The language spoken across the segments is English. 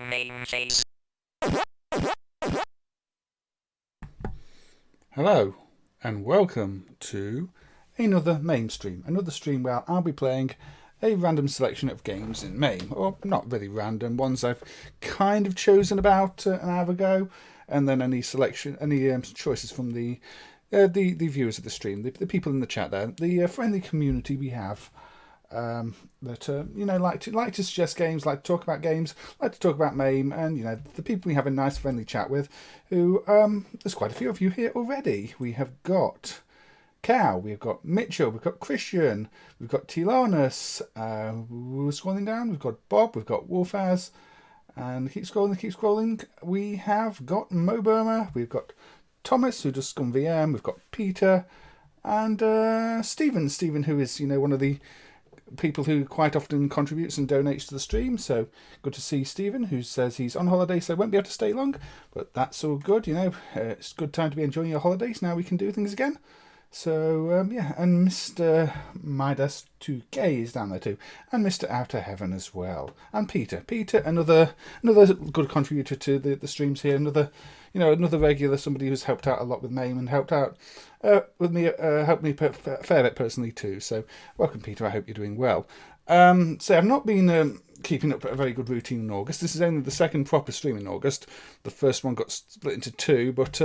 MAME phase. Hello and welcome to another MAME stream. Another stream where I'll be playing a random selection of games in MAME. Or not really random, ones I've kind of chosen about an hour ago. And then any choices from the viewers of the stream, the people in the chat there, the friendly community we have. That like to suggest games, like to talk about games, like to talk about MAME, and the people we have a nice friendly chat with. Who there's quite a few of you here already. We have got Cal, we've got Mitchell, we've got Christian, we've got Tilanus. We're scrolling down. We've got Bob, we've got Wolfaz, and keep scrolling. We have got Mo Burma, we've got Thomas who does Scum VM, we've got Peter, and Stephen, who is one of the people who quite often contributes and donates to the stream. So good to see Stephen, who says he's on holiday so won't be able to stay long, but that's all good. It's a good time to be enjoying your holidays. Now we can do things again. So and Mr. Midas 2K is down there too, and Mr. Outer Heaven as well, and Peter, another good contributor to the streams here, another regular, somebody who's helped out a lot with MAME and helped out with me, helped me a fair bit personally too. So welcome, Peter. I hope you're doing well. So I've not been keeping up a very good routine in August. This is only the second proper stream in August. The first one got split into two, but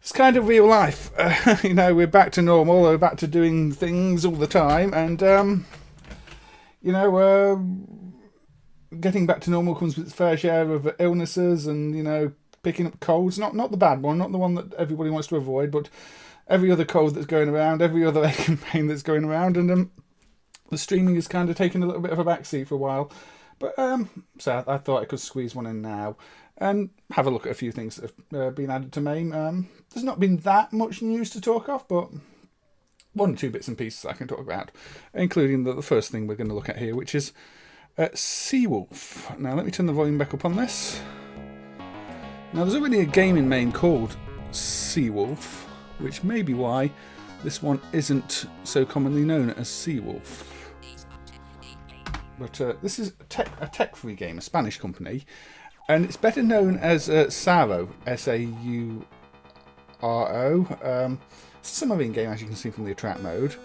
it's kind of real life. We're back to normal. We're back to doing things all the time, and getting back to normal comes with its fair share of illnesses and picking up colds. Not the bad one, not the one that everybody wants to avoid, but every other cold that's going around, every other ache and pain that's going around, and the streaming has kind of taken a little bit of a backseat for a while. But so I thought I could squeeze one in now and have a look at a few things that have been added to MAME. There's not been that much news to talk of, but one or two bits and pieces I can talk about, including the first thing we're going to look at here, which is Seawolf. Now let me turn the volume back up on this. Now there's already a game in MAME called Seawolf, which may be why this one isn't so commonly known as Seawolf. But this is a Tecfri game, a Spanish company, and it's better known as Sauro, S-A-U-R-O. It's a submarine game, as you can see from the attract mode.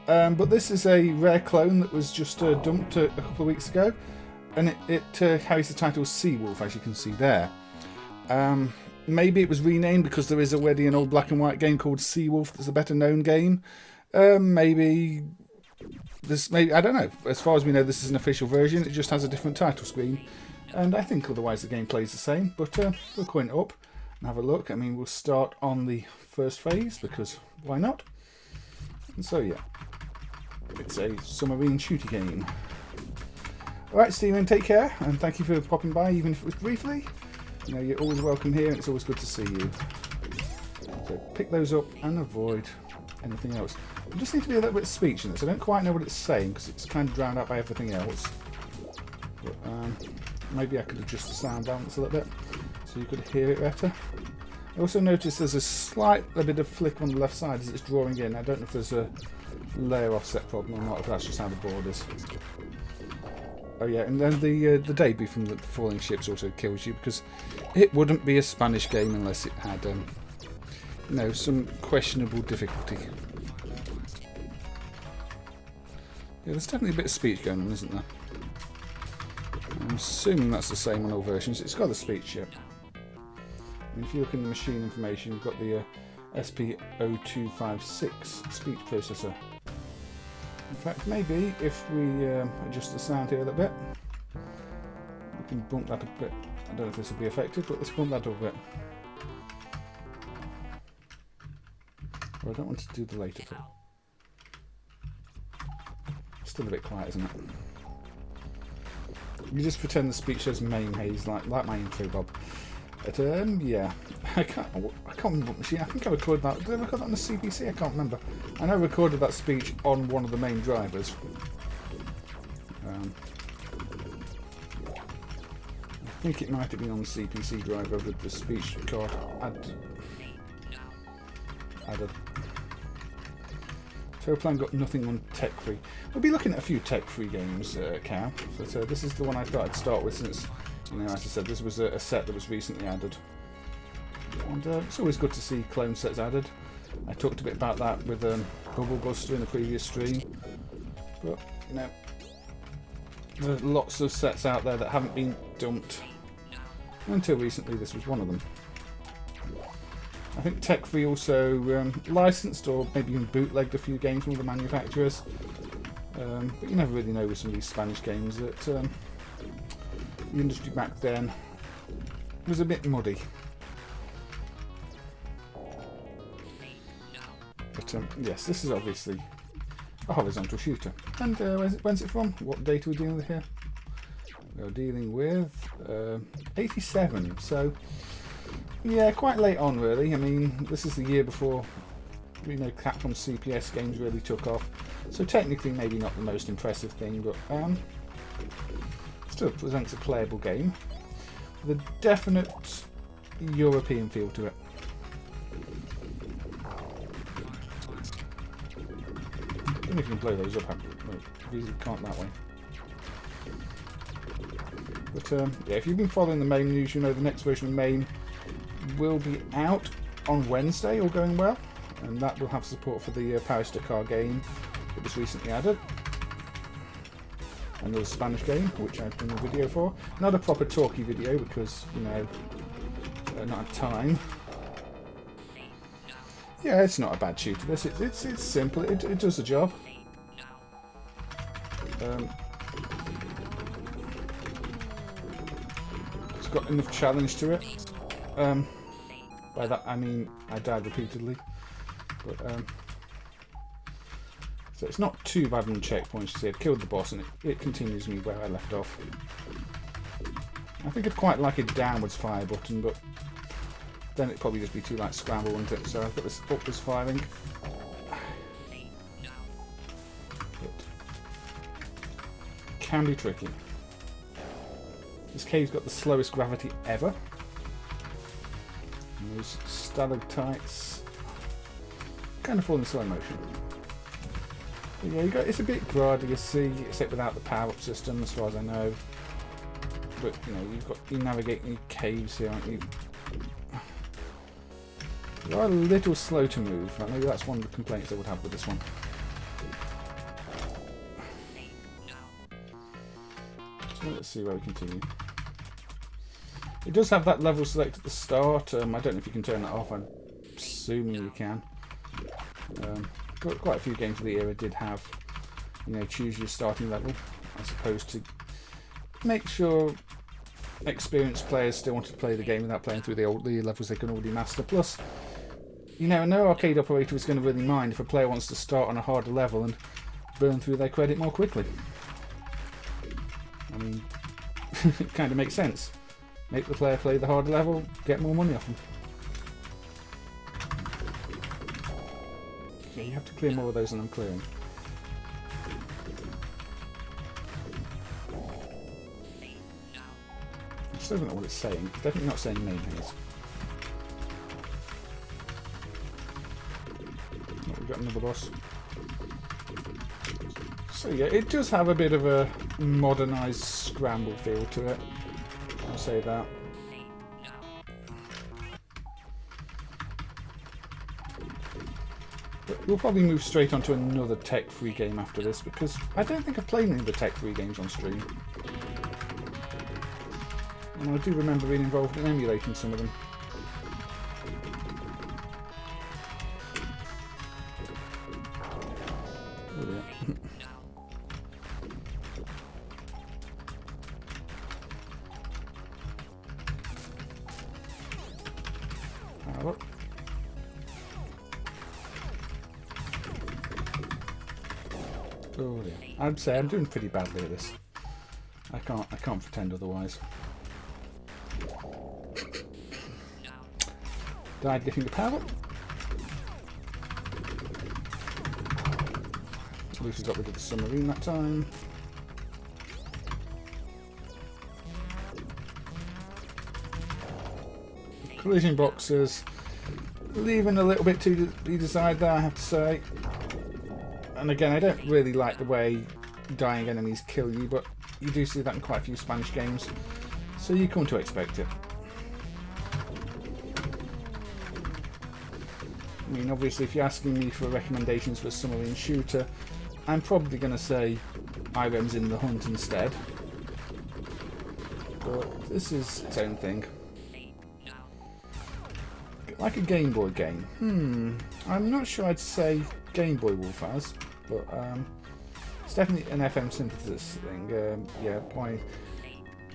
But this is a rare clone that was just dumped a couple of weeks ago, and it carries the title Seawolf, as you can see there. Maybe it was renamed because there is already an old black and white game called Seawolf that's a better known game. Maybe I don't know. As far as we know, this is an official version. It just has a different title screen. And I think otherwise the game plays the same. But we'll coin it up and have a look. I mean, we'll start on the first phase because why not? And so yeah, it's a submarine shooter game. Alright, Stephen, take care. And thank you for popping by, even if it was briefly. You're always welcome here and it's always good to see you. So pick those up and avoid anything else. I just need to be a little bit of speech in this. I don't quite know what it's saying because it's kind of drowned out by everything else. But maybe I could adjust the sound balance a little bit so you could hear it better. I also noticed there's a bit of flick on the left side as it's drawing in. I don't know if there's a layer offset problem or not, if that's just how the board is. Oh yeah, and then the debut from the falling ships also kills you because it wouldn't be a Spanish game unless it had some questionable difficulty. Yeah, there's definitely a bit of speech going on, isn't there? I'm assuming that's the same on all versions. It's got the speech chip. And if you look in the machine information, you've got the SP0256 speech processor. In fact, maybe if we adjust the sound here a little bit, we can bump that a bit. I don't know if this will be effective, but let's bump that up a bit. Well, I don't want to do the later bit. Still a bit quiet, isn't it? You just pretend the speech says MAME Haze, like my intro, Bob. But yeah, I can't remember what machine. I think I recorded that. Did I record that on the CPC? I can't remember. I know I recorded that speech on one of the main drivers. I think it might have been on the CPC driver with the speech card added. Toeplan got nothing on Tecfri. We'll be looking at a few Tecfri games, Cal. So this is the one I thought I'd start with since, as I said, this was a set that was recently added. And it's always good to see clone sets added. I talked a bit about that with Bubble Buster in the previous stream. But, you know, there are lots of sets out there that haven't been dumped. Until recently, this was one of them. I think Tecfri also licensed or maybe even bootlegged a few games from the manufacturers. But you never really know with some of these Spanish games that the industry back then was a bit muddy. But yes, this is obviously a horizontal shooter. And when's it from? What date are we dealing with here? We're dealing with 87, so yeah, quite late on really. I mean, this is the year before, you know, Capcom CPS games really took off, so technically maybe not the most impressive thing, but still presents a playable game with a definite European feel to it. I don't know if you can blow those up, you can't that way. But yeah, if you've been following the MAME news, you know the next version of MAME will be out on Wednesday, all going well, and that will have support for the Paris-Dakar game that was recently added. Another Spanish game, which I've done a video for. Not a proper talky video because, you know, not had time. Yeah, it's not a bad shooter. This it's simple. It does the job. It's got enough challenge to it. By that I mean I died repeatedly, but so it's not too bad on the checkpoints. You see, I've killed the boss and it continues me where I left off. I think I'd quite like a downwards fire button, but then it'd probably just be too like scramble, wouldn't it? So I've got this upwards firing. But can be tricky. This cave's got the slowest gravity ever. And those stalactites kind of fall in slow motion. But yeah, it's a bit grody, you see, except without the power-up system, as far as I know. But you know, you're navigating caves here, aren't you? You are a little slow to move. Like maybe that's one of the complaints I would have with this one. So let's see where we continue. It does have that level select at the start. I don't know if you can turn that off. I'm assuming you can. Quite a few games of the era did have, you know, choose your starting level, as opposed to make sure experienced players still want to play the game without playing through the levels they can already master. Plus, you know, no arcade operator is going to really mind if a player wants to start on a harder level and burn through their credit more quickly. I mean, it kind of makes sense. Make the player play the harder level, get more money off them. Yeah, you have to clear more of those than I'm clearing. I still don't know what it's saying. It's definitely not saying MAME Haze. Oh, we've got another boss. So yeah, it does have a bit of a modernised scramble feel to it. I'll say that. But we'll probably move straight on to another Tecfri game after this, because I don't think I've played any of the Tecfri games on stream. And I do remember being involved in emulating some of them. Oh dear. Power up. Oh dear. I'd say I'm doing pretty badly at this. I can't pretend otherwise. Died getting the power up. At least we got rid of the submarine that time. Collision boxes, leaving a little bit to be desired there, I have to say. And again, I don't really like the way dying enemies kill you, but you do see that in quite a few Spanish games, so you come to expect it. I mean, obviously, if you're asking me for recommendations for a submarine shooter, I'm probably going to say IREM's In the Hunt instead. But this is its own thing. Like a Game Boy game. I'm not sure I'd say Game Boy Wolf has, but it's definitely an FM synthesis thing. Yeah, point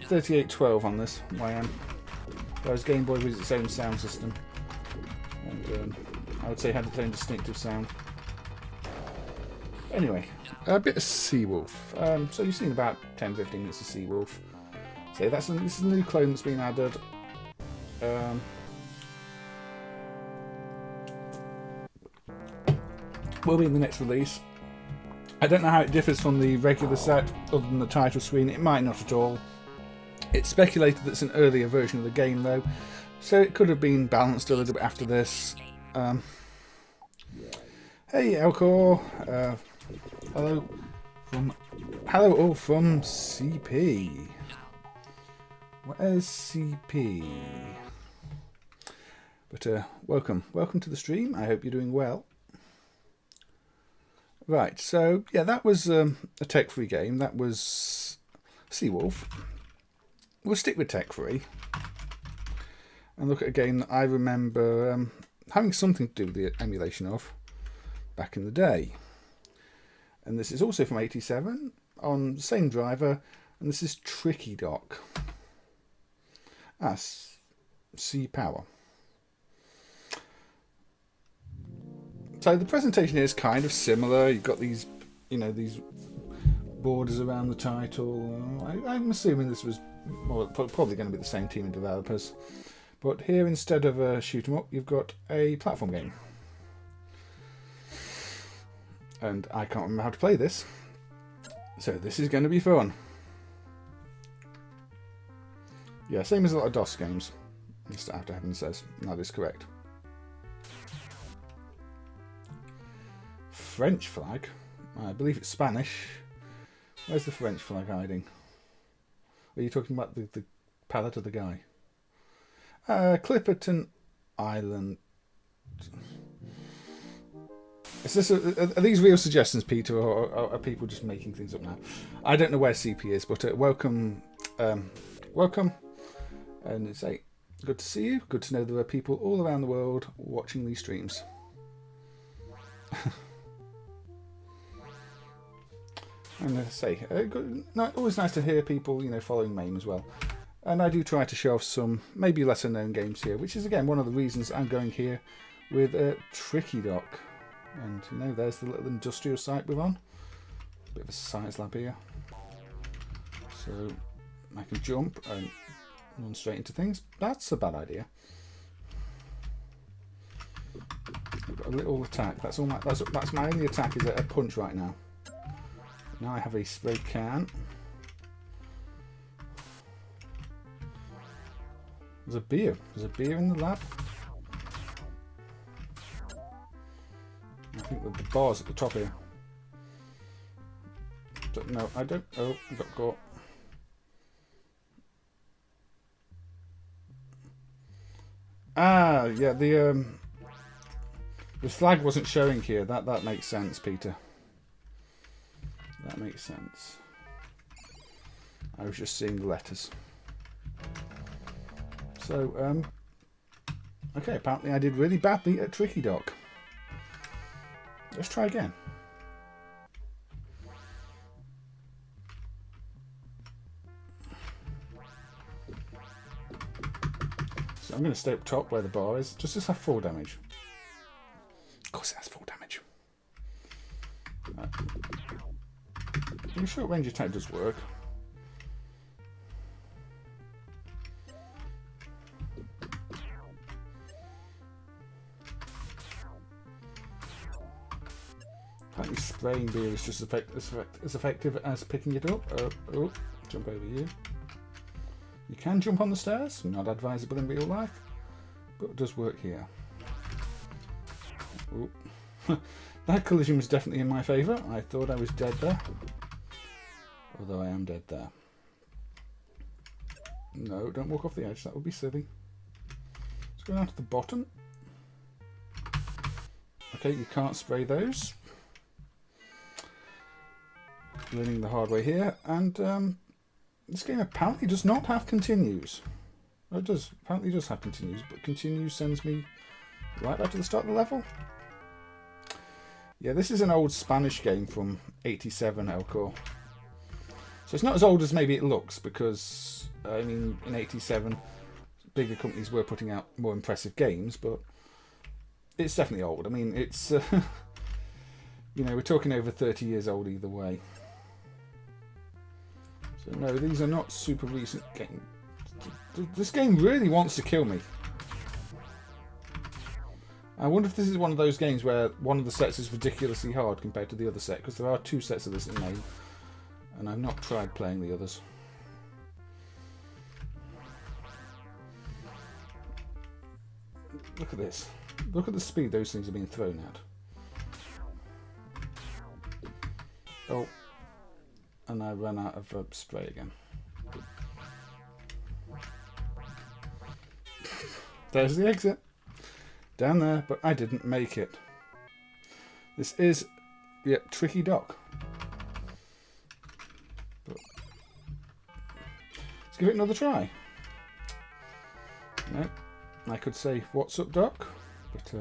3812 on this YM. Whereas Game Boy was its own sound system. And I would say had its own distinctive sound. Anyway, a bit of Seawolf. So you've seen about 10-15 minutes of Seawolf. So this is a new clone that's been added. Will be in the next release. I don't know how it differs from the regular set, other than the title screen. It might not at all. It's speculated that it's an earlier version of the game, though, so it could have been balanced a little bit after this. Hey, Elcor. Hello all from CP. What is CP? But welcome to the stream. I hope you're doing well. Right, so yeah, that was a Tecfri game. That was Seawolf. We'll stick with Tecfri and look at a game that I remember having something to do with the emulation of back in the day. And this is also from 87 on the same driver, and this is Tricky Dock. C Power. So the presentation is kind of similar. You've got these, these borders around the title. I'm assuming this was probably going to be the same team of developers. But here, instead of a shoot 'em up, you've got a platform game. And I can't remember how to play this. So this is going to be fun. Yeah, same as a lot of DOS games, Mr. After Heaven says. That is correct. French flag? I believe it's Spanish. Where's the French flag hiding? Are you talking about the palette of the guy? Clipperton Island. Are these real suggestions, Peter, or are people just making things up now? I don't know where CP is, but welcome. Welcome. And it's good to see you. Good to know there are people all around the world watching these streams. And always nice to hear people, following MAME as well. And I do try to show off some maybe lesser known games here, which is again one of the reasons I'm going here with Tricky Dock. And there's the little industrial site we're on. Bit of a science lab here. So I can jump and run straight into things. That's a bad idea. I've got a little attack. That's all. That's my only attack is a punch right now. Now I have a spray can. There's a beer. There's a beer in the lab. I think with the bars at the top here. No, I don't. Oh, I got caught. Ah, yeah. The flag wasn't showing here. That makes sense, Peter. That makes sense. I was just seeing the letters. So, okay, apparently I did really badly at Tricky Dock. Let's try again. So I'm going to stay up top where the bar is. Just this have 4 damage. Of course it has 4 damage. Your short range attack does work. Apparently spraying beer is just as effective as picking it up. Oh, jump over you. You can jump on the stairs, not advisable in real life, but it does work here. Oh. That collision was definitely in my favour. I thought I was dead there. Although I am dead there. No, don't walk off the edge. That would be silly. Let's go down to the bottom. Okay, you can't spray those. Learning the hard way here. And this game apparently does not have continues. Oh, it does. Apparently it does have continues, but continues sends me right back to the start of the level. Yeah, this is an old Spanish game from 87, Elcor. So it's not as old as maybe it looks, because, I mean, in 87, bigger companies were putting out more impressive games, but it's definitely old. I mean, it's, you know, we're talking over 30 years old either way. So no, these are not super recent games. This game really wants to kill me. I wonder if this is one of those games where one of the sets is ridiculously hard compared to the other set, because there are 2 sets of this in MAME, and I've not tried playing the others. Look at this. Look at the speed those things are being thrown at. Oh, and I ran out of spray again. There's the exit. Down there, but I didn't make it. This is, yeah, tricky dock. But let's give it another try. No, I could say, what's up, doc? But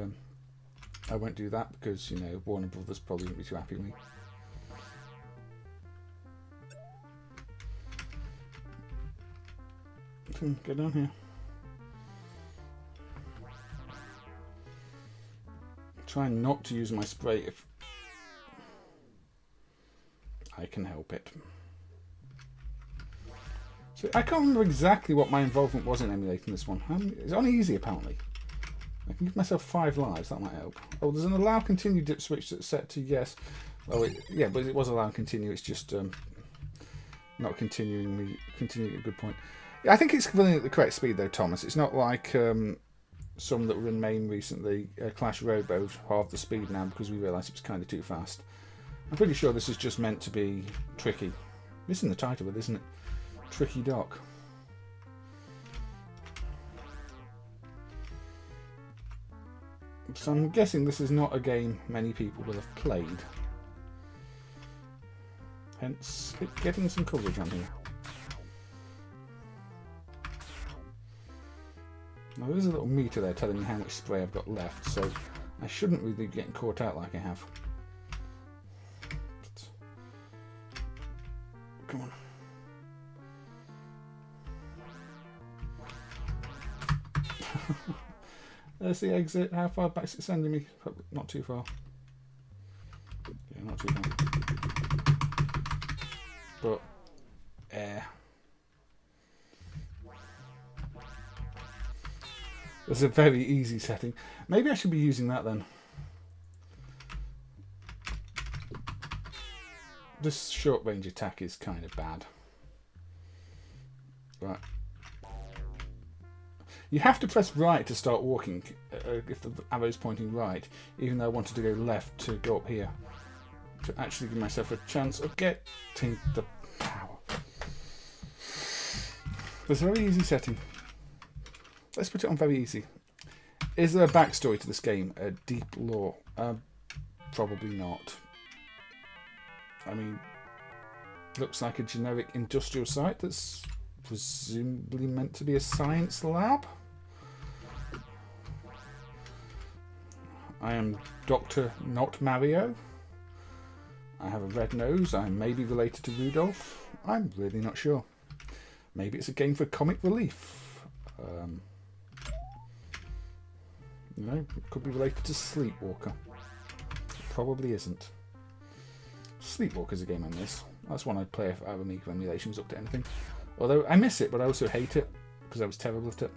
I won't do that because, you know, Warner Brothers probably won't be too happy with me. Go down here. Try not to use my spray if I can help it. So I can't remember exactly what my involvement was in emulating this one. It's on easy apparently. I can give myself 5 lives, that might help. Oh, there's an allow continue dip switch that's set to yes. Oh, yeah, but it was allow continue. It's just not continuing a good point. Yeah, I think it's running at the correct speed though, Thomas. It's not like some that were in MAME recently. Clash Robo halved the speed now because we realised it was kind of too fast. I'm pretty sure this is just meant to be tricky. This is in the title, but isn't it? Tricky dock. So I'm guessing this is not a game many people will have played. Hence it getting some coverage on here. Now there's a little meter there telling me how much spray I've got left, so I shouldn't really be getting caught out like I have. But, come on. There's the exit. How far back is it sending me? Probably not too far. Yeah, not too far. But air. There's a very easy setting. Maybe I should be using that then. This short range attack is kind of bad. Right. You have to press right to start walking if the arrow's pointing right, even though I wanted to go left to go up here. To actually give myself a chance of getting the power. There's a very easy setting. Let's put it on very easy. Is there a backstory to this game? A deep lore? Probably not. I mean, looks like a generic industrial site that's presumably meant to be a science lab. I am Dr. Not Mario. I have a red nose. I may be related to Rudolph. I'm really not sure. Maybe it's a game for comic relief. You know, it could be related to Sleepwalker. It probably isn't. Sleepwalker's a game I miss. That's one I'd play if our Amiga emulation was up to anything. Although I miss it, but I also hate it because I was terrible at it.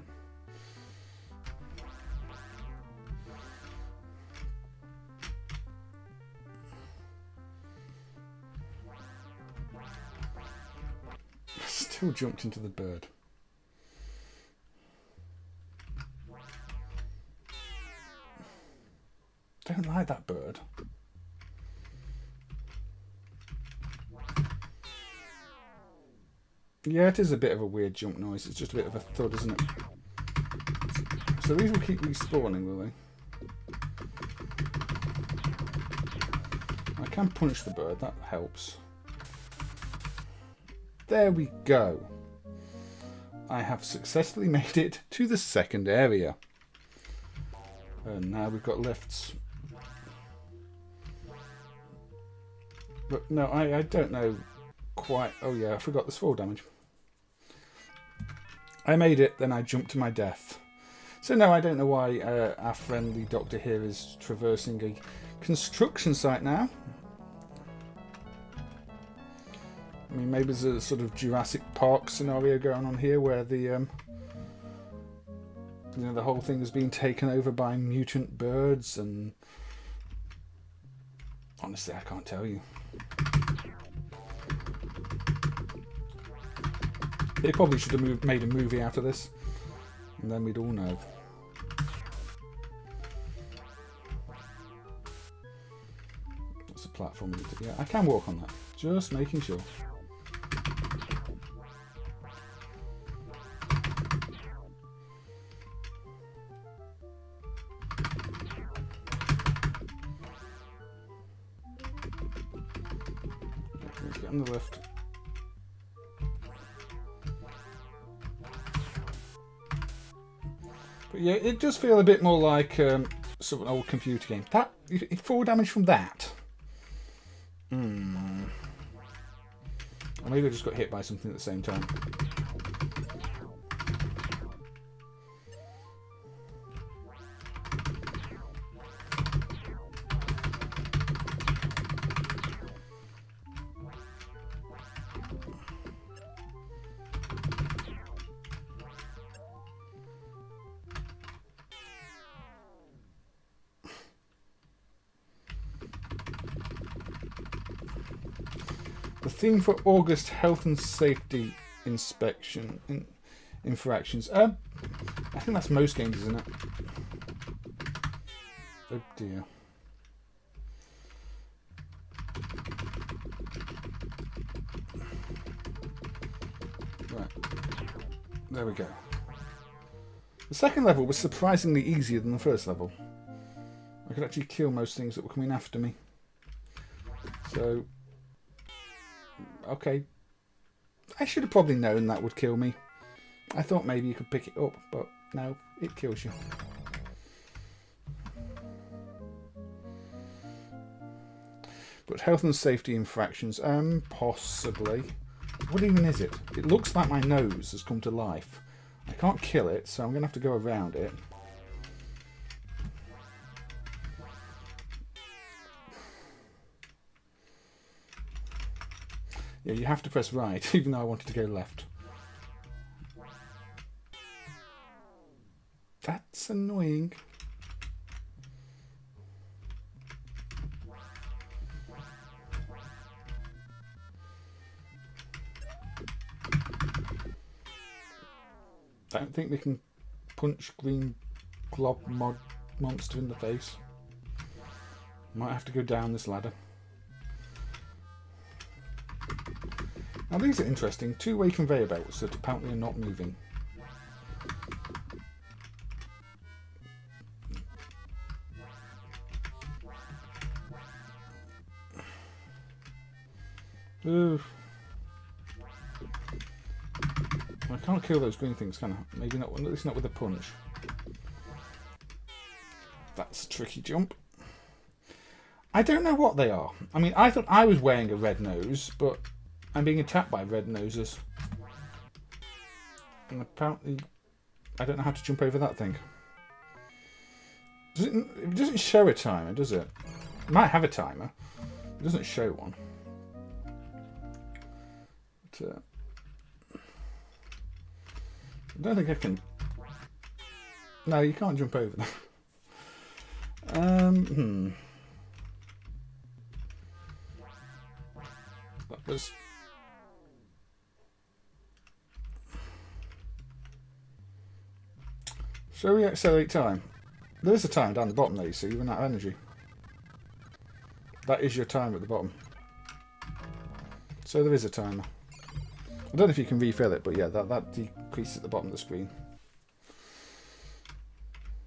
I still jumped into the bird. Don't like that bird. Yeah, it is a bit of a weird jump noise. It's just a bit of a thud, isn't it? So these will keep respawning, will they? can punch the bird, that helps. There we go. I have successfully made it to the second area. And now we've got lifts. But no, I don't know quite... Oh yeah, I forgot there's 4 damage. I made it, then I jumped to my death. So no, I don't know why our friendly doctor here is traversing a construction site now. I mean, maybe there's a sort of Jurassic Park scenario going on here where the, you know, the whole thing has been taken over by mutant birds, and honestly, I can't tell you. They probably should have made a movie out of this, and then we'd all know. That's a platform. Yeah, I can walk on that. Just making sure. Let's get on the lift. But yeah, it does feel a bit more like sort of an old computer game. That 4 damage from that. Or maybe I just got hit by something at the same time. The theme for August health and safety inspection infractions. I think that's most games, isn't it? Oh dear. Right. There we go. The second level was surprisingly easier than the first level. I could actually kill most things that were coming after me. So... okay, I should have probably known that would kill me. I thought maybe you could pick it up, but no, it kills you. But health and safety infractions, possibly. What even is it? It looks like my nose has come to life. I can't kill it, so I'm going to have to go around it. Yeah, you have to press right, even though I wanted to go left. That's annoying. I don't think we can punch green glob monster in the face. Might have to go down this ladder. Now these are interesting. 2-way conveyor belts that apparently are not moving. Ooh. I can't kill those green things, can I? Maybe not, at least not with a punch. That's a tricky jump. I don't know what they are. I mean, I thought I was wearing a red nose, but I'm being attacked by red noses. And apparently, I don't know how to jump over that thing. It doesn't show a timer, does it? It might have a timer. It doesn't show one. But, I don't think I can... No, you can't jump over them. That was... Shall we accelerate time? There is a time down the bottom there, you see, you run out of energy. That is your timer at the bottom. So there is a timer. I don't know if you can refill it, but yeah, that decreases at the bottom of the screen.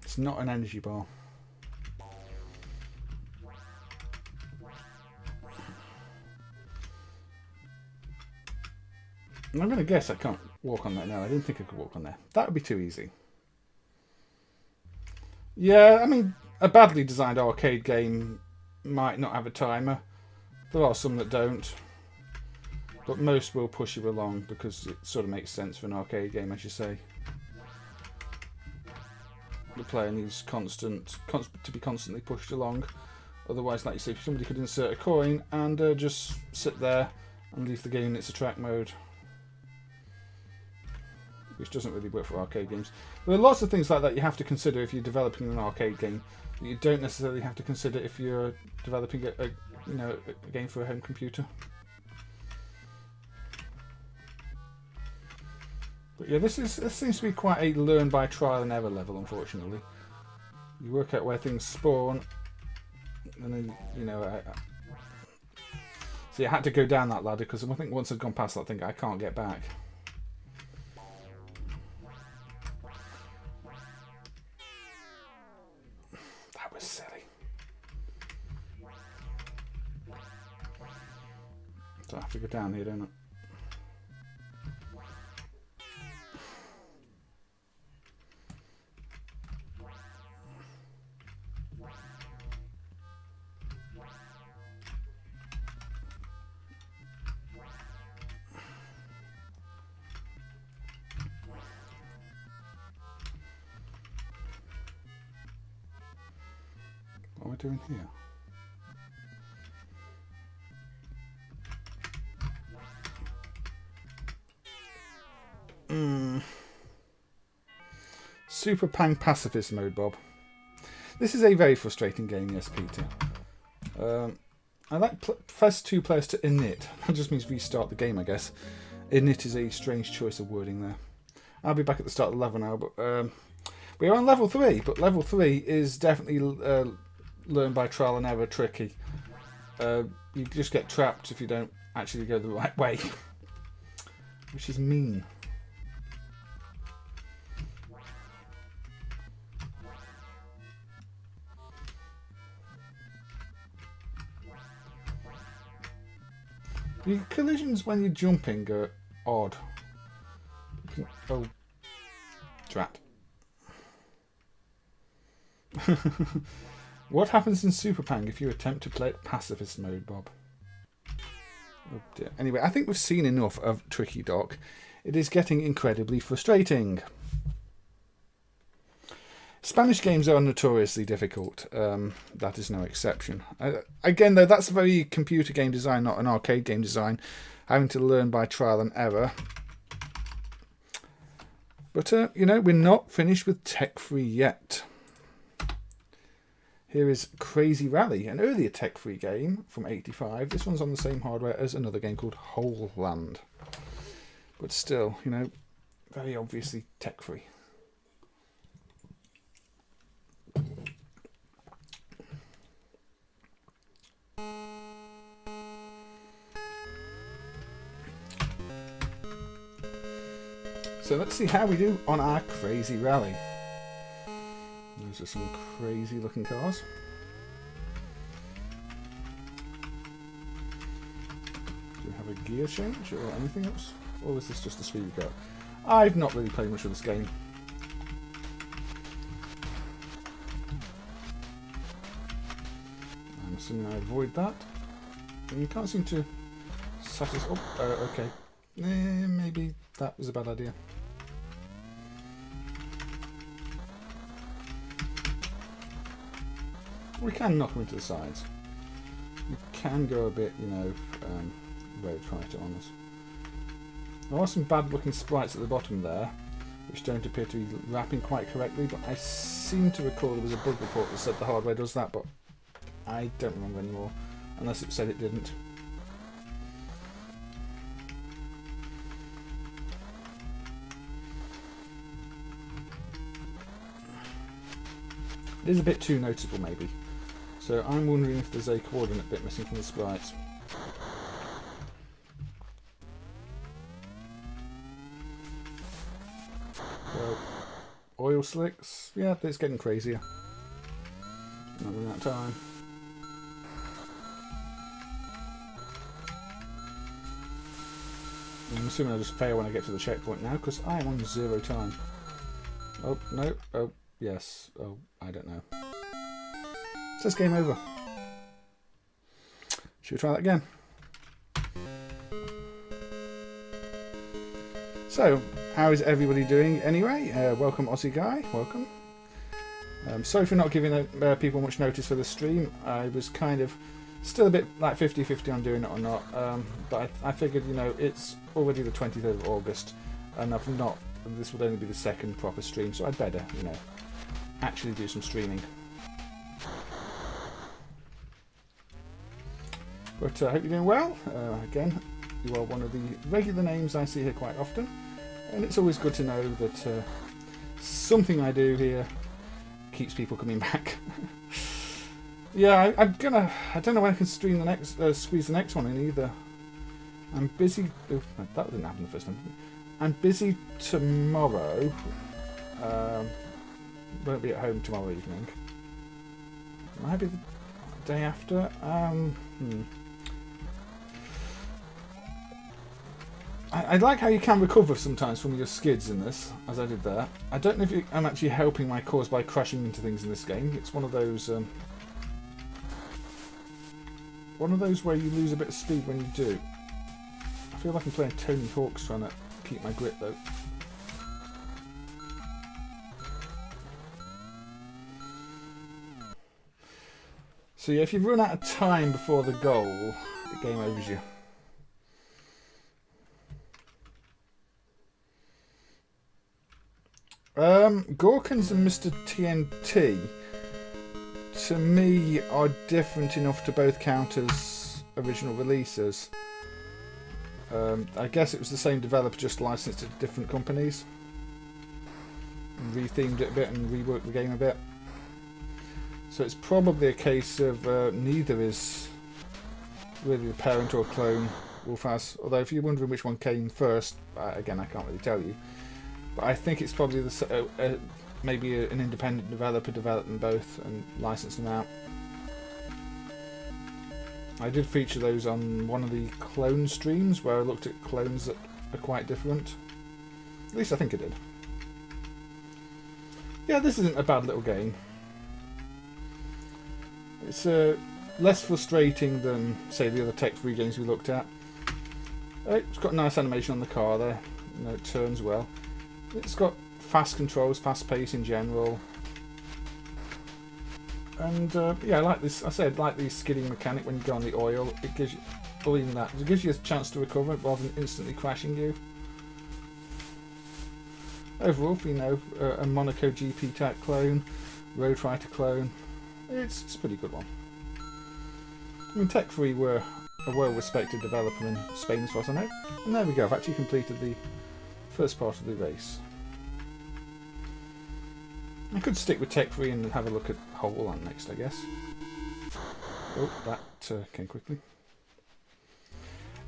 It's not an energy bar. I'm going to guess I can't walk on that now. I didn't think I could walk on there. That would be too easy. Yeah, I mean, a badly designed arcade game might not have a timer. There are some that don't. But most will push you along because it sort of makes sense for an arcade game, as you say. The player needs to be constantly pushed along. Otherwise, like you say, somebody could insert a coin and just sit there and leave the game in its attract mode, which doesn't really work for arcade games. There are lots of things like that you have to consider if you're developing an arcade game that you don't necessarily have to consider if you're developing a game for a home computer. But yeah, this seems to be quite a learn by trial and error level, unfortunately. You work out where things spawn, and then, see, I had to go down that ladder because I think once I'd gone past that thing, I can't get back. That was silly. So I have to go down here, don't I? What am I doing here? Super Pang Pacifist mode, Bob. This is a very frustrating game, yes, Peter. I like press 2 players to init. That just means restart the game, I guess. Init is a strange choice of wording there. I'll be back at the start of the level now, but we're on level 3, but level 3 is definitely learn by trial and error tricky. You just get trapped if you don't actually go the right way, which is mean. The collisions when you're jumping are odd. Oh, drat. What happens in Super Pang if you attempt to play it pacifist mode, Bob? Oh dear. Anyway, I think we've seen enough of Tricky Dock. It is getting incredibly frustrating. Spanish games are notoriously difficult. That is no exception. Again, though, that's a very computer game design, not an arcade game design. Having to learn by trial and error. But, we're not finished with Tecfri yet. Here is Crazy Rally, an earlier Tecfri game from '85. This one's on the same hardware as another game called Coreland. But still, very obviously Tecfri. So let's see how we do on our Crazy Rally. Those are some crazy looking cars. Do we have a gear change or anything else? Or is this just the speed we go? I've not really played much of this game. I'm assuming I avoid that. And you can't seem to satisfy... Oh, okay. Maybe that was a bad idea. We can knock them into the sides. We can go a bit, road fighter on us. There are some bad looking sprites at the bottom there, which don't appear to be wrapping quite correctly, but I seem to recall there was a bug report that said the hardware does that, but I don't remember anymore, unless it said it didn't. It is a bit too noticeable, maybe. So I'm wondering if there's a coordinate bit missing from the sprites. So, oil slicks. Yeah, it's getting crazier. Not in that time. I'm assuming I'll just fail when I get to the checkpoint now, because I am on 0 time. Oh, no. Oh, yes. Oh, I don't know. It says game over. Should we try that again? So, how is everybody doing anyway? Welcome, Aussie Guy. Welcome. Sorry for not giving people much notice for the stream. I was kind of still a bit like 50-50 on doing it or not. But I figured, you know, it's already the 23rd of August, and I've not. This would only be the second proper stream, so I'd better, you know, actually do some streaming. But I hope you're doing well. Again, you are one of the regular names I see here quite often, and it's always good to know that something I do here keeps people coming back. Yeah, I don't know when I can stream the next, squeeze the next one in either. I'm busy. Oh, that didn't happen the first time. I'm busy tomorrow. Won't be at home tomorrow evening. Might be the day after. I like how you can recover sometimes from your skids in this, as I did there. I don't know if I'm actually helping my cause by crashing into things in this game. It's one of those where you lose a bit of speed when you do. I feel like I'm playing Tony Hawk's trying to keep my grip though. So yeah, if you run out of time before the goal, the game overs you. Gorkins and Mr. TNT, to me, are different enough to both count as original releases. I guess it was the same developer, just licensed it to different companies. And rethemed it a bit and reworked the game a bit. So it's probably a case of neither is really the parent or clone Wolfaz. Although if you're wondering which one came first, again, I can't really tell you. But I think it's probably maybe an independent developer developed them both and licensed them out. I did feature those on one of the clone streams where I looked at clones that are quite different. At least I think I did. Yeah, this isn't a bad little game. It's less frustrating than, say, the other Tecfri games we looked at. It's got a nice animation on the car there. You know, it turns well. It's got fast controls, fast pace in general. And yeah, I like this. I said, like the skidding mechanic when you go on the oil. It gives you, or even that, it gives you a chance to recover rather than instantly crashing you. Overall, you know, a Monaco GP type clone, Road Fighter clone. It's a pretty good one. I mean, Tecfri were a well-respected developer in Spain, as far as I know. And there we go. I've actually completed the first part of the race. I could stick with Tecfri and have a look at Coreland next, I guess. Oh, that came quickly.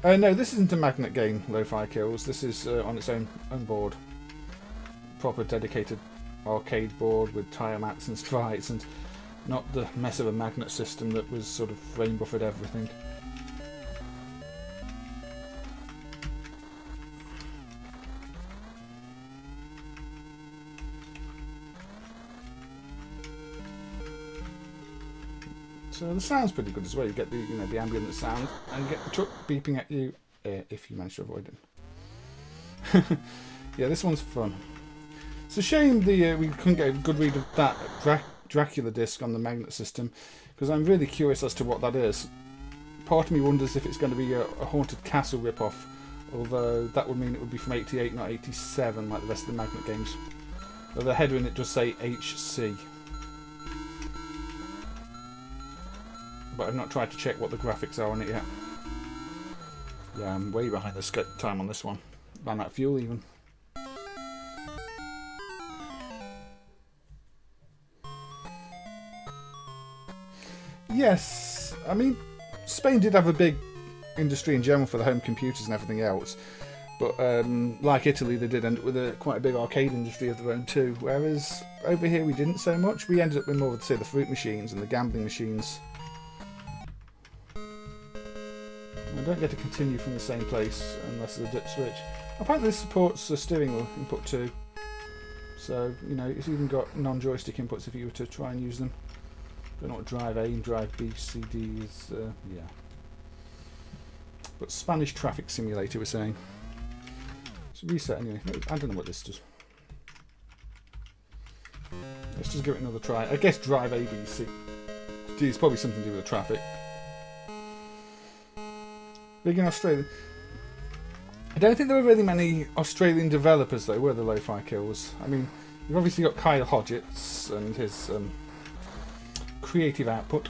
No, this isn't a magnet game, Lo-Fi Kills. This is on its own board. Proper dedicated arcade board with tyre mats and sprites, and not the mess of a magnet system that was sort of frame buffered everything. So the sound's pretty good as well. You get the, you know, the ambient sound, and you get the truck beeping at you if you manage to avoid it. Yeah, this one's fun. It's a shame we couldn't get a good read of that Dracula disc on the magnet system, because I'm really curious as to what that is. Part of me wonders if it's going to be a Haunted Castle rip-off, although that would mean it would be from 88, not 87, like the rest of the magnet games. Though the header in it does say HC. But I've not tried to check what the graphics are on it yet. Yeah, I'm way behind the time on this one. Ran out of fuel even. Yes, I mean, Spain did have a big industry in general for the home computers and everything else. But like Italy, they did end up with quite a big arcade industry of their own too. Whereas over here we didn't so much. We ended up with more of, say, the fruit machines and the gambling machines. I don't get to continue from the same place unless there's a dip switch. Apparently this supports a steering wheel input too. So, you know, it's even got non-joystick inputs if you were to try and use them. Don't know what drive A and drive B, C, D is, yeah. But Spanish traffic simulator, we're saying. Let's reset anyway. I don't know what this does. Let's just give it another try. I guess drive A, B, C, D is probably something to do with the traffic. Big in Australia. I don't think there were really many Australian developers though, were there, Lo-Fi Kills? I mean, you've obviously got Kyle Hodgetts and his creative output.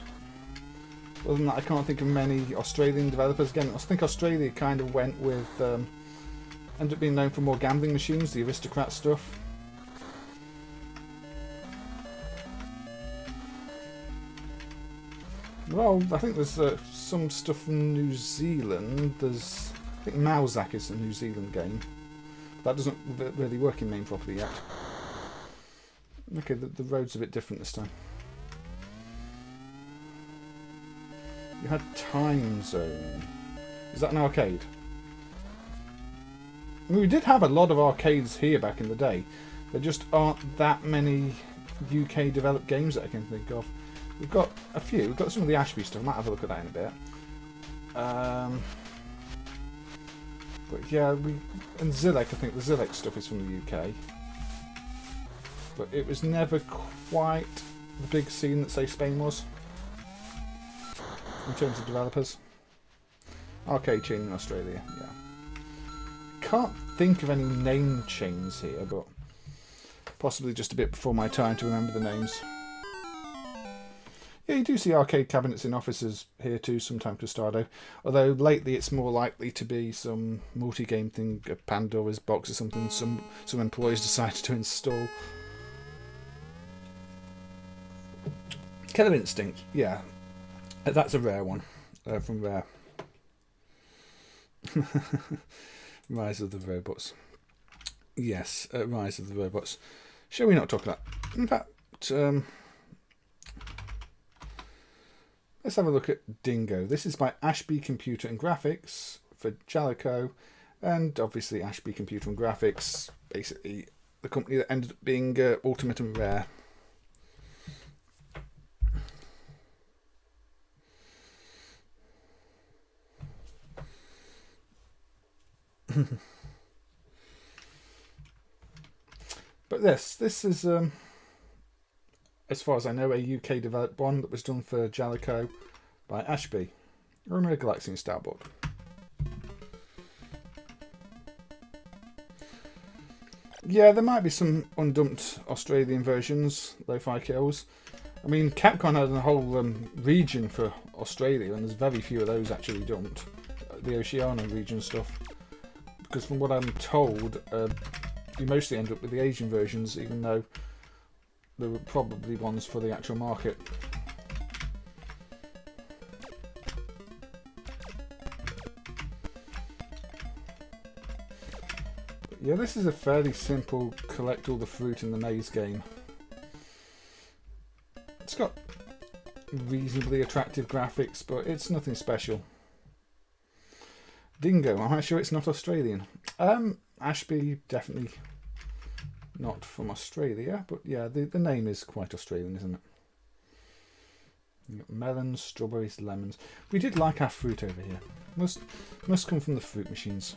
Other than that, I can't think of many Australian developers. Again, I think Australia kind of went with, ended up being known for more gambling machines, the aristocrat stuff. Well, I think there's some stuff from New Zealand. There's, I think Mausac is a New Zealand game. That doesn't really work in MAME properly yet. Okay, the road's a bit different this time. You had Time Zone. Is that an arcade? I mean, we did have a lot of arcades here back in the day. There just aren't that many UK developed games that I can think of. We've got a few. We've got some of the Ashby stuff. I might have a look at that in a bit. But yeah, and Zilek, I think the Zilek stuff is from the UK. But it was never quite the big scene that, say, Spain was. In terms of developers. Arcade chain in Australia, yeah. Can't think of any name chains here, but possibly just a bit before my time to remember the names. Yeah, you do see arcade cabinets in offices here too, sometimes Custado. Although lately it's more likely to be some multi-game thing, a Pandora's box or something some employees decided to install. Killer Instinct, yeah. That's a rare one. From Rare. Rise of the Robots. Yes, Rise of the Robots. Shall we not talk about that? In fact, let's have a look at Dingo. This is by Ashby Computer and Graphics for Jaleco, and obviously Ashby Computer and Graphics, basically the company that ended up being Ultimate and Rare. But this is as far as I know, a UK developed one that was done for Jaleco by Ashby. Romeo Galaxy and Starboard. Yeah, there might be some undumped Australian versions, Lo-Fi Kills. I mean, Capcom had a whole region for Australia, and there's very few of those actually dumped. The Oceania region stuff. Because from what I'm told, you mostly end up with the Asian versions, even though there were probably ones for the actual market. But yeah, this is a fairly simple collect all the fruit in the maze game. It's got reasonably attractive graphics, but it's nothing special. Dingo, am I sure it's not Australian? Ashby, definitely not from Australia, but yeah, the name is quite Australian, isn't it? You've got melons, strawberries, lemons. We did like our fruit over here. Must come from the fruit machines.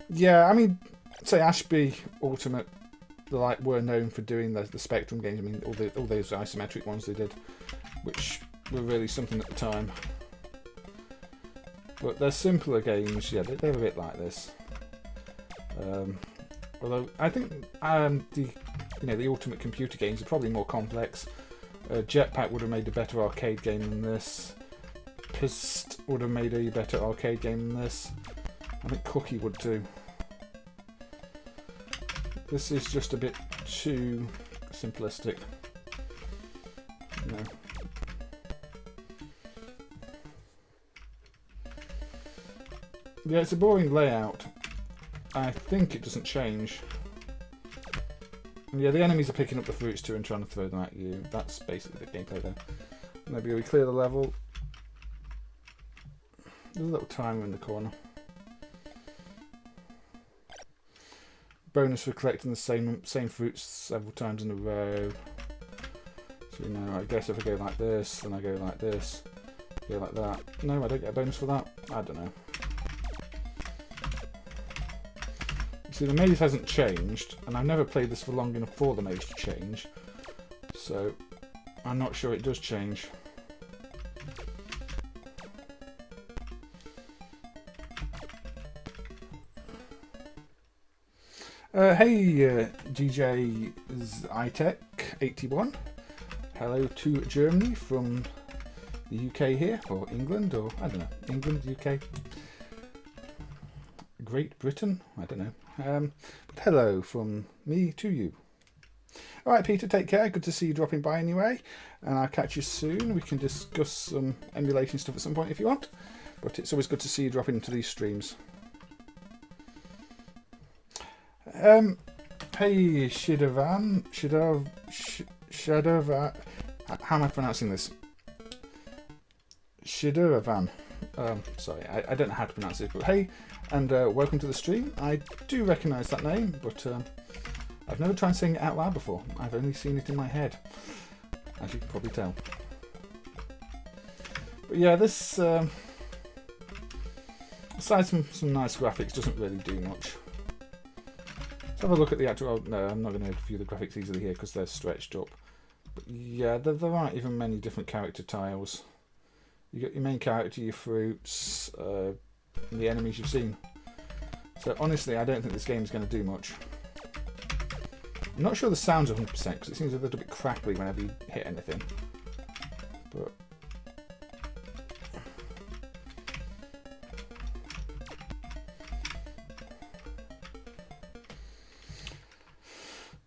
Yeah, I mean, say Ashby Ultimate, were known for doing the Spectrum games. I mean, all those isometric ones they did, which were really something at the time. But they're simpler games, yeah, they're a bit like this. Although I think the Ultimate Computer games are probably more complex. Jetpack would have made a better arcade game than this. Pist would have made a better arcade game than this. I think Cookie would too. This is just a bit too simplistic. No. Yeah, it's a boring layout. I think it doesn't change. And yeah, the enemies are picking up the fruits too and trying to throw them at you. That's basically the gameplay there. Maybe we clear the level. There's a little timer in the corner. Bonus for collecting the same fruits several times in a row. So you know, I guess if I go like this, then I go like this, go like that. No, I don't get a bonus for that. I don't know. You see, the maze hasn't changed, and I've never played this for long enough for the maze to change. So I'm not sure it does change. Hey, DJ Itech81. Hello to Germany from the UK here, or England, or I don't know, England, UK, Great Britain, I don't know. But hello from me to you. All right, Peter, take care. Good to see you dropping by anyway, and I'll catch you soon. We can discuss some emulation stuff at some point if you want, but it's always good to see you dropping into these streams. Hey, Shadovan, how am I pronouncing this? Shadovan. Sorry, I don't know how to pronounce it, but hey, and welcome to the stream. I do recognise that name, but I've never tried saying it out loud before. I've only seen it in my head, as you can probably tell. But yeah, this, aside from some nice graphics, doesn't really do much. Let's have a look at the actual... No, I'm not going to view the graphics easily here because they're stretched up. But yeah, there aren't even many different character tiles. You got your main character, your fruits, and the enemies you've seen. So honestly, I don't think this game is going to do much. I'm not sure the sound's 100% because it seems a little bit crackly whenever you hit anything. But...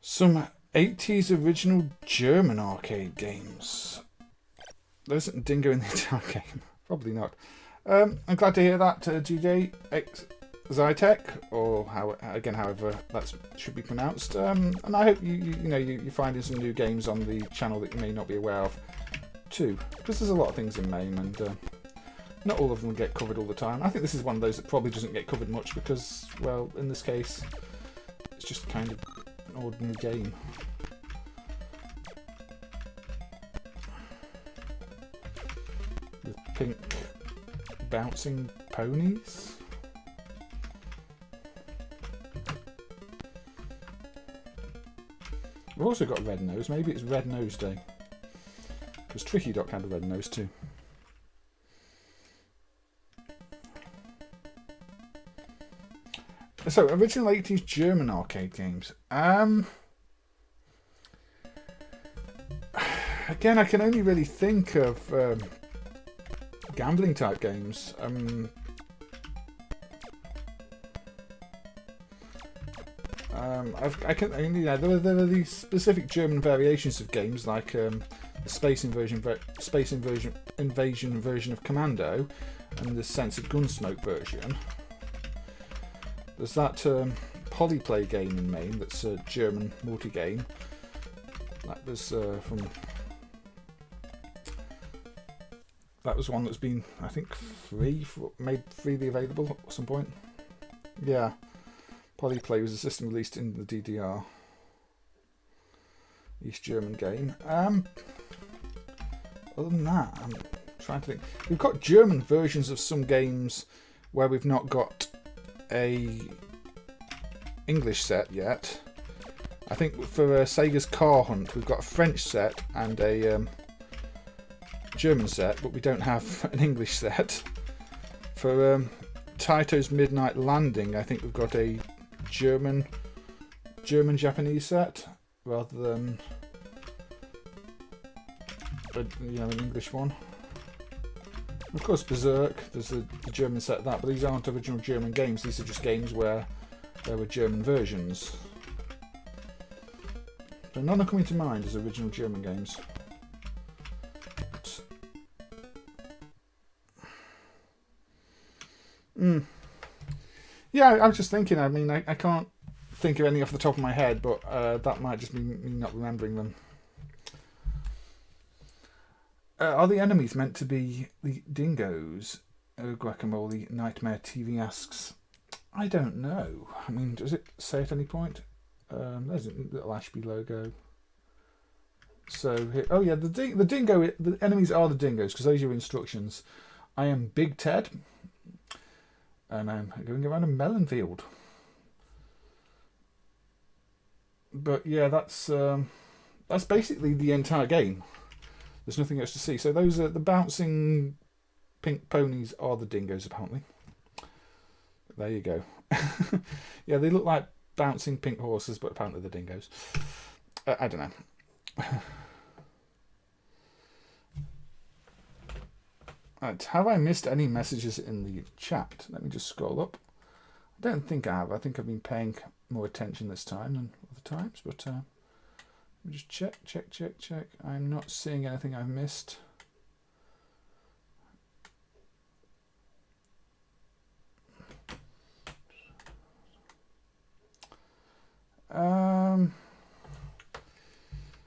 some 80s original German arcade games. There isn't Dingo in the entire game. Probably not. I'm glad to hear that, GJ Zytek, or however that should be pronounced. And I hope you're finding some new games on the channel that you may not be aware of too, because there's a lot of things in MAME, and not all of them get covered all the time. I think this is one of those that probably doesn't get covered much because, well, in this case, it's just kind of an ordinary game. With pink bouncing ponies. We've also got a red nose. Maybe it's Red Nose Day. Because Tricky Doc had a red nose too. So, original 80s German arcade games. Again, I can only really think of gambling type games. There are these specific German variations of games like the Space Invasion version of Commando and the Censored Gunsmoke version. There's that Polyplay game in MAME that's a German multi-game. That was that was one that's been, I think, made freely available at some point. Yeah, Polyplay was a system released in the DDR. East German game. Other than that, I'm trying to think. We've got German versions of some games where we've not got a English set yet. I think for Sega's Car Hunt we've got a French set and a German set, but we don't have an English set. For Taito's Midnight Landing, I think we've got a German-Japanese set rather than an English one. Of course, Berserk, there's the German set of that, but these aren't original German games. These are just games where there were German versions. So none are coming to mind as original German games. Yeah, I was just thinking, I mean, I can't think of any off the top of my head, but that might just be me not remembering them. Are the enemies meant to be the dingoes Oh, Guacamole Nightmare TV asks, I don't know. I mean, does it say at any point? There's a little Ashby logo. So here, oh yeah, the dingo. The enemies are the dingoes because those are your instructions. I am Big Ted, and I'm going around a melon field. But yeah, that's basically the entire game. There's nothing else to see. So those are the bouncing pink ponies are the dingoes apparently. There you go. Yeah, they look like bouncing pink horses, but apparently they're dingoes. I don't know. Right, have I missed any messages in the chat? Let me just scroll up. I don't think I have. I think I've been paying more attention this time than other times, but let me just check. I'm not seeing anything I've missed.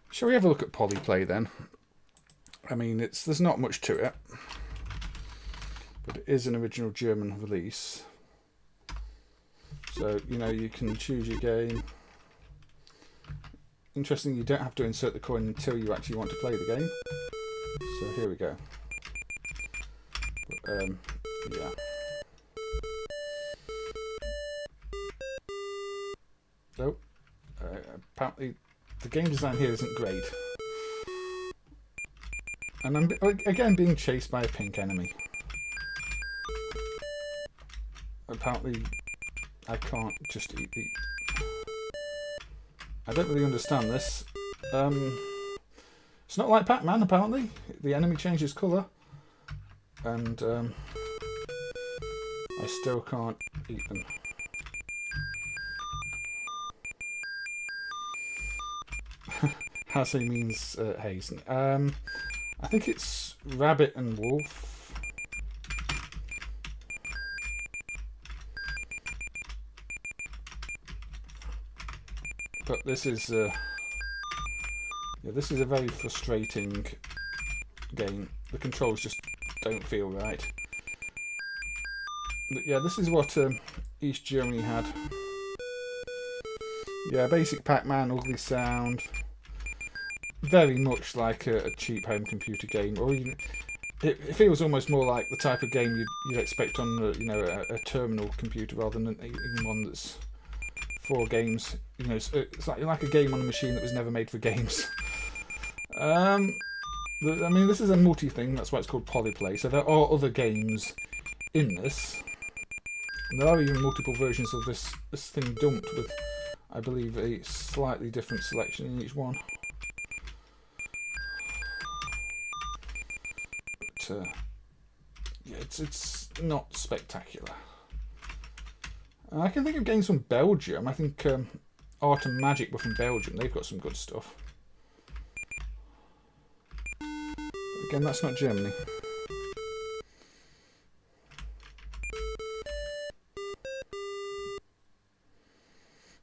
Shall we have a look at Polyplay then? I mean, there's not much to it, but it is an original German release. So, you know, you can choose your game. Interesting, you don't have to insert the coin until you actually want to play the game. So here we go. But, yeah. So, apparently the game design here isn't great. And I'm again being chased by a pink enemy. Apparently I can't just eat the... I don't really understand this. It's not like Pac-Man apparently. The enemy changes colour. And I still can't eat them. Haze means Haze. I think it's rabbit and wolf. But this is yeah, this is a very frustrating game. The controls just don't feel right. But yeah, this is what East Germany had. Yeah, basic Pac-Man, ugly sound. Very much like a cheap home computer game, or even, it feels almost more like the type of game you'd expect on you know a terminal computer rather than even one that's for games. You know, it's like a game on a machine that was never made for games. I mean, this is a multi thing. That's why it's called Polyplay. So there are other games in this. And there are even multiple versions of this thing dumped with, I believe, a slightly different selection in each one. Yeah, it's not spectacular. I can think of games from Belgium. I think Art and Magic were from Belgium. They've got some good stuff. Again, that's not Germany.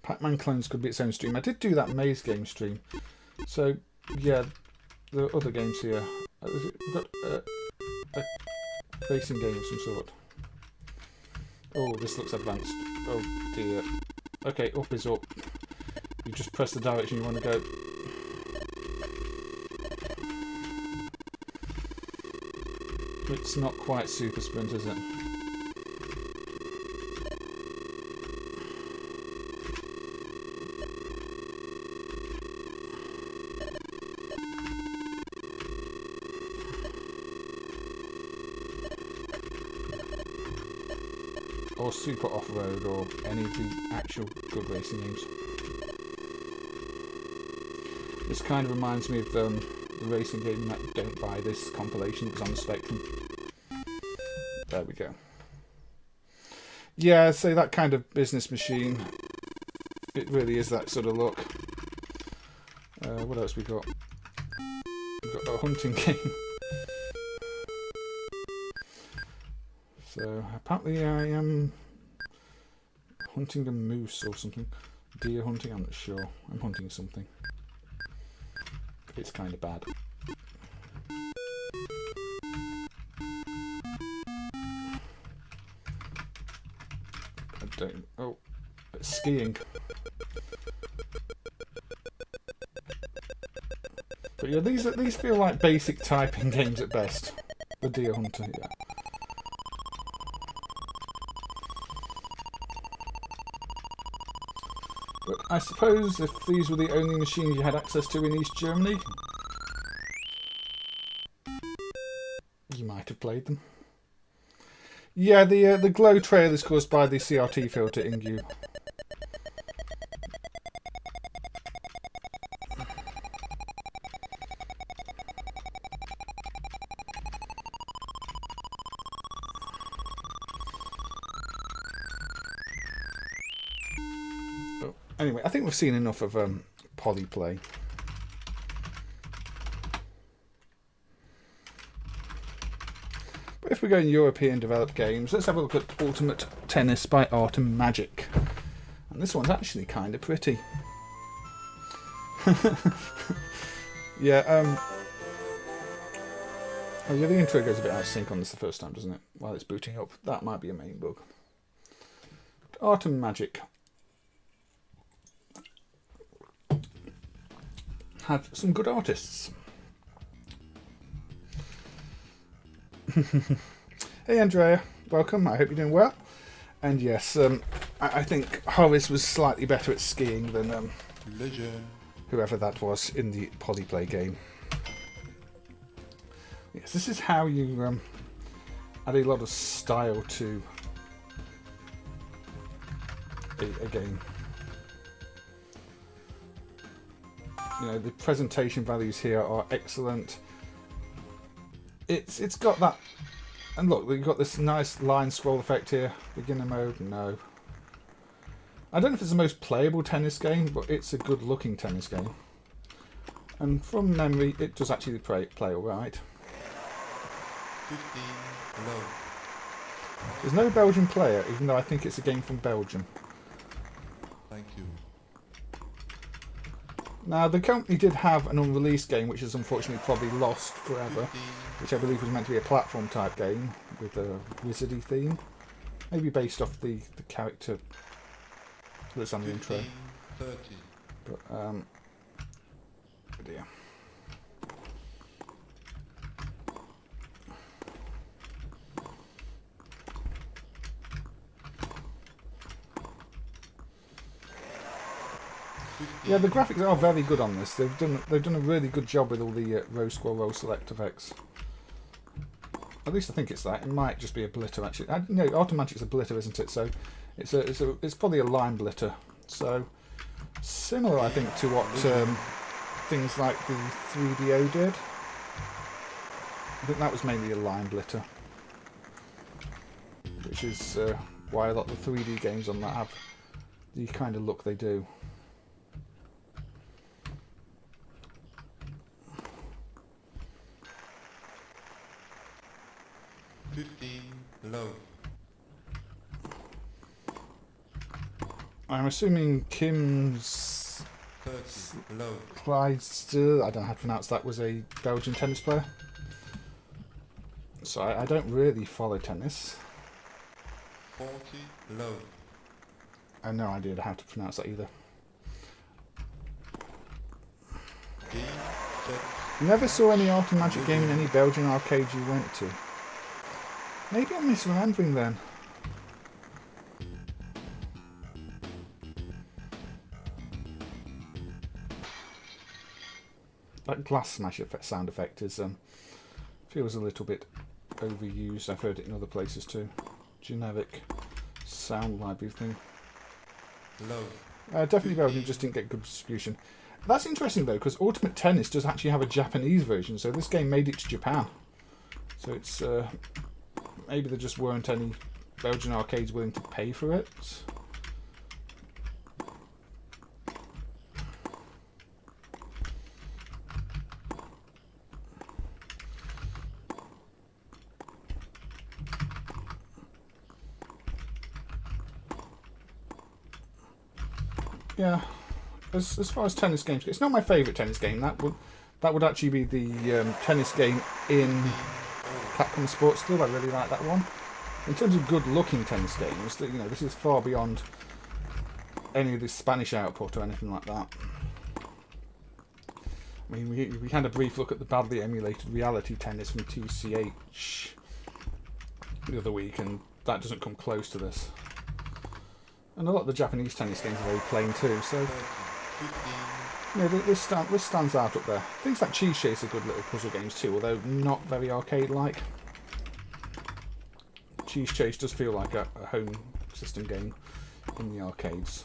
Pac-Man clones could be its own stream. I did do that Maze game stream. So, yeah, there are other games here. We've got a racing game of some sort. Oh, this looks advanced. Oh dear. Okay, up is up. You just press the direction you want to go. It's not quite Super Sprint, is it? Or Super Off-Road, or any of the actual good racing games. This kind of reminds me of the racing game that Don't Buy This compilation that was on the Spectrum. There we go. Yeah, say that kind of business machine. It really is that sort of look. What else we got? We've got a hunting game. So apparently I am hunting a moose or something. Deer hunting, I'm not sure. I'm hunting something. It's kind of bad. I don't. Oh, it's skiing. But yeah, these feel like basic typing games at best. The Deer Hunter, yeah. But I suppose if these were the only machines you had access to in East Germany, you might have played them. Yeah, the glow trail is caused by the CRT filter in you. Anyway, I think we've seen enough of poly play. But if we go in European developed games, let's have a look at Ultimate Tennis by Art and Magic. And this one's actually kind of pretty. Yeah, oh yeah, the intro goes a bit out of sync on this the first time, doesn't it? While it's booting up. That might be a main bug. Art and Magic had some good artists. Hey Andrea, welcome. I hope you're doing well. And yes, I think Horace was slightly better at skiing than whoever that was in the Polyplay game. Yes, this is how you add a lot of style to a game. You know, the presentation values here are excellent. It's got that, and look, we've got this nice line scroll effect here. Beginner mode, no. I don't know if it's the most playable tennis game, but it's a good looking tennis game. And from memory, it does actually play alright. 15 low. There's no Belgian player, even though I think it's a game from Belgium. Thank you. Now, the company did have an unreleased game, which is unfortunately probably lost forever, 15, which I believe was meant to be a platform type game with a wizardy theme. Maybe based off the character that's on the intro. 15, 30. But, oh dear. Yeah, the graphics are very good on this. They've done a really good job with all the row scroll, row select effects. At least I think it's that. It might just be a blitter actually. No, Automagic's a blitter, isn't it? So it's probably a line blitter. So similar, I think, to what things like the 3DO did. I think that was mainly a line blitter, which is why a lot of the 3D games on that have the kind of look they do. Low. I'm assuming Kim's 30 low. Clydesdale, I don't know how to pronounce that, was a Belgian tennis player. So I don't really follow tennis. 40 low. I have no idea how to pronounce that either. D, Never saw any Art and Magic game in any Belgian arcade you went to. Maybe I'm misremembering then. That glass smash sound effect is feels a little bit overused. I've heard it in other places too. Generic sound library thing. low. Definitely Belgium, just didn't get good distribution. That's interesting though, because Ultimate Tennis does actually have a Japanese version, so this game made it to Japan. So it's maybe there just weren't any Belgian arcades willing to pay for it. Yeah, as far as tennis games go, it's not my favourite tennis game. That would actually be the tennis game in Capcom Sports Club. I really like that one. In terms of good-looking tennis games, that this is far beyond any of the Spanish output or anything like that. I mean, we had a brief look at the badly emulated reality tennis from TCH the other week, and that doesn't come close to this. And a lot of the Japanese tennis games are very plain too, so this stands out up there. Things like Cheese Chase are good little puzzle games too, although not very arcade-like. Cheese Chase does feel like a home system game in the arcades.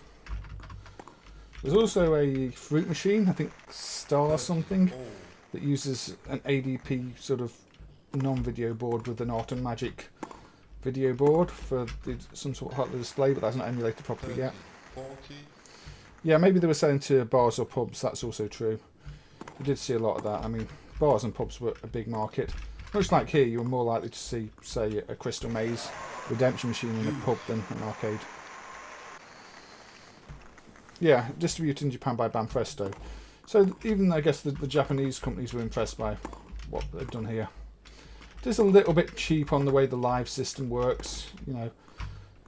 There's also a fruit machine, I think Star something, that uses an ADP sort of non-video board with an Art and Magic video board for some sort of hardware display, but that's not emulated properly yet. Yeah, maybe they were selling to bars or pubs, that's also true. I did see a lot of that. I mean, bars and pubs were a big market. Much like here, you were more likely to see, say, a Crystal Maze redemption machine in a pub than an arcade. Yeah, distributed in Japan by Banpresto. So even, I guess, the Japanese companies were impressed by what they've done here. It is a little bit cheap on the way the live system works. You're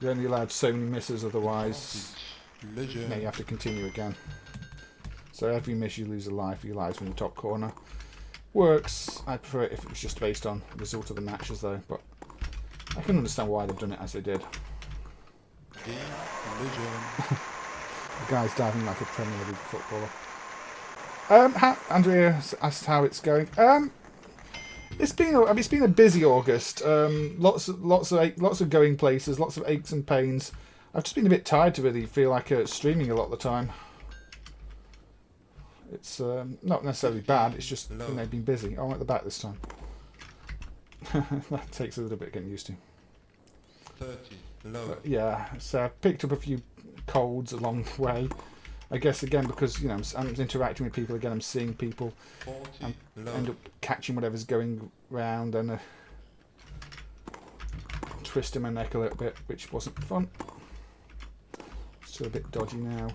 only allowed so many misses, otherwise you have to continue again. So every miss you lose a life, you lives from the top corner. Works. I prefer it if it was just based on the result of the matches though, but I can understand why they've done it as they did. The guy's diving like a Premier League footballer. Andrea asked how it's going. It's been a busy August. Lots of going places, lots of aches and pains. I've just been a bit tired to really feel like streaming a lot of the time. It's not necessarily bad. It's just been busy. I'm at the back this time. That takes a little bit getting used to. 30 low. But yeah, so I picked up a few colds along the way. I guess again because I'm interacting with people again. I'm seeing people. 40 I end up catching whatever's going round and twisting my neck a little bit, which wasn't fun. Still a bit dodgy now.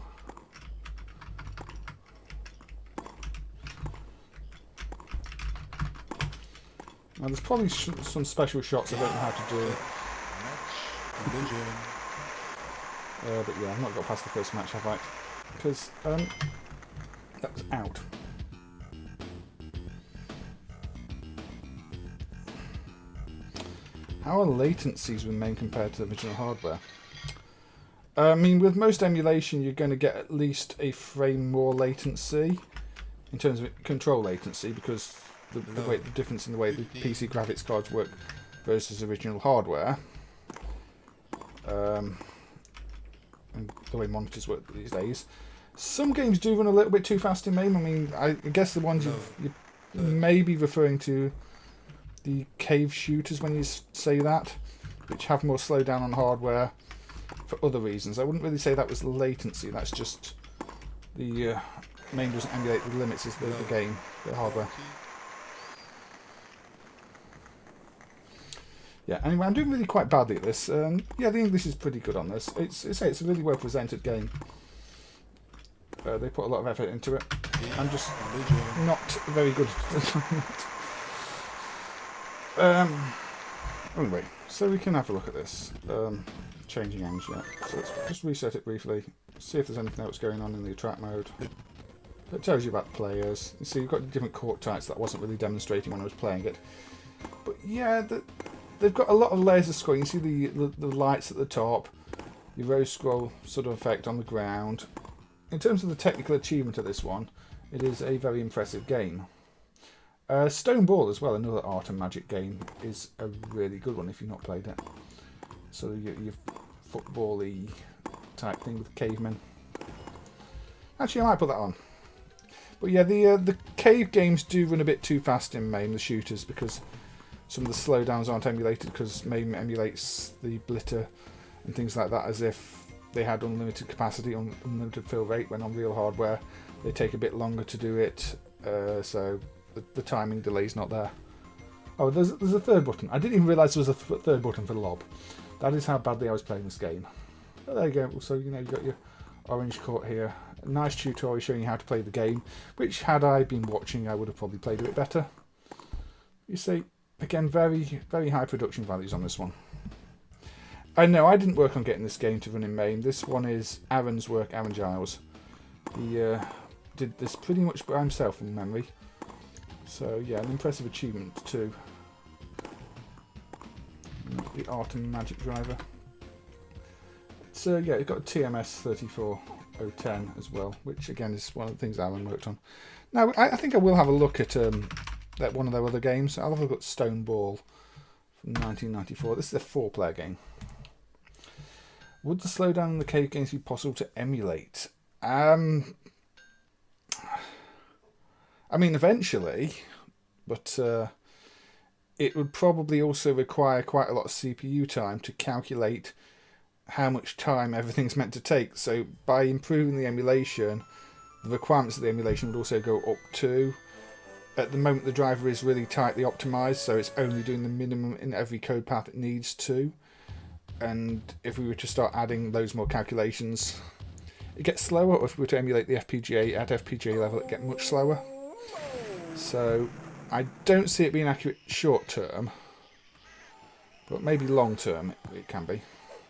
Now there's probably some special shots I don't know how to do. But yeah, I've not got past the first match, have I? Because that was out. How are latencies with MAME compared to the original hardware? I mean, with most emulation, you're going to get at least a frame more latency in terms of control latency, because the difference in the way the PC graphics cards work versus original hardware, and the way monitors work these days. Some games do run a little bit too fast in MAME. I mean, I guess the ones you may be referring to the cave shooters when you say that, which have more slowdown on hardware for other reasons. I wouldn't really say that was latency. That's just the MAME doesn't emulate the limits of the game, the hardware. Yeah, anyway, I'm doing really quite badly at this. Yeah, the English is pretty good on this. It's a really well presented game. They put a lot of effort into it. I'm just not very good at it. Anyway, so we can have a look at this. Changing ends yet. So let's just reset it briefly. See if there's anything else going on in the attract mode. It tells you about the players. You see, you've got different court types that I wasn't really demonstrating when I was playing it. But yeah, they've got a lot of layers of scrolling. You see the lights at the top, your rose scroll sort of effect on the ground. In terms of the technical achievement of this one, it is a very impressive game. Stone Ball as well, another art and magic game, is a really good one if you've not played it. So your football-y type thing with cavemen. Actually, I might put that on. But yeah, the cave games do run a bit too fast in MAME, the shooters, because some of the slowdowns aren't emulated, because MAME emulates the blitter and things like that as if they had unlimited capacity, unlimited fill rate, when on real hardware they take a bit longer to do it, so the timing delay's not there. Oh, there's a third button. I didn't even realise there was a third button for the lob. That is how badly I was playing this game. But there you go. So you've got your orange court here. A nice tutorial showing you how to play the game, which had I been watching I would have probably played a bit better. You see, again, very, very high production values on this one. I know I didn't work on getting this game to run in MAME. This one is Aaron's work, Aaron Giles. He did this pretty much by himself from memory. So yeah, an impressive achievement too. The Art and Magic driver. So yeah, it's got a TMS 34010 as well, which again is one of the things Alan worked on. Now I think I will have a look at that one of their other games. I'll have a look at Stone Ball from 1994. This is a 4-player game. Would the slowdown in the cave games be possible to emulate? I mean, eventually, but it would probably also require quite a lot of CPU time to calculate how much time everything's meant to take. So by improving the emulation, the requirements of the emulation would also go up too. At the moment, the driver is really tightly optimized, so it's only doing the minimum in every code path it needs to. And if we were to start adding loads more calculations, it gets slower. Or if we were to emulate the FPGA at FPGA level, it gets much slower. So I don't see it being accurate short term, but maybe long term it can be.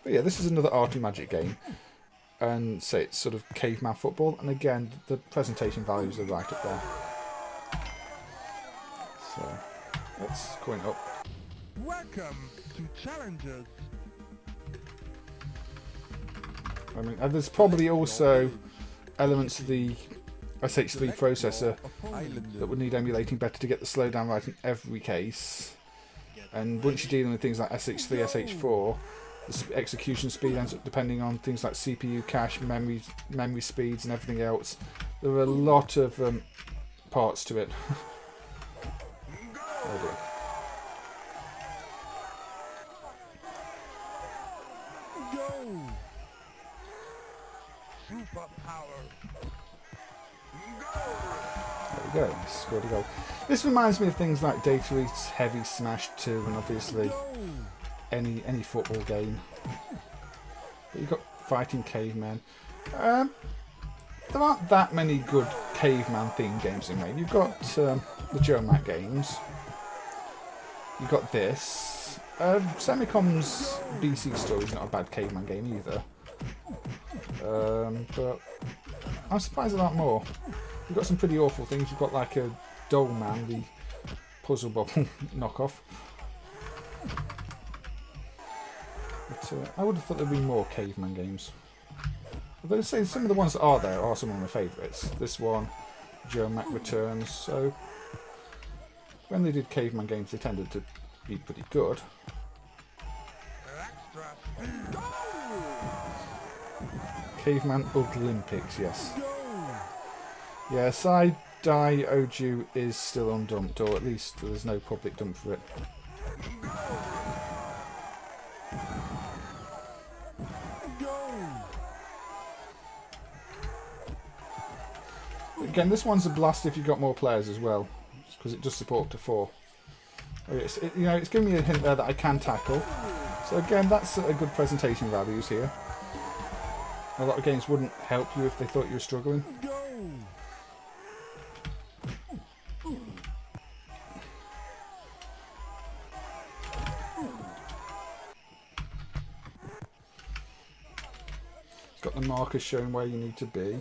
But yeah, this is another Art and Magic game, and say it's sort of caveman football, and again the presentation values are right up there. So let's coin up. Welcome to Challengers. I mean, there's probably also elements of the SH3 processor that would need emulating better to get the slowdown right in every case. And once you're dealing with things like SH3, SH4, the execution speed ends up depending on things like CPU cache, memory speeds, and everything else. There are a lot of parts to it. Oh dear. There we go, scored a goal. This reminds me of things like Data Eat's Heavy Smash 2 and obviously any football game. But you've got Fighting Cavemen. There aren't that many good caveman themed games in MAME. You've got the Joe Mac games. You've got this. Famicom's BC Story is not a bad caveman game either. But I'm surprised there aren't more. You've got some pretty awful things. You've got like a Doll Man, the Puzzle Bobble knockoff. But I would have thought there'd be more caveman games. Although I'd say some of the ones that are there are some of my favourites. This one, Joe Mac Returns. So when they did caveman games, they tended to be pretty good. Caveman Olympics, yes. Yeah, Side Die Oju is still undumped, or at least there's no public dump for it. Again, this one's a blast if you've got more players as well, because it does support up to 4. Oh, yes, it's giving me a hint there that I can tackle. So again, that's a good presentation values here. A lot of games wouldn't help you if they thought you were struggling. It's got the markers showing where you need to be.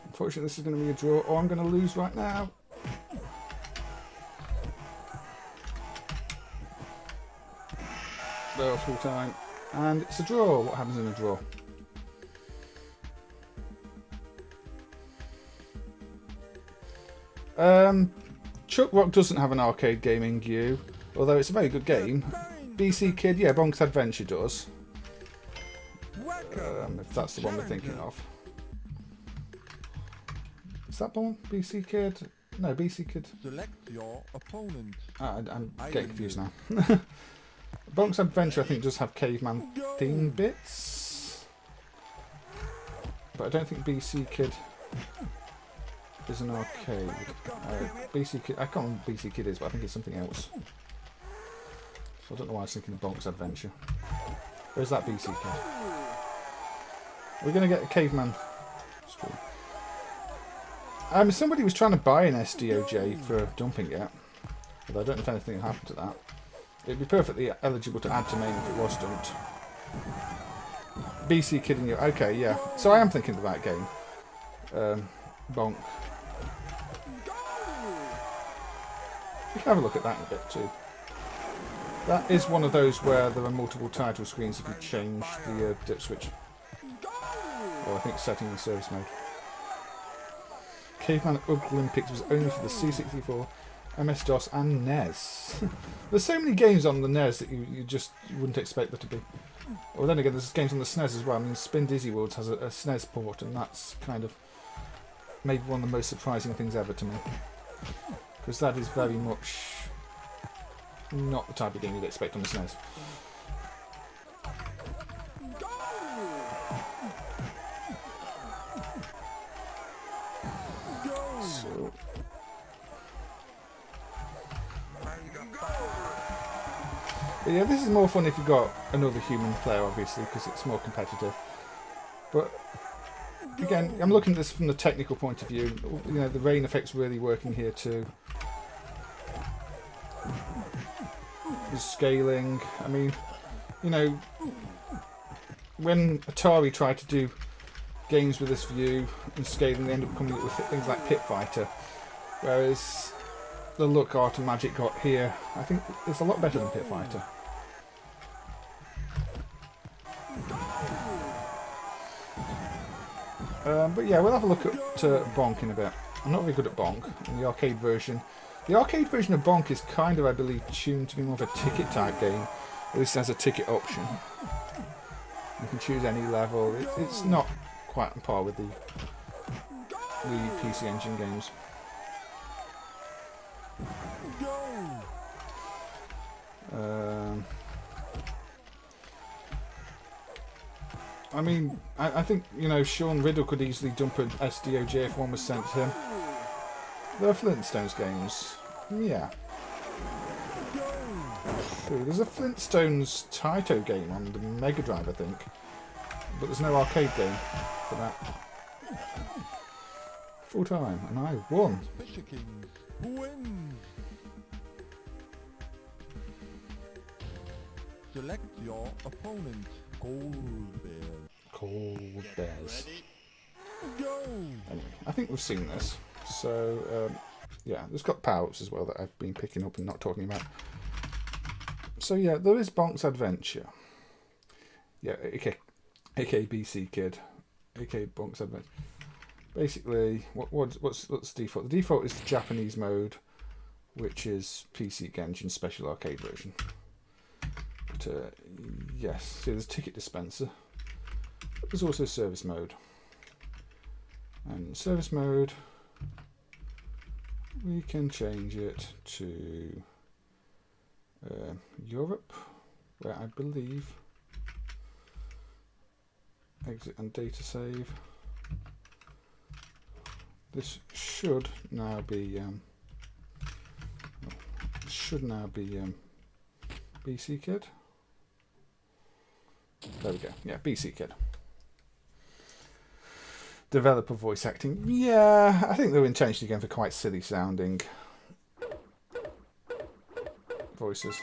Unfortunately, this is going to be a draw, or I'm going to lose right now. Full time, and it's a draw. What happens in a draw? Chuck Rock doesn't have an arcade gaming queue, although it's a very good game. BC Kid, yeah, Bonks Adventure does. If that's the one we're thinking of. Is that one? BC Kid? No, BC Kid. Select your opponent. I'm getting confused now. Bonks Adventure, I think, does have caveman theme bits, but I don't think BC Kid is an arcade. BC Kid, I can't remember what BC Kid is, but I think it's something else. So I don't know why I was thinking of Bonks Adventure. Where's that BC Kid? We're going to get a caveman stream. Somebody was trying to buy an SDOJ for dumping it, but I don't know if anything happened to that. It'd be perfectly eligible to add to MAME if it was dumped. BC kidding you. Okay, yeah. So I am thinking of that game. Bonk. You can have a look at that in a bit too. That is one of those where there are multiple title screens if you change the dip switch. Or I think setting the service mode. Caveman Olympics was only for the C64, MS-DOS and NES. There's so many games on the NES that you just wouldn't expect there to be. Well, then again, there's games on the SNES as well. I mean, Spin Dizzy Worlds has a SNES port, and that's kind of maybe one of the most surprising things ever to me. Because that is very much not the type of game you'd expect on the SNES. So. But yeah, this is more fun if you've got another human player, obviously, because it's more competitive. But again, I'm looking at this from the technical point of view. You know, the rain effect's really working here too. The scaling. I mean, you know, when Atari tried to do games with this view and scaling, they ended up coming up with things like Pit Fighter, whereas the look Art and Magic got here, I think it's a lot better than Pit Fighter. But yeah, we'll have a look at Bonk in a bit. I'm not very good at Bonk in the arcade version. The arcade version of Bonk is kind of, I believe, tuned to be more of a ticket type game. At least it has a ticket option. You can choose any level. It's not quite on par with the PC Engine games. I mean, I think, you know, Sean Riddle could easily dump an SDOJ if one was sent to him. There are Flintstones games. Yeah. True. There's a Flintstones Taito game on the Megadrive, I think. But there's no arcade game for that. Full time, and I won. Select your opponent. Cold bears. Cold bears. Go. Anyway, I think we've seen this. So, yeah, there's got power-ups as well that I've been picking up and not talking about. So, yeah, there is Bonk's Adventure. Yeah, aka BC Kid. Aka Bonk's Adventure. Basically, what's the default? The default is the Japanese mode, which is PC Genjin Special Arcade version. But, yes, see, there's Ticket Dispenser. But there's also Service Mode. And Service Mode, we can change it to Europe, where I believe exit and data save. This should now be BC Kid. There we go. Yeah, BC Kid. Developer voice acting. Yeah, I think they were intentionally going for quite silly sounding voices.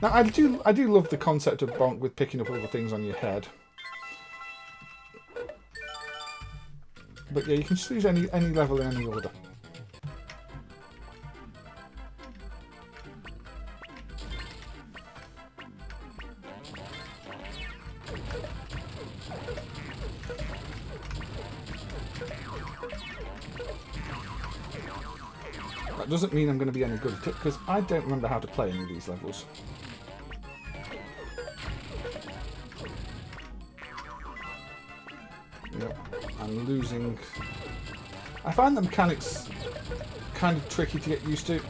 Now, I do love the concept of Bonk with picking up all the things on your head. But yeah, you can choose any level in any order. That doesn't mean I'm going to be any good at it, because I don't remember how to play any of these levels. Yep, I'm losing. I find the mechanics kind of tricky to get used to,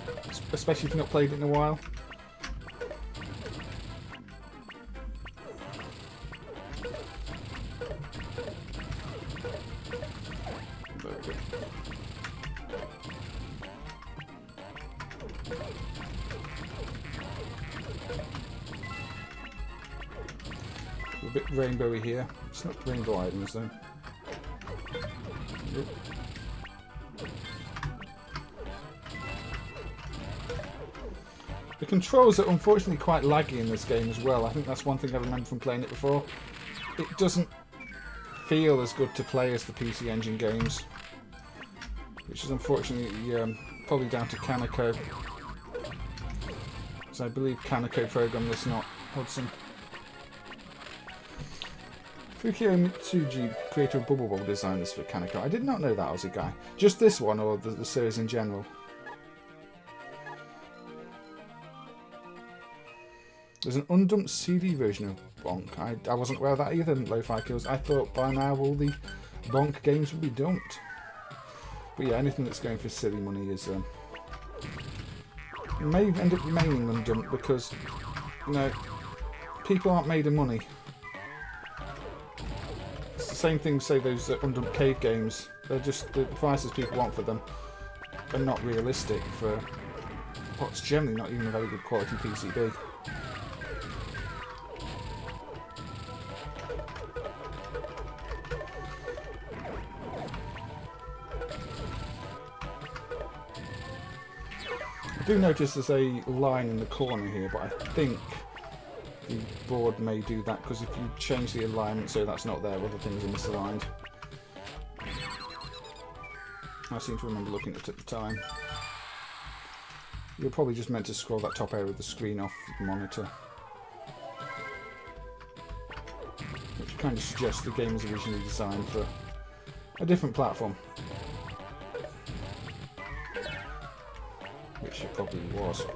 especially if you've not played it in a while. There we go. A bit rainbowy here. It's not rainbow items though. Yep. The controls are unfortunately quite laggy in this game as well. I think that's one thing I remember from playing it before. It doesn't feel as good to play as the PC Engine games, which is unfortunately probably down to Kaneko. So I believe Kaneko programmed this, not Hudson. Fukio Mitsuji, creator of Bubble Bobble, designed this for Kaneko. I did not know that Aussie guy. Just this one, or the series in general? There's an undumped CD version of Bonk. I wasn't aware of that either, Lo-Fi Kills. I thought by now all the Bonk games would be dumped. But yeah, anything that's going for silly money is... may end up remaining undumped because, you know, people aren't made of money. It's the same thing, say, those undumped cave games. They're just, the prices people want for them are not realistic for what's generally not even a very good quality PCB. I do notice there's a line in the corner here, but I think the board may do that because if you change the alignment so that's not there, other things are misaligned. I seem to remember looking at it at the time. You're probably just meant to scroll that top area of the screen off the monitor, which kind of suggests the game was originally designed for a different platform. Which it probably was.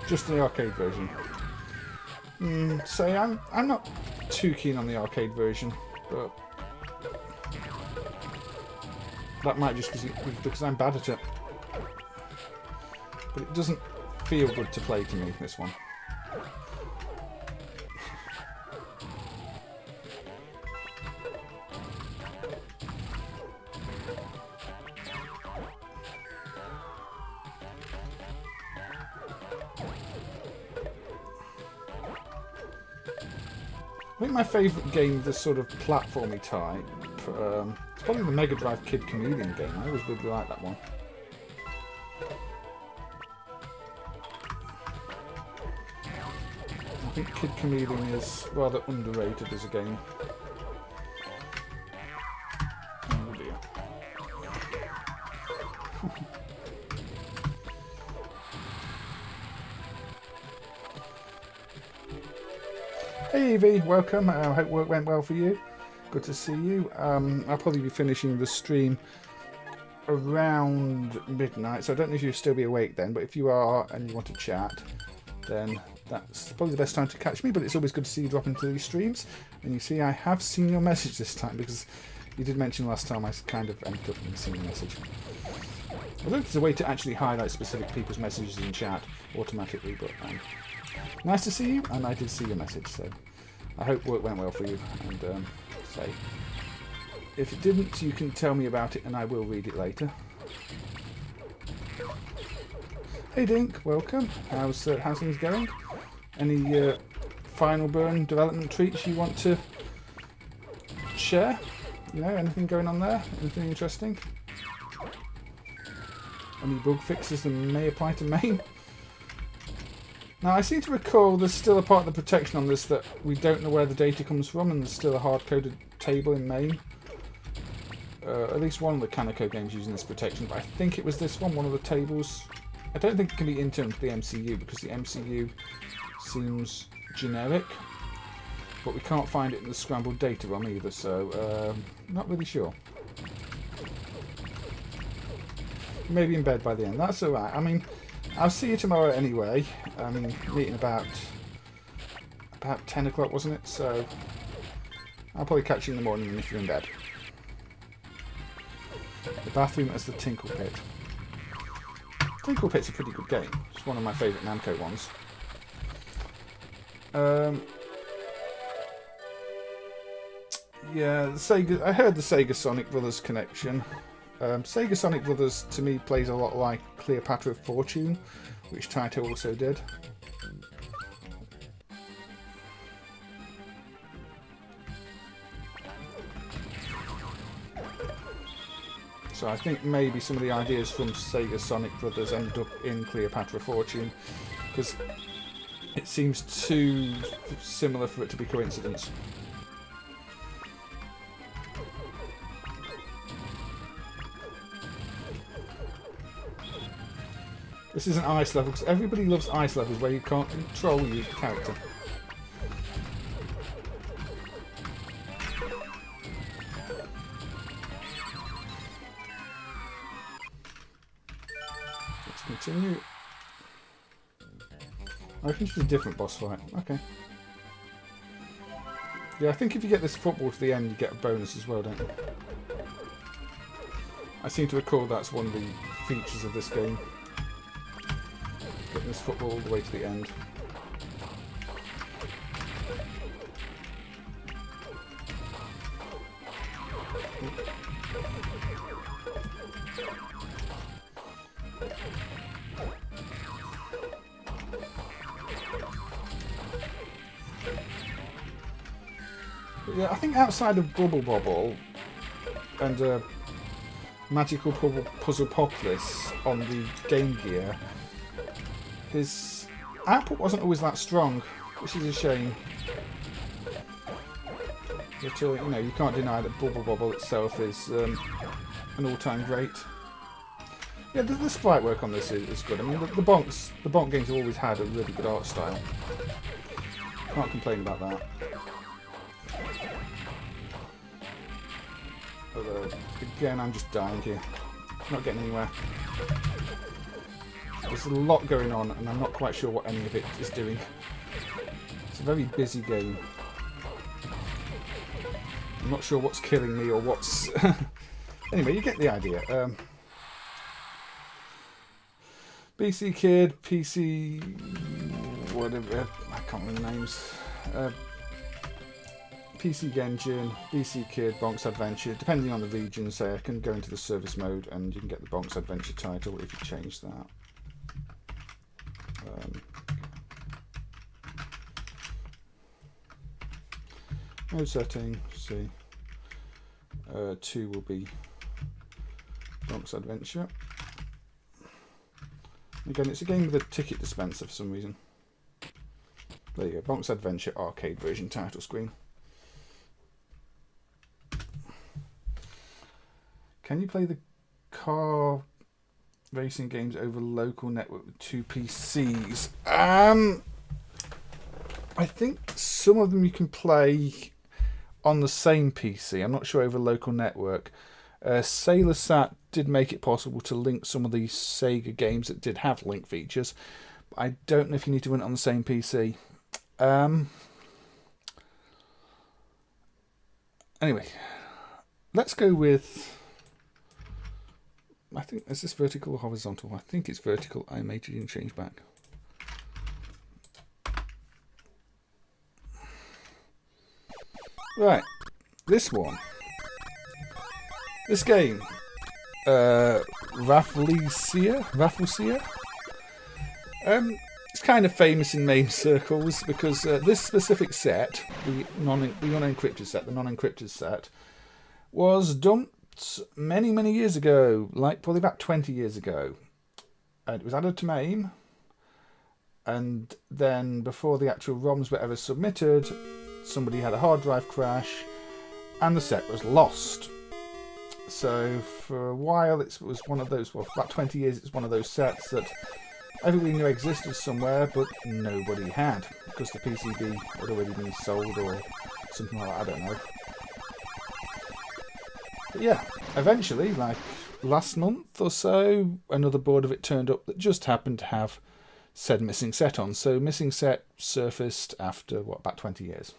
Just the arcade version. Say I'm not too keen on the arcade version, but that might just be because I'm bad at it. But it doesn't feel good to play to me, this one. I think my favourite game, this sort of platformy type, it's probably the Megadrive Kid Chameleon game. I always really like that one. I think Kid Chameleon is rather underrated as a game. Oh dear. Hey Evie, welcome. I hope work went well for you. Good to see you. I'll probably be finishing the stream around midnight, so I don't know if you'll still be awake then, but if you are and you want to chat, then that's probably the best time to catch me, but it's always good to see you drop into these streams. And you see I have seen your message this time, because you did mention last time I kind of ended up seeing your message. I don't know if there's a way to actually highlight specific people's messages in chat automatically, but nice to see you, and I did see your message, so I hope work went well for you. And say, if it didn't, you can tell me about it, and I will read it later. Hey Dink, welcome. How's things going? Any final burn development treats you want to share? You know, anything going on there? Anything interesting? Any bug fixes that may apply to MAME? Now, I seem to recall there's still a part of the protection on this that we don't know where the data comes from, and there's still a hard-coded table in MAME. At least one of the Kaneko games using this protection, but I think it was this one of the tables. I don't think it can be internal to the MCU, because the MCU seems generic, but we can't find it in the scrambled data ROM either, so not really sure. Maybe in bed by the end. That's alright. I mean, I'll see you tomorrow anyway. I mean, meeting about 10 o'clock, wasn't it? So I'll probably catch you in the morning if you're in bed. The bathroom as the Tinkle Pit. Tinkle Pit's a pretty good game. It's one of my favourite Namco ones. Yeah, the Sega. I heard the Sega Sonic Brothers connection. Sega Sonic Brothers to me plays a lot like Cleopatra of Fortune, which Taito also did. So I think maybe some of the ideas from Sega Sonic Brothers ended up in Cleopatra Fortune, because it seems too similar for it to be coincidence. This is an ice level, because everybody loves ice levels where you can't control your character. Let's continue. I reckon it's a different boss fight. Okay. Yeah, I think if you get this football to the end, you get a bonus as well, don't you? I seem to recall that's one of the features of this game. Getting this football all the way to the end. But yeah, I think outside of Bubble Bobble and Magical Puzzle Populous on the Game Gear, his output wasn't always that strong, which is a shame. But you know, you can't deny that Bubble Bobble itself is an all-time great. Yeah, the sprite work on this is good. I mean, the Bonk games have always had a really good art style. Can't complain about that. Although, again, I'm just dying here. Not getting anywhere. There's a lot going on, and I'm not quite sure what any of it is doing. It's a very busy game. I'm not sure what's killing me or what's... Anyway, you get the idea. BC Kid, PC... whatever, I can't remember the names. PC Genjin, BC Kid, Bonks Adventure. Depending on the region, say I can go into the service mode and you can get the Bonks Adventure title if you change that. Mode setting, see. 2 will be Bonks Adventure. Again, it's a game with a ticket dispenser for some reason. There you go, Bonks Adventure arcade version title screen. Can you play the car racing games over local network with 2 PCs? I think some of them you can play on the same PC. I'm not sure over local network. Sailor Sat did make it possible to link some of these Sega games that did have link features. But I don't know if you need to run it on the same PC. Anyway, let's go with... I think, is this vertical or horizontal? I think it's vertical. I may change back. Right, this one. This game, Rafflesia. It's kind of famous in MAME circles because this specific set, the non-encrypted set, was dumped many years ago, like probably about 20 years ago. It was added to MAME, and then before the actual ROMs were ever submitted, somebody had a hard drive crash, and the set was lost. So for a while, it was one of those. Well, for about 20 years, it's one of those sets that everybody knew existed somewhere, but nobody had because the PCB had already been sold or something like that. I don't know. But yeah, eventually, like last month or so, another board of it turned up that just happened to have said missing set on. So missing set surfaced after, what, about 20 years.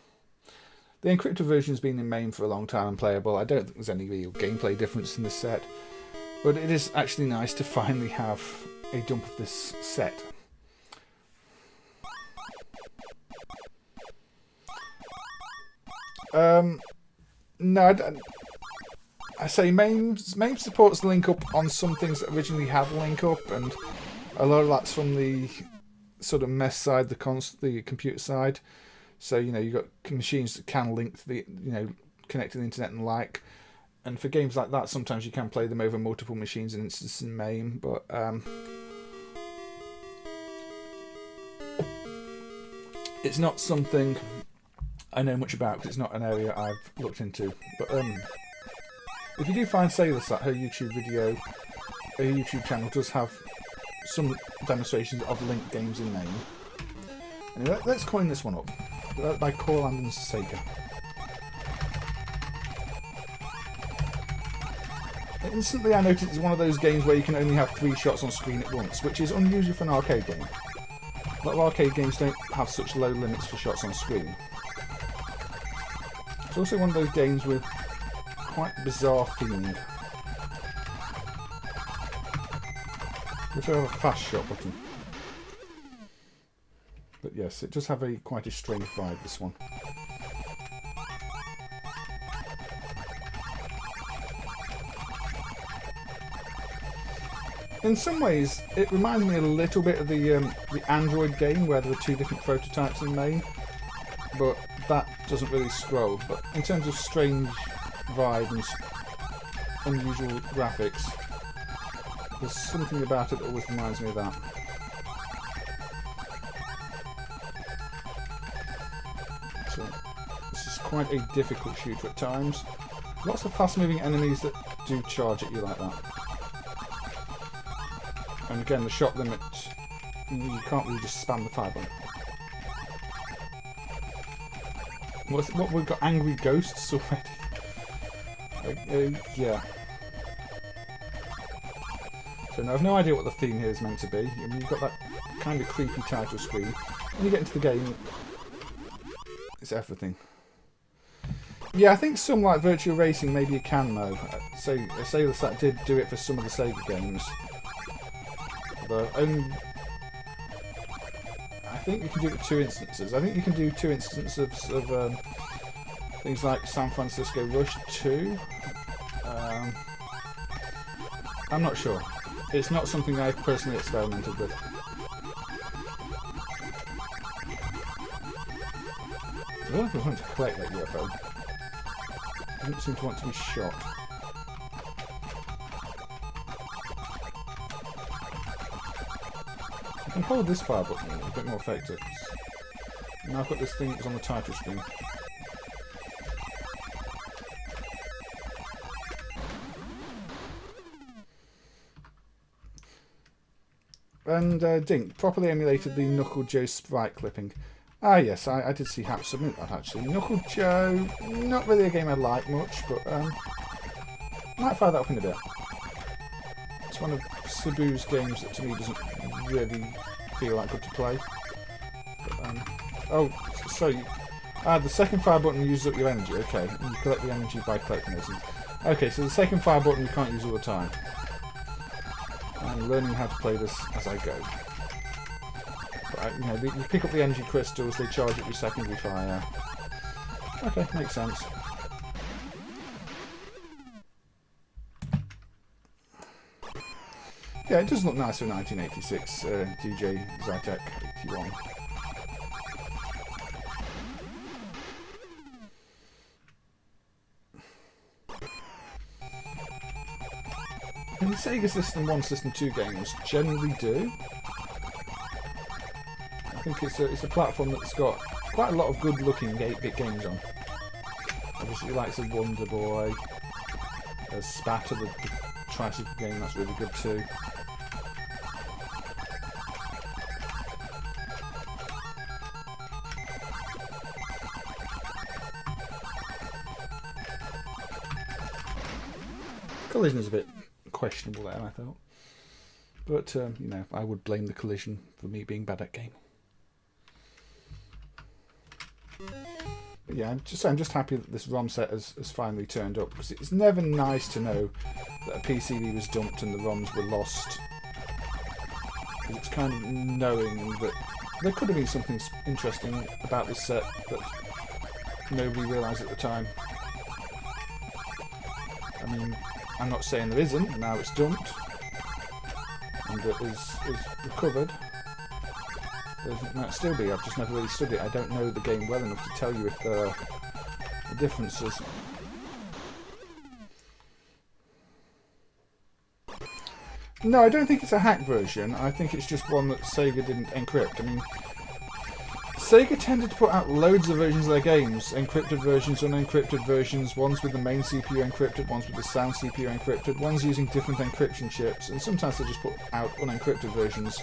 The encrypted version has been in MAME for a long time and playable. I don't think there's any real gameplay difference in this set, but it is actually nice to finally have a dump of this set. No, I say MAME supports link up on some things that originally had link up, and a lot of that's from the sort of mess side, the computer side. So, you know, you've got machines that can link to the, you know, connect to the internet and like. And for games like that, sometimes you can play them over multiple machines and instances in MAME, but it's not something I know much about because it's not an area I've looked into. But if you do find SailorSat, her YouTube video, her YouTube channel does have some demonstrations of linked games in MAME. Anyway, let's coin this one up. By Coreland and Sega. Instantly I noticed it's one of those games where you can only have 3 shots on screen at once, which is unusual for an arcade game. A lot of arcade games don't have such low limits for shots on screen. It's also one of those games with quite bizarre theming. Which I have a fast shot button. But yes, it does have quite a strange vibe, this one. In some ways, it reminds me a little bit of the Android game where there were 2 different prototypes in MAME, but that doesn't really scroll. But in terms of strange vibe and unusual graphics, there's something about it that always reminds me of that. So, this is quite a difficult shooter at times. Lots of fast-moving enemies that do charge at you like that. And again, the shot limit, you can't really just spam the fire button. What we've got angry ghosts already. Yeah. So now I've no idea what the theme here is meant to be. I mean, you've got that kind of creepy title screen. When you get into the game, it's everything. Yeah, I think some like virtual racing maybe you can though. SailorSat did do it for some of the Sega games. But I think you can do it with 2 instances. I think you can do 2 instances of things like San Francisco Rush 2. I'm not sure. It's not something I've personally experimented with. I don't know if I want to collect that UFO. I don't seem to want to be shot. I can hold this fire button, it's a bit more effective. Now I've got this thing that's on the title screen. And Dink properly emulated the Knuckle Joe sprite clipping. Ah yes, I did see Hap submit that actually. Knuckle Joe, not really a game I like much, but might fire that up in a bit. It's one of Seibu's games that to me doesn't really feel that good to play. But, oh, so the second fire button uses up your energy, okay. And you collect the energy by collecting those things. Okay, so the second fire button you can't use all the time. I'm learning how to play this as I go. But, you know, you pick up the energy crystals, they charge at your secondary fire. Okay, makes sense. Yeah, it does look nice for 1986 DJ Zytek 81. And the Sega System 1, System 2 games generally do. I think it's a platform that's got quite a lot of good-looking 8-bit games on. Obviously, likes of Wonder Boy, Spatter, the tricycle game, that's really good too. Collision is a bit questionable there, I thought. But, you know, I would blame the collision for me being bad at game. But yeah, I'm just happy that this ROM set has finally turned up, because it's never nice to know that a PCB was dumped and the ROMs were lost. Because it's kind of knowing that there could have been something interesting about this set that nobody realised at the time. I mean, I'm not saying there isn't, now it's dumped and it is recovered. There might still be, I've just never really studied it. I don't know the game well enough to tell you if there are differences. No, I don't think it's a hack version. I think it's just one that Sega didn't encrypt. I mean, Sega tended to put out loads of versions of their games. Encrypted versions, unencrypted versions, ones with the main CPU encrypted, ones with the sound CPU encrypted, ones using different encryption chips, and sometimes they just put out unencrypted versions.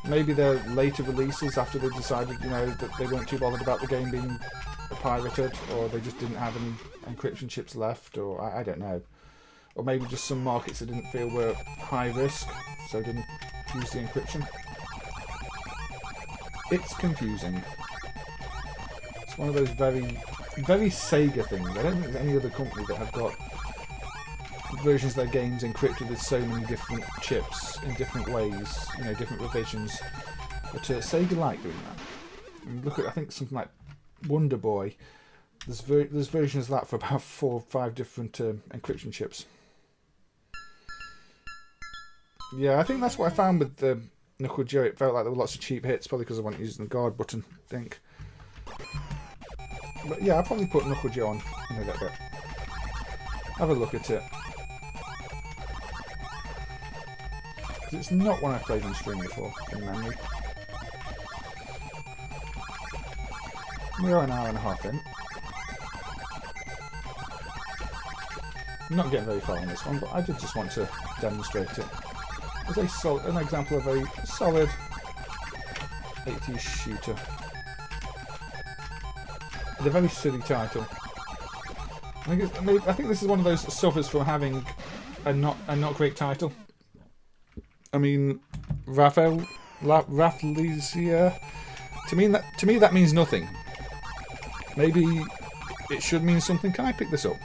Maybe they're later releases after they decided, you know, that they weren't too bothered about the game being pirated, or they just didn't have any encryption chips left, or I don't know. Or maybe just some markets they didn't feel were high risk, so didn't use the encryption. It's confusing. It's one of those very, very Sega things. I don't think there's any other company that have got versions of their games encrypted with so many different chips in different ways, you know, different revisions. But Sega like doing that. And look at, I think something like Wonder Boy. There's versions of that for about 4 or 5 different encryption chips. Yeah, I think that's what I found with the Knuckle Joe. It felt like there were lots of cheap hits, probably because I wasn't using the guard button, I think. But yeah, I'll probably put Knuckle Joe on in a little bit. Have a look at it. Because it's not one I've played on stream before, in memory. We are an hour and a half in. I'm not getting very far on this one, but I did just want to demonstrate it. It's an example of a solid 80s shooter. It's a very silly title. I think this is one of those that suffers from having a not great title. I mean, Rafflesia. To me that means nothing. Maybe it should mean something. Can I pick this up?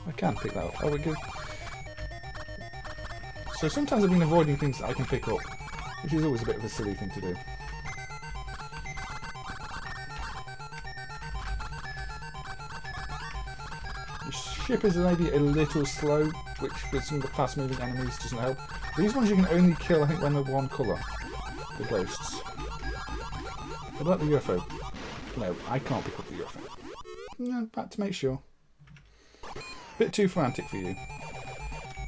I can pick that up. Oh, we go. So sometimes I've been avoiding things that I can pick up, which is always a bit of a silly thing to do. The ship is maybe a little slow, which with some of the fast-moving enemies doesn't help. These ones you can only kill, I think, when they're one colour. The ghosts. What about the UFO? No, I can't pick up the UFO. No, back to make sure. Bit too frantic for you.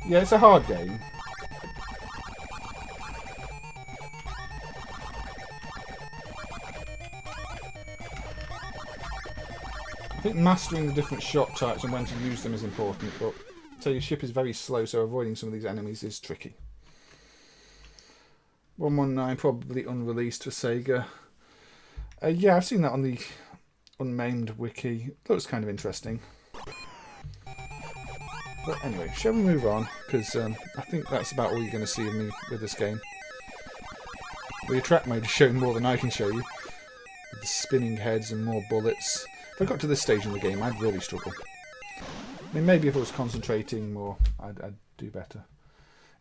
Yeah, it's a hard game. I think mastering the different shot types and when to use them is important, but so your ship is very slow, so avoiding some of these enemies is tricky. 119 probably unreleased for Sega. Yeah, I've seen that on the unMAMEd wiki. Looks kind of interesting. But anyway, shall we move on? Because I think that's about all you're going to see of me with this game. The attract mode is showing more than I can show you. With the spinning heads and more bullets. If I got to this stage in the game, I'd really struggle. I mean, maybe if I was concentrating more, I'd do better.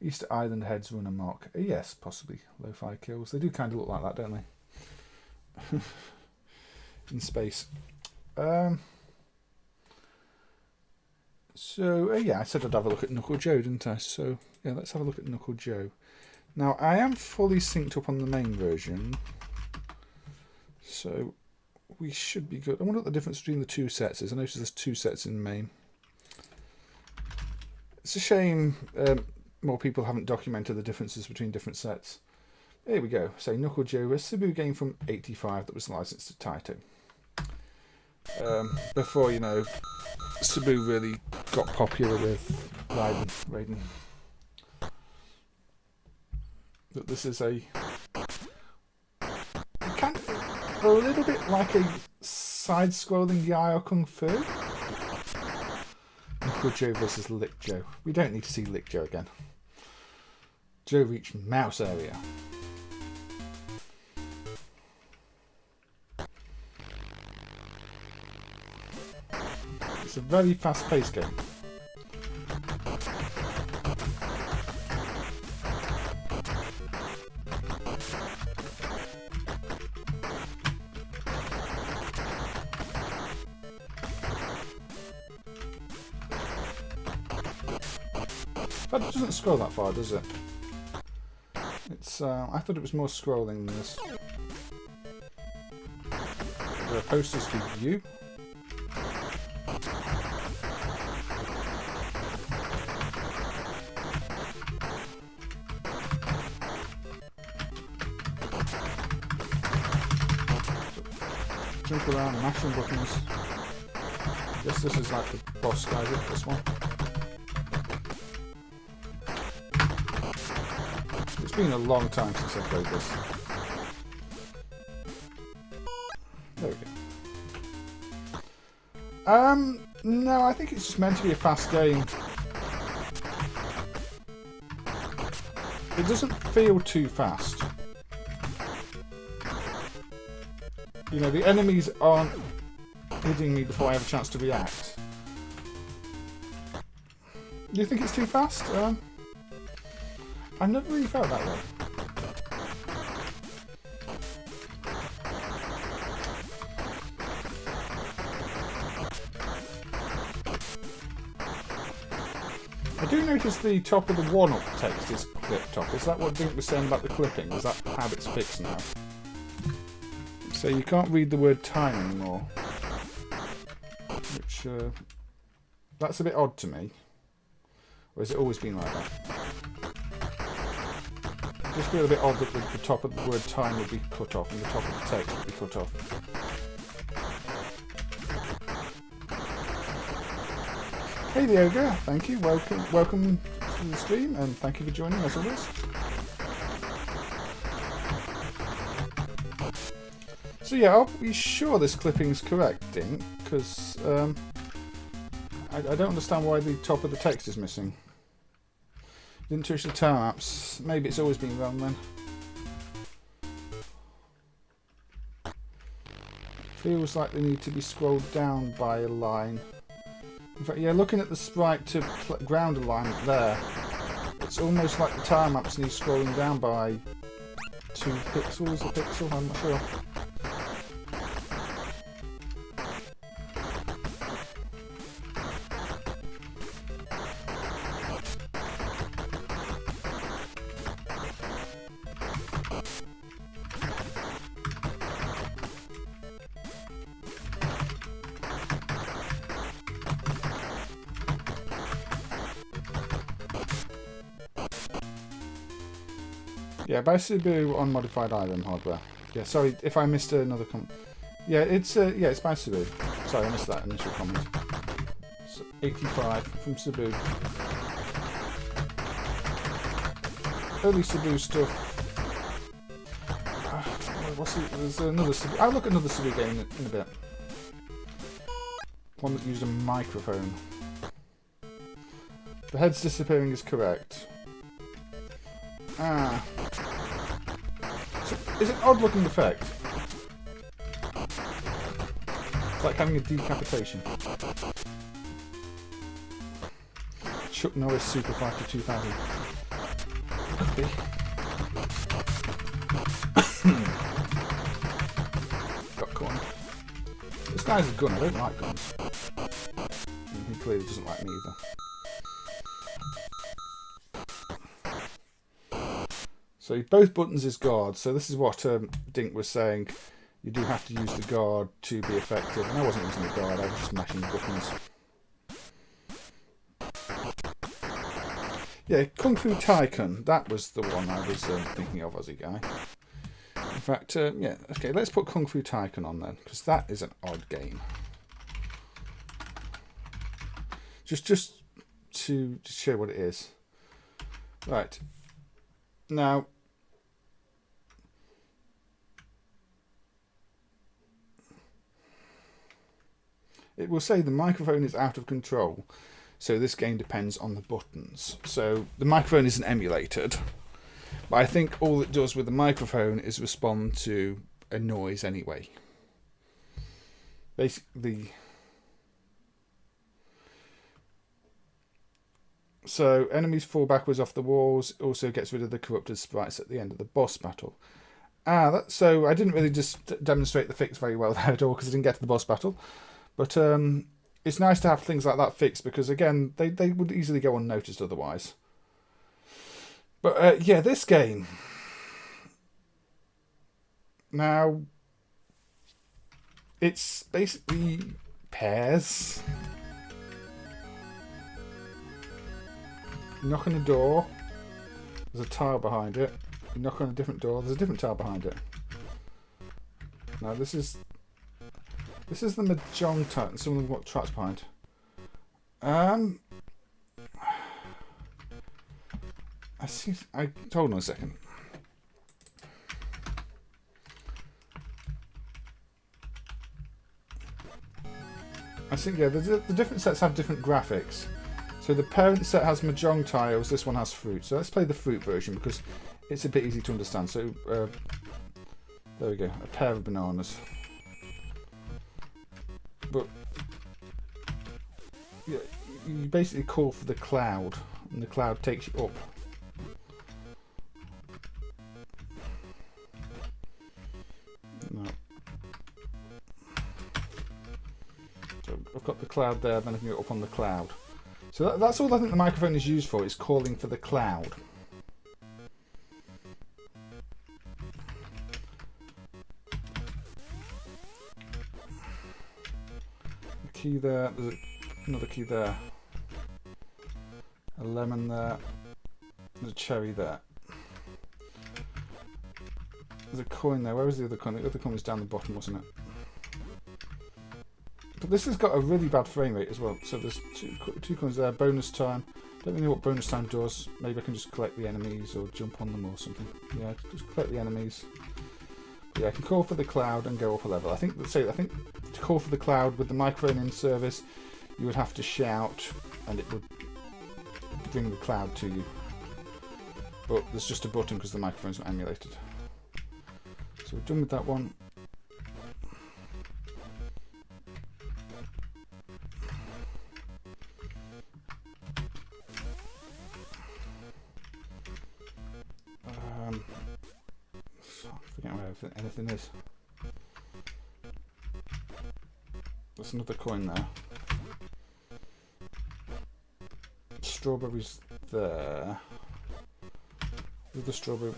Easter Island heads run amok. Yes, possibly. Lo-fi kills. They do kind of look like that, don't they? In space. So, yeah, I said I'd have a look at Knuckle Joe, didn't I? So, yeah, let's have a look at Knuckle Joe. Now, I am fully synced up on the main version. So, we should be good. I wonder what the difference between the two sets is. I noticed there's 2 sets in MAME. It's a shame more people haven't documented the differences between different sets. Here we go. So, Knuckle Joe, a Seibu game from '85 that was licensed to Taito. Before, you know, Seibu really got popular with Raiden. But this is a little bit like a side-scrolling Yao Kung Fu. Knuckle Joe versus Lick Joe. We don't need to see Lick Joe again. Joe reached mouse area. It's a very fast-paced game. That doesn't scroll that far, does it? It's. I thought it was more scrolling than this. There are posters for you. jump around, mashing buttons. I guess this is like the boss guy with this one. It's been a long time since I've played this. There we go. No, I think it's just meant to be a fast game. It doesn't feel too fast. You know, the enemies aren't hitting me before I have a chance to react. Do you think it's too fast? I've never really felt that way. I do notice the top of the one-up text is clipped off. Is that what Dink was saying about the clipping? Is that how it's fixed now? So you can't read the word time anymore. Which, that's a bit odd to me. Or has it always been like that? I just feel a bit odd that the top of the word time would be cut off and the top of the text would be cut off. Hey the Ogre, thank you. Welcome to the stream and thank you for joining as always. So yeah, I'll be sure this clipping's correct, Dink, because I don't understand why the top of the text is missing. Didn't touch the time apps. Maybe it's always been wrong then. Feels like they need to be scrolled down by a line. In fact, yeah, looking at the sprite to ground alignment there, it's almost like the time apps need scrolling down by 2 pixels, a pixel, I'm not sure. Yeah, by Seibu on modified island hardware. Yeah, sorry if I missed another comment. Yeah, it's by Seibu. Sorry, I missed that initial comment. So 85 from Seibu. Early Seibu stuff. There's another Seibu. I'll look at another Seibu game in a bit. One that used a microphone. The head's disappearing is correct. Ah. So, it's an odd looking effect. It's like having a decapitation. Chuck Norris Superfighter 2000. Could be. Got corn. This guy's a gun. I don't like guns. And he clearly doesn't like me either. So both buttons is guard. So this is what Dink was saying. You do have to use the guard to be effective. And I wasn't using the guard. I was just mashing the buttons. Yeah, Kung Fu Taikun. That was the one I was thinking of, Aussie guy. In fact, yeah. Okay, let's put Kung Fu Taikun on then, because that is an odd game. Just to show what it is. Right. Now. It will say the microphone is out of control, so this game depends on the buttons. So the microphone isn't emulated, but I think all it does with the microphone is respond to a noise anyway. Basically, so enemies fall backwards off the walls, also gets rid of the corrupted sprites at the end of the boss battle. So I didn't really just demonstrate the fix very well there at all because I didn't get to the boss battle. But it's nice to have things like that fixed because, again, they would easily go unnoticed otherwise. But, yeah, this game. Now, it's basically pairs. You knock on a door. There's a tile behind it. You knock on a different door. There's a different tile behind it. Now, this is... This is the Mahjong type. Some of them got tracks behind. I see. Hold on a second. I think yeah, the different sets have different graphics. So the parent set has Mahjong tiles. This one has fruit. So let's play the fruit version because it's a bit easy to understand. So there we go. A pair of bananas. But yeah, you basically call for the cloud, and the cloud takes you up. No. So I've got the cloud there, then I can go up on the cloud. So that's all I think the microphone is used for, is calling for the cloud. A key there, there's another key there. A lemon there. There's a cherry there. There's a coin there. Where was the other coin? The other coin was down the bottom, wasn't it? But this has got a really bad frame rate as well. So there's two coins there. Bonus time. Don't really know what bonus time does. Maybe I can just collect the enemies or jump on them or something. Yeah, just collect the enemies. But yeah, I can call for the cloud and go up a level. I think to call for the cloud with the microphone in service, you would have to shout, and it would bring the cloud to you. But there's just a button because the microphone's not emulated. So we're done with that one. I forget where anything is. There's another coin there. Strawberries there. The other strawberry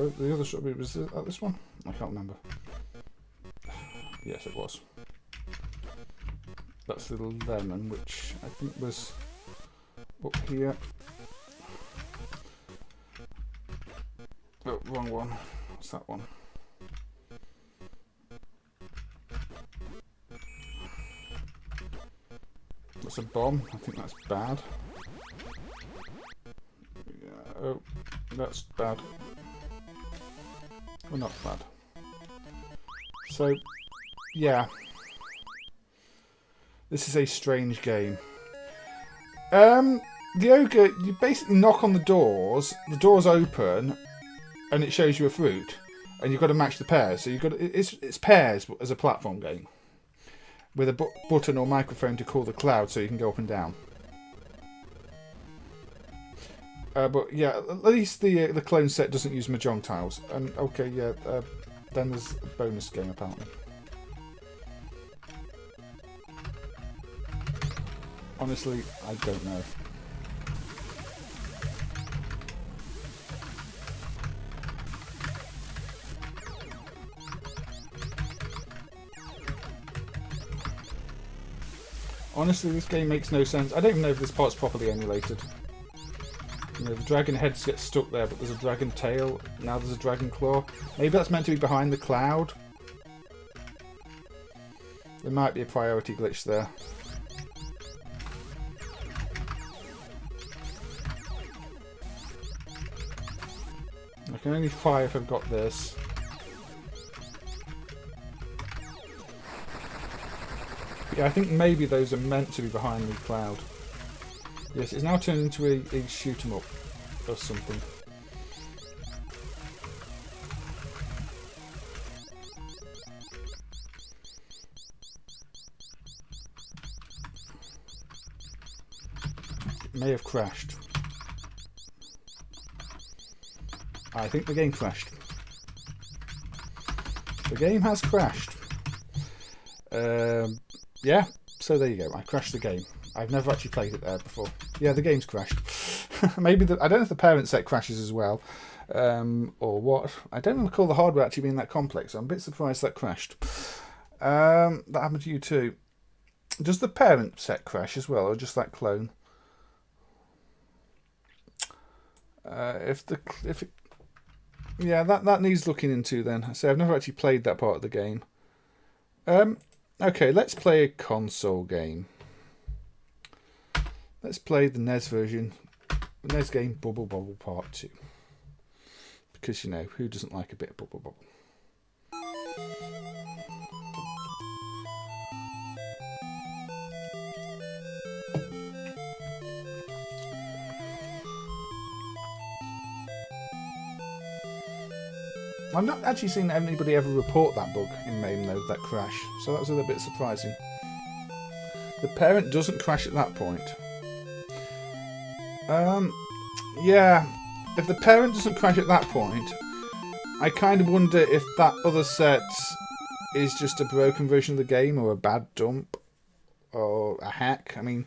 was that this one? I can't remember. Yes, it was. That's the lemon, which I think was up here. Oh, wrong one. What's that one? That's a bomb. I think that's bad. Yeah, oh, that's bad. Well, not bad. So, yeah. This is a strange game. The ogre, you basically knock on the doors open, and it shows you a fruit, and you've got to match the pairs. So you've got it's pairs as a platform game, with a button or microphone to call the cloud, so you can go up and down. But yeah, at least the clone set doesn't use Mahjong tiles. And okay, yeah, then there's a bonus game apparently. Honestly, I don't know. Honestly, this game makes no sense. I don't even know if this part's properly emulated. You know, the dragon heads get stuck there, but there's a dragon tail. Now there's a dragon claw. Maybe that's meant to be behind the cloud. There might be a priority glitch there. I can only fire if I've got this. Yeah, I think maybe those are meant to be behind the cloud. Yes, it's now turned into a shoot 'em up or something. It may have crashed. I think the game crashed. The game has crashed. Yeah, so there you go. I crashed the game. I've never actually played it there before. Yeah, the game's crashed. Maybe I don't know if the parent set crashes as well, or what. I don't recall the hardware actually being that complex. So I'm a bit surprised that crashed. That happened to you too. Does the parent set crash as well, or just that clone? Yeah, that needs looking into then. So I've never actually played that part of the game. Okay, let's play a console game. Let's play the NES version, the NES game Bubble Bobble Part 2. Because, you know, who doesn't like a bit of Bubble Bobble? I've not actually seen anybody ever report that bug in MAME though, that crash, so that was a little bit surprising. The parent doesn't crash at that point. Yeah, if the parent doesn't crash at that point, I kind of wonder if that other set is just a broken version of the game, or a bad dump, or a hack. I mean,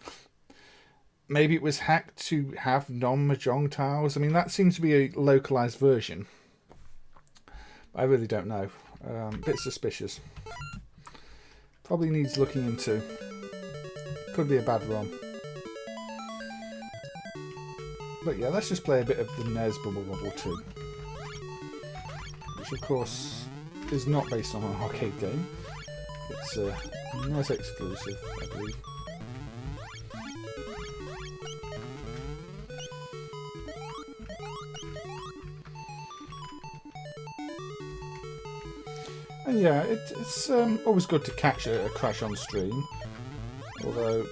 maybe it was hacked to have non-mahjong tiles. I mean, that seems to be a localized version. I really don't know. A bit suspicious. Probably needs looking into. Could be a bad ROM. But yeah, let's just play a bit of the NES Bubble Bobble 2. Which of course is not based on an arcade game. It's a NES exclusive, I believe. And yeah, it's always good to catch a crash on stream. Although,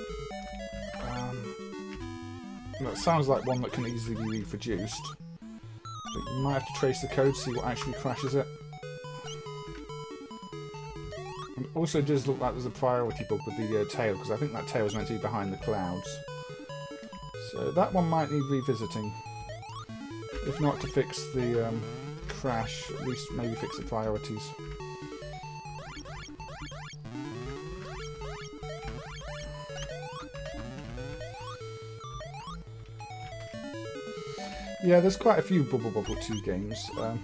that sounds like one that can easily be reproduced. But you might have to trace the code to see what actually crashes it. And it also does look like there's a priority bug with the tail, because I think that tail is meant to be behind the clouds. So that one might need revisiting. If not to fix the crash, at least maybe fix the priorities. Yeah, there's quite a few Bubble Bobble 2 games. I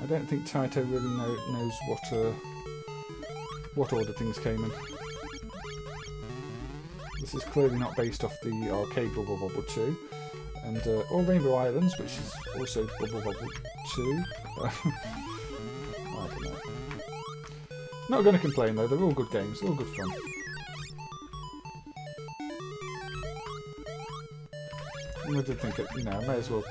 don't think Taito really knows what order things came in. This is clearly not based off the arcade Bubble Bobble 2. And or Rainbow Islands, which is also Bubble Bobble 2. I don't know. Not going to complain though, they're all good games, they're all good fun. I did think, you know, I may as well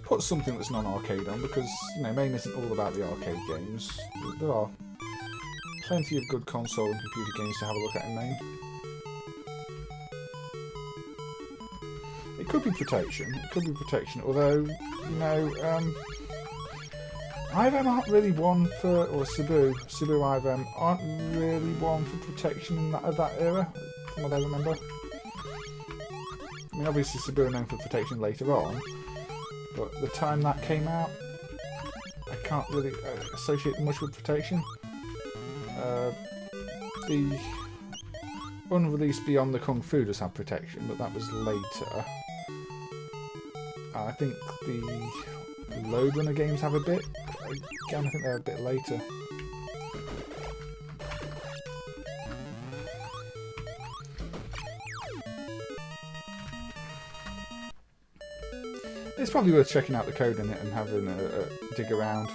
put something that's non-arcade on, because, you know, MAME isn't all about the arcade games. There are plenty of good console and computer games to have a look at in MAME. It could be protection, although, you know, IVM aren't really one for, or Seibu IVM aren't really one for protection in that era, from what I remember. I mean, obviously Seibu are known for protection later on, but the time that came out, I can't really associate much with protection. The unreleased Beyond the Kung Fu does have protection, but that was later. I think the Load Runner games have a bit. Again, I think they're a bit later. It's probably worth checking out the code in it and having a dig around.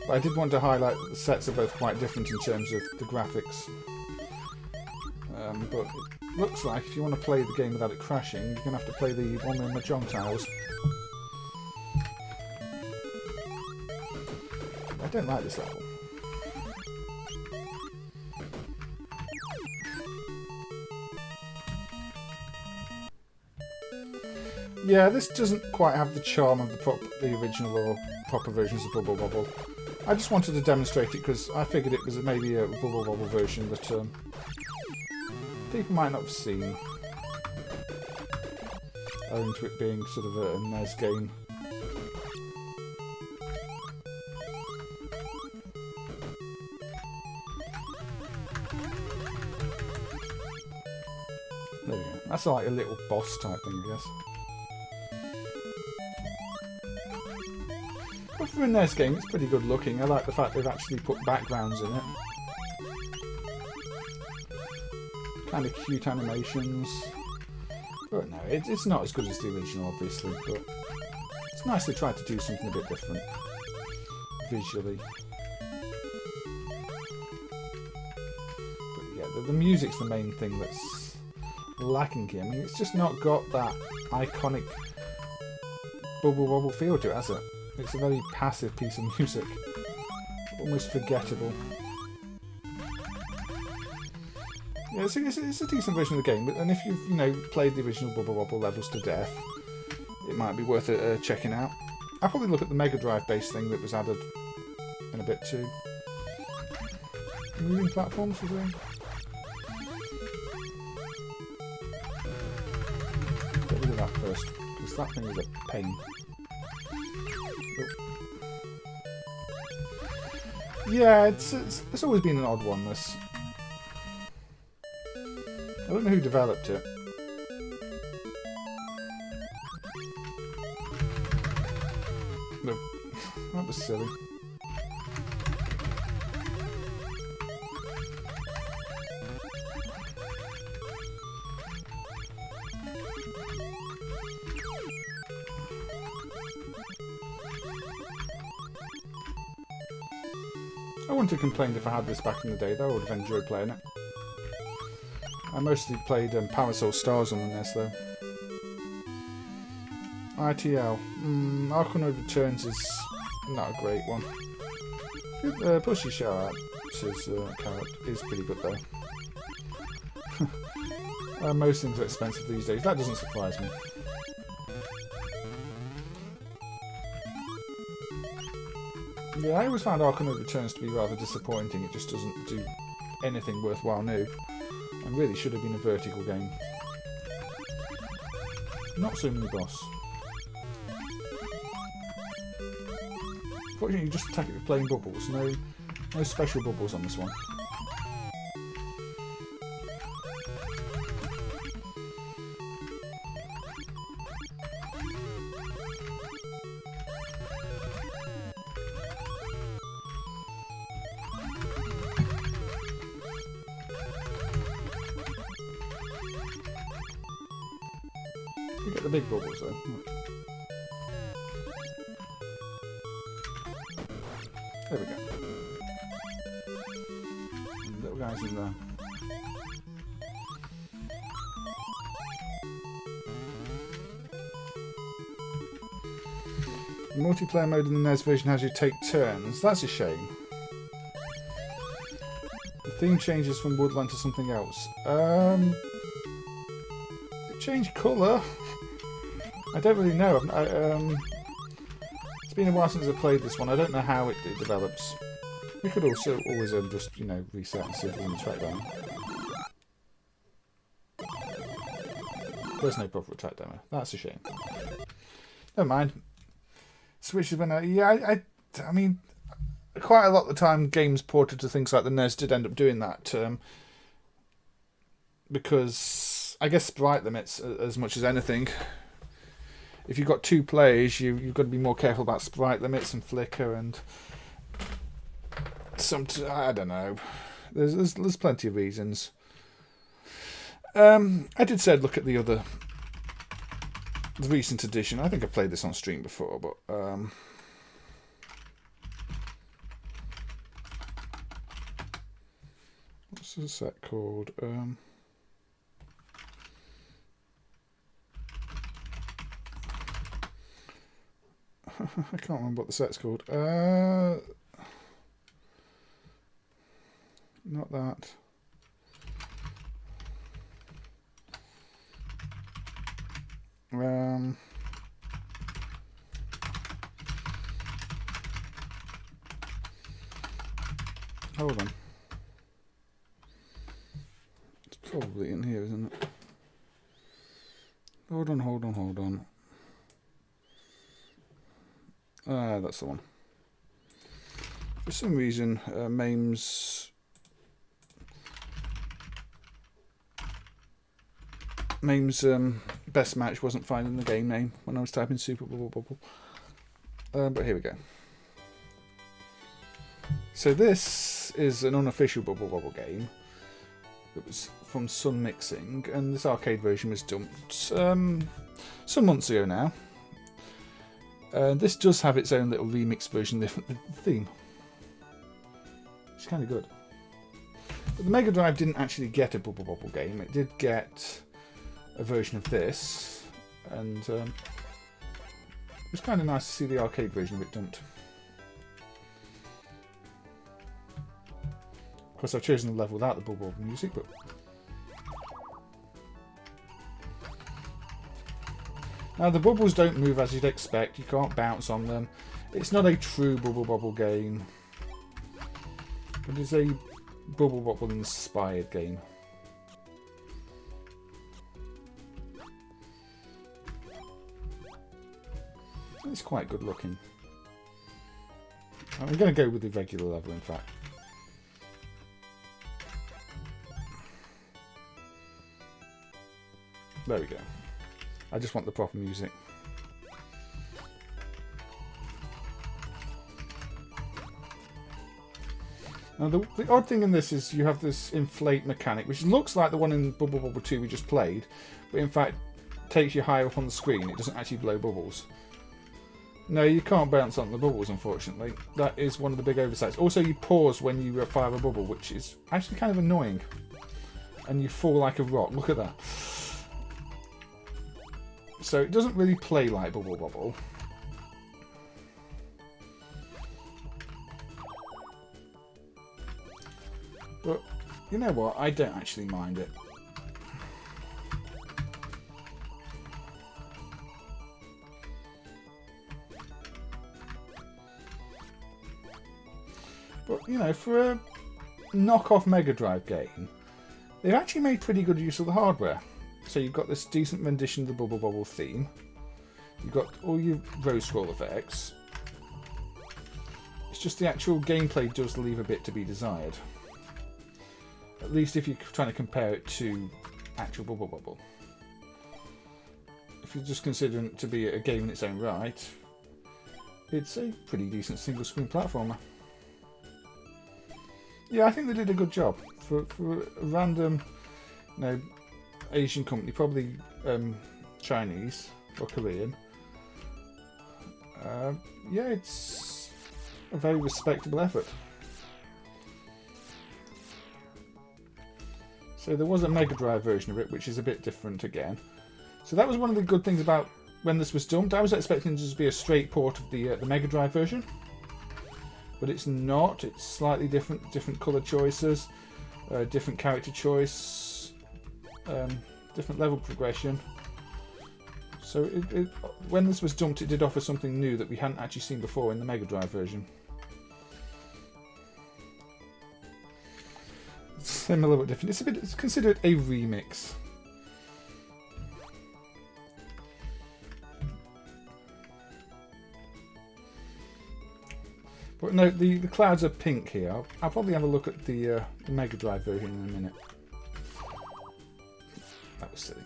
But I did want to highlight that the sets are both quite different in terms of the graphics. But it looks like if you want to play the game without it crashing, you're going to have to play the one with Mahjong tiles. I don't like this level. Yeah, this doesn't quite have the charm of the original or proper versions of Bubble Bobble. I just wanted to demonstrate it because I figured it was maybe a Bubble Bobble version that people might not have seen, owing to it being sort of a NES game. There we go. That's like a little boss type thing, I guess. But for a NES game, it's pretty good looking. I like the fact they've actually put backgrounds in it. Kind of cute animations. But no, it's not as good as the original, obviously, but it's nice they tried to do something a bit different visually. the music's the main thing that's lacking here. I mean, it's just not got that iconic Bubble Bobble feel to it, has it? It's a very passive piece of music. Almost forgettable. Yeah, it's a decent version of the game, and if you've, you know, played the original Bubble Bobble levels to death, it might be worth checking out. I'll probably look at the Megadrive based thing that was added in a bit too. Moving platforms, was there? Get rid of that first, because that thing is a pain. Yeah, it's always been an odd one, this. I don't know who developed it. No, that was silly. I wouldn't have complained if I had this back in the day, though. I would have enjoyed playing it. I mostly played Parasol Stars on the NES, though. ITL. Archon Returns is not a great one. Pushy Shout says Carrot is pretty good, though. Most things are expensive these days. That doesn't surprise me. Yeah, I always found Archon Returns to be rather disappointing. It just doesn't do anything worthwhile new. And really should have been a vertical game. Not so many boss. Fortunately, you just attack it with plain bubbles. No special bubbles on this one. You get the big bubbles though. There we go. Little guys in there. The multiplayer mode in the NES version has you take turns. That's a shame. The theme changes from woodland to something else. It changed colour. I don't really know. It's been a while since I played this one. I don't know how it develops. We could also always just, you know, reset and see if we can track down. There's no proper track demo. That's a shame. Never mind. Switch has been out. Yeah, I mean, quite a lot of the time games ported to things like the NES did end up doing that. Because I guess sprite limits as much as anything. If you've got two players, you've got to be more careful about sprite limits and flicker and I don't know. There's plenty of reasons. I did say I'd look at the recent edition. I think I played this on stream before, but what's the set called? I can't remember what the set's called. Not that. Hold on. It's probably in here, isn't it? Hold on. That's the one. For some reason, MAME's best match wasn't finding the game name when I was typing Super Bubble Bobble. But here we go. So this is an unofficial Bubble Bobble game. It was from Sun Mixing, and this arcade version was dumped some months ago now. This does have its own little remix version of the theme. It's kind of good. But the Mega Drive didn't actually get a Bubble Bobble game. It did get a version of this, and it was kind of nice to see the arcade version of it dumped. Of course, I've chosen the level without the Bubble Bobble music, but now the bubbles don't move as you'd expect. You can't bounce on them. It's not a true Bubble Bobble game, but it's a Bubble Bobble inspired game. It's quite good looking. I'm going to go with the regular level, in fact. There we go. I just want the proper music. Now the odd thing in this is you have this inflate mechanic, which looks like the one in Bubble Bobble 2 we just played, but in fact takes you higher up on the screen. It doesn't actually blow bubbles. No, you can't bounce on the bubbles, unfortunately. That is one of the big oversights. Also, you pause when you fire a bubble, which is actually kind of annoying. And you fall like a rock. Look at that. So it doesn't really play like Bubble Bobble. But, you know what? I don't actually mind it. But, you know, for a knockoff Mega Drive game, they've actually made pretty good use of the hardware. So you've got this decent rendition of the Bubble Bobble theme. You've got all your row scroll effects. It's just the actual gameplay does leave a bit to be desired. At least if you're trying to compare it to actual Bubble Bobble. If you're just considering it to be a game in its own right, it's a pretty decent single screen platformer. Yeah, I think they did a good job. For a random, you know, Asian company, probably Chinese or Korean. Yeah, it's a very respectable effort. So there was a Mega Drive version of it, which is a bit different again. So that was one of the good things about when this was dumped. I was expecting it to just be a straight port of the Mega Drive version, but it's not. It's slightly different colour choices, different character choice, different level progression. So when this was dumped, it did offer something new that we hadn't actually seen before in the Mega Drive version. Similar but different. It's considered a remix. But no, the clouds are pink here. I'll probably have a look at the Mega Drive version in a minute. That was silly.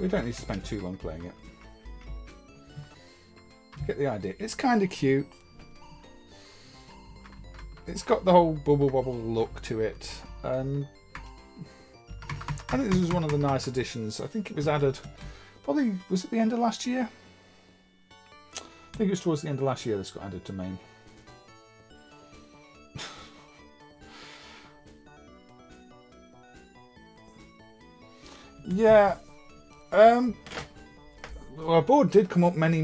We don't need to spend too long playing it. Get the idea. It's kind of cute. It's got the whole Bubble Bobble look to it. I think this was one of the nice additions. I think it was added, probably, was it the end of last year? I think it was towards the end of last year this got added to MAME. Yeah. Well, a board did come up many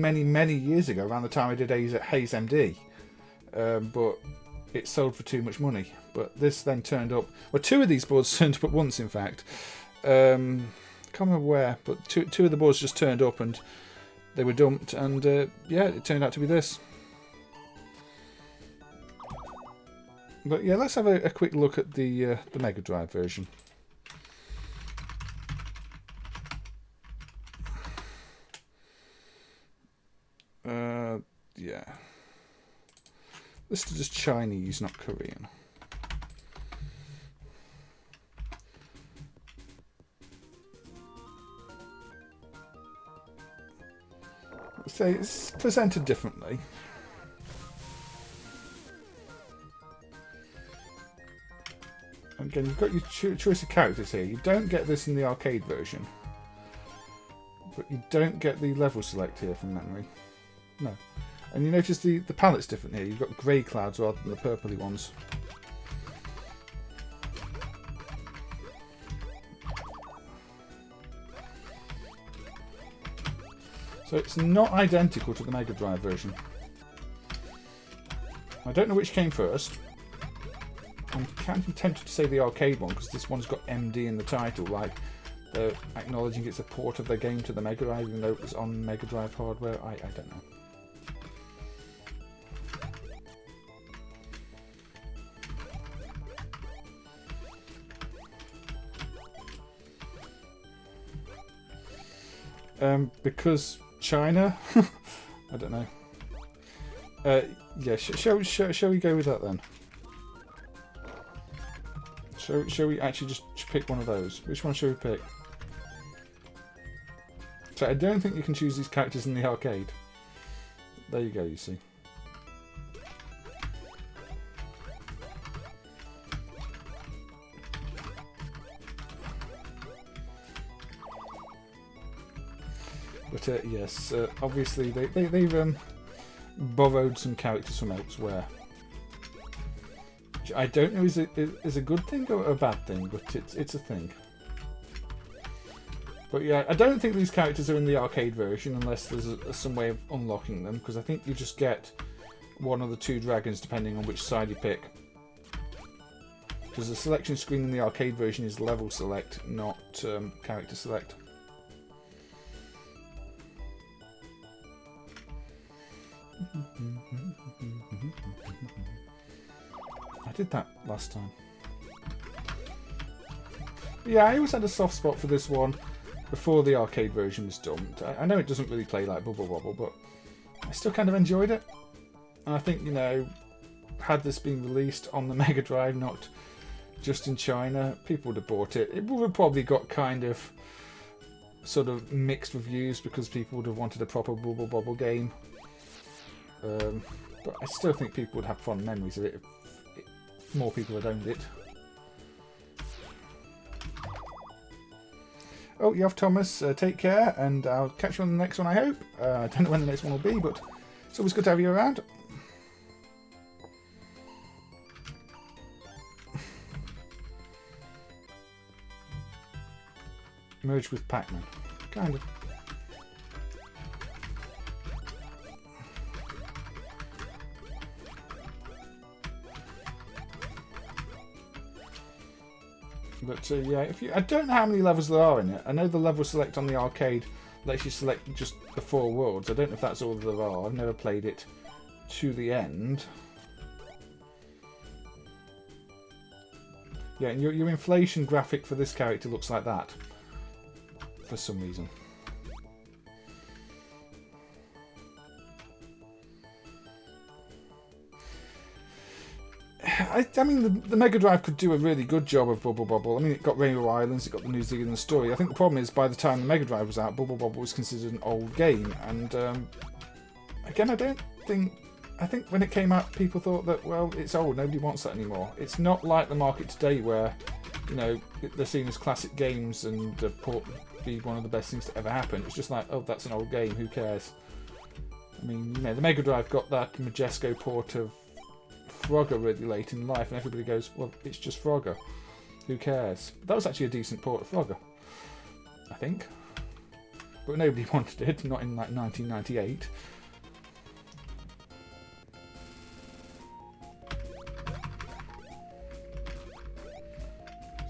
years ago, around the time I did Haze MD. But it sold for too much money. But this then turned up. Well, two of these boards turned up at once, in fact. Can't remember where, but two of the boards just turned up and they were dumped. And yeah, it turned out to be this. But yeah, let's have a quick look at the Mega Drive version. Yeah. This is just Chinese, not Korean. So it's presented differently. Again, you've got your choice of characters here. You don't get this in the arcade version. But you don't get the level select here from memory. No. And you notice the palette's different here. You've got grey clouds rather than the purpley ones. So it's not identical to the Megadrive version. I don't know which came first. I'm kind of tempted to say the arcade one because this one's got MD in the title, like they're acknowledging it's a port of their game to the Mega Drive even though it was on Mega Drive hardware. I don't know. Because China? I don't know. Yeah, shall we go with that then? Shall we actually just pick one of those? Which one shall we pick? So I don't think you can choose these characters in the arcade. There you go, you see. But yes, obviously they've borrowed some characters from elsewhere. Which I don't know is a good thing or a bad thing, but it's a thing. But yeah, I don't think these characters are in the arcade version unless there's some way of unlocking them, because I think you just get one of the two dragons depending on which side you pick. Because the selection screen in the arcade version is level select, not character select. I did that last time. Yeah, I always had a soft spot for this one before the arcade version was dumped. I know it doesn't really play like Bubble Bobble, but I still kind of enjoyed it. And I think, you know, had this been released on the Mega Drive, not just in China, people would have bought it. It would have probably got kind of sort of mixed reviews because people would have wanted a proper Bubble Bobble game. But I still think people would have fond memories of it if more people had owned it. Oh, you have Thomas. Take care, and I'll catch you on the next one, I hope. I don't know when the next one will be, but it's always good to have you around. Merged with Pac-Man. Kind of. But yeah, I don't know how many levels there are in it. I know the level select on the arcade lets you select just the 4 worlds. I don't know if that's all there are. I've never played it to the end. Yeah, and your inflation graphic for this character looks like that. For some reason. I mean, the Mega Drive could do a really good job of Bubble Bobble. I mean, it got Rainbow Islands, it got the New Zealand story. I think the problem is, by the time the Mega Drive was out, Bubble Bobble was considered an old game. And again, I think when it came out, people thought that, well, it's old, nobody wants that anymore. It's not like the market today where, you know, they're seen as classic games and port be one of the best things to ever happen. It's just like, oh, that's an old game, who cares? I mean, you know, the Mega Drive got that Majesco port of Frogger really late in life, and everybody goes, well, it's just Frogger, who cares? But that was actually a decent port of Frogger, I think, but nobody wanted it, not in like 1998.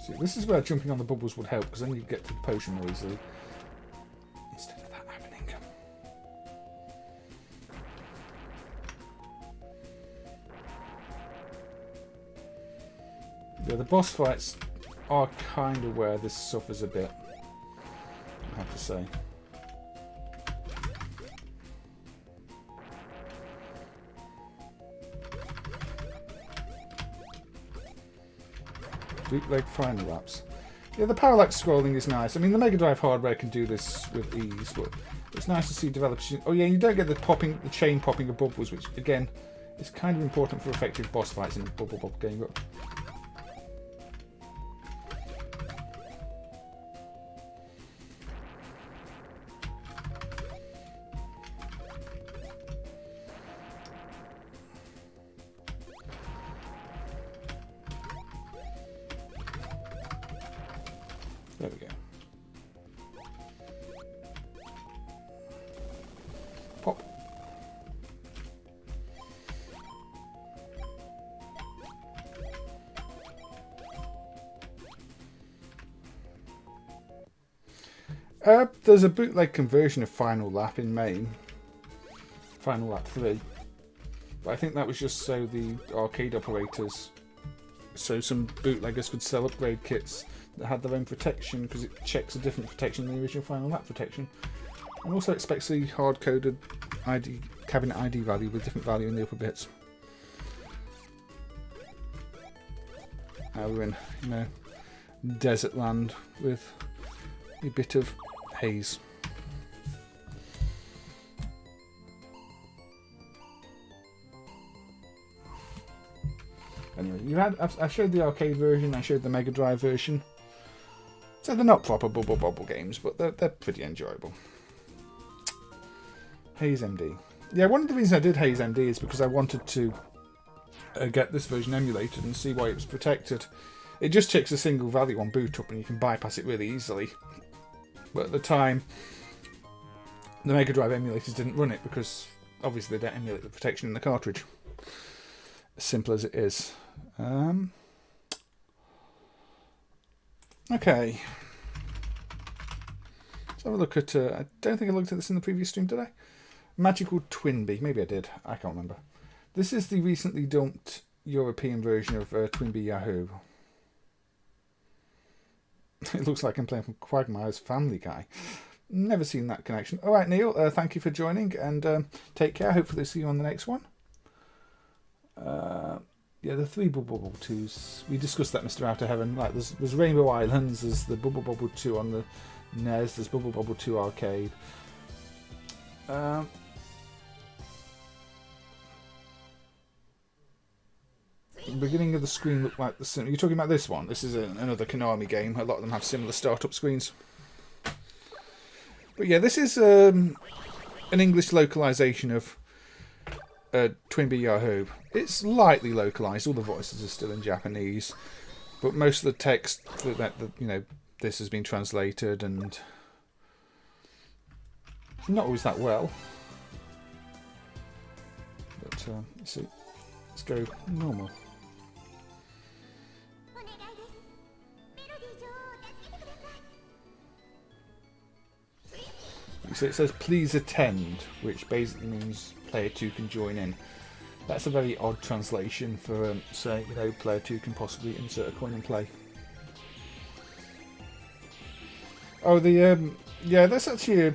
See, this is where jumping on the bubbles would help, because then you get to the potion more easily instead of that happening. Yeah, the boss fights are kind of where this suffers a bit, I have to say. Bootleg final laps. Yeah, the parallax scrolling is nice. I mean, the Mega Drive hardware can do this with ease, but it's nice to see developers. Oh yeah, you don't get the chain popping of bubbles, which again is kind of important for effective boss fights in a Bubble Bobble game. But There we go. Pop. There's a bootleg conversion of Final Lap in MAME. Final Lap 3. But I think that was just so the arcade operators, so some bootleggers could sell upgrade kits that had their own protection, because it checks a different protection than the original Final Lap protection. And also expects a hard-coded ID, cabinet ID value with different value in the upper bits. Now we're in, you know, desert land with a bit of haze. Anyway, I showed the arcade version, I showed the Megadrive version. So they're not proper Bubble Bobble games, but they're pretty enjoyable. Haze MD. Yeah, one of the reasons I did Haze MD is because I wanted to get this version emulated and see why it was protected. It just takes a single value on boot up and you can bypass it really easily. But at the time, the Mega Drive emulators didn't run it because obviously they don't emulate the protection in the cartridge. As simple as it is. Okay. Let's have a look at... I don't think I looked at this in the previous stream, did I? Magical Twinbee. Maybe I did. I can't remember. This is the recently dumped European version of Twinbee Yahoo. It looks like I'm playing from Quagmire's Family Guy. Never seen that connection. All right, Neil, thank you for joining, and take care. Hopefully see you on the next one. Yeah, the 3 Bubble Bobble 2s. We discussed that, Mr. Outer Heaven. Like, there's Rainbow Islands, there's the Bubble Bobble 2 on the NES, there's Bubble Bobble 2 Arcade. The beginning of the screen looked like the... You're talking about this one? This is another Konami game. A lot of them have similar startup screens. But yeah, this is an English localization of Twinbee Yahoo. It's lightly localized. All the voices are still in Japanese, but most of the text that you know, this has been translated, and not always that well. But let's see. Let's go normal. So it says please attend, which basically means player 2 can join in. That's a very odd translation for saying, you know, player 2 can possibly insert a coin and play. Oh, the yeah, that's actually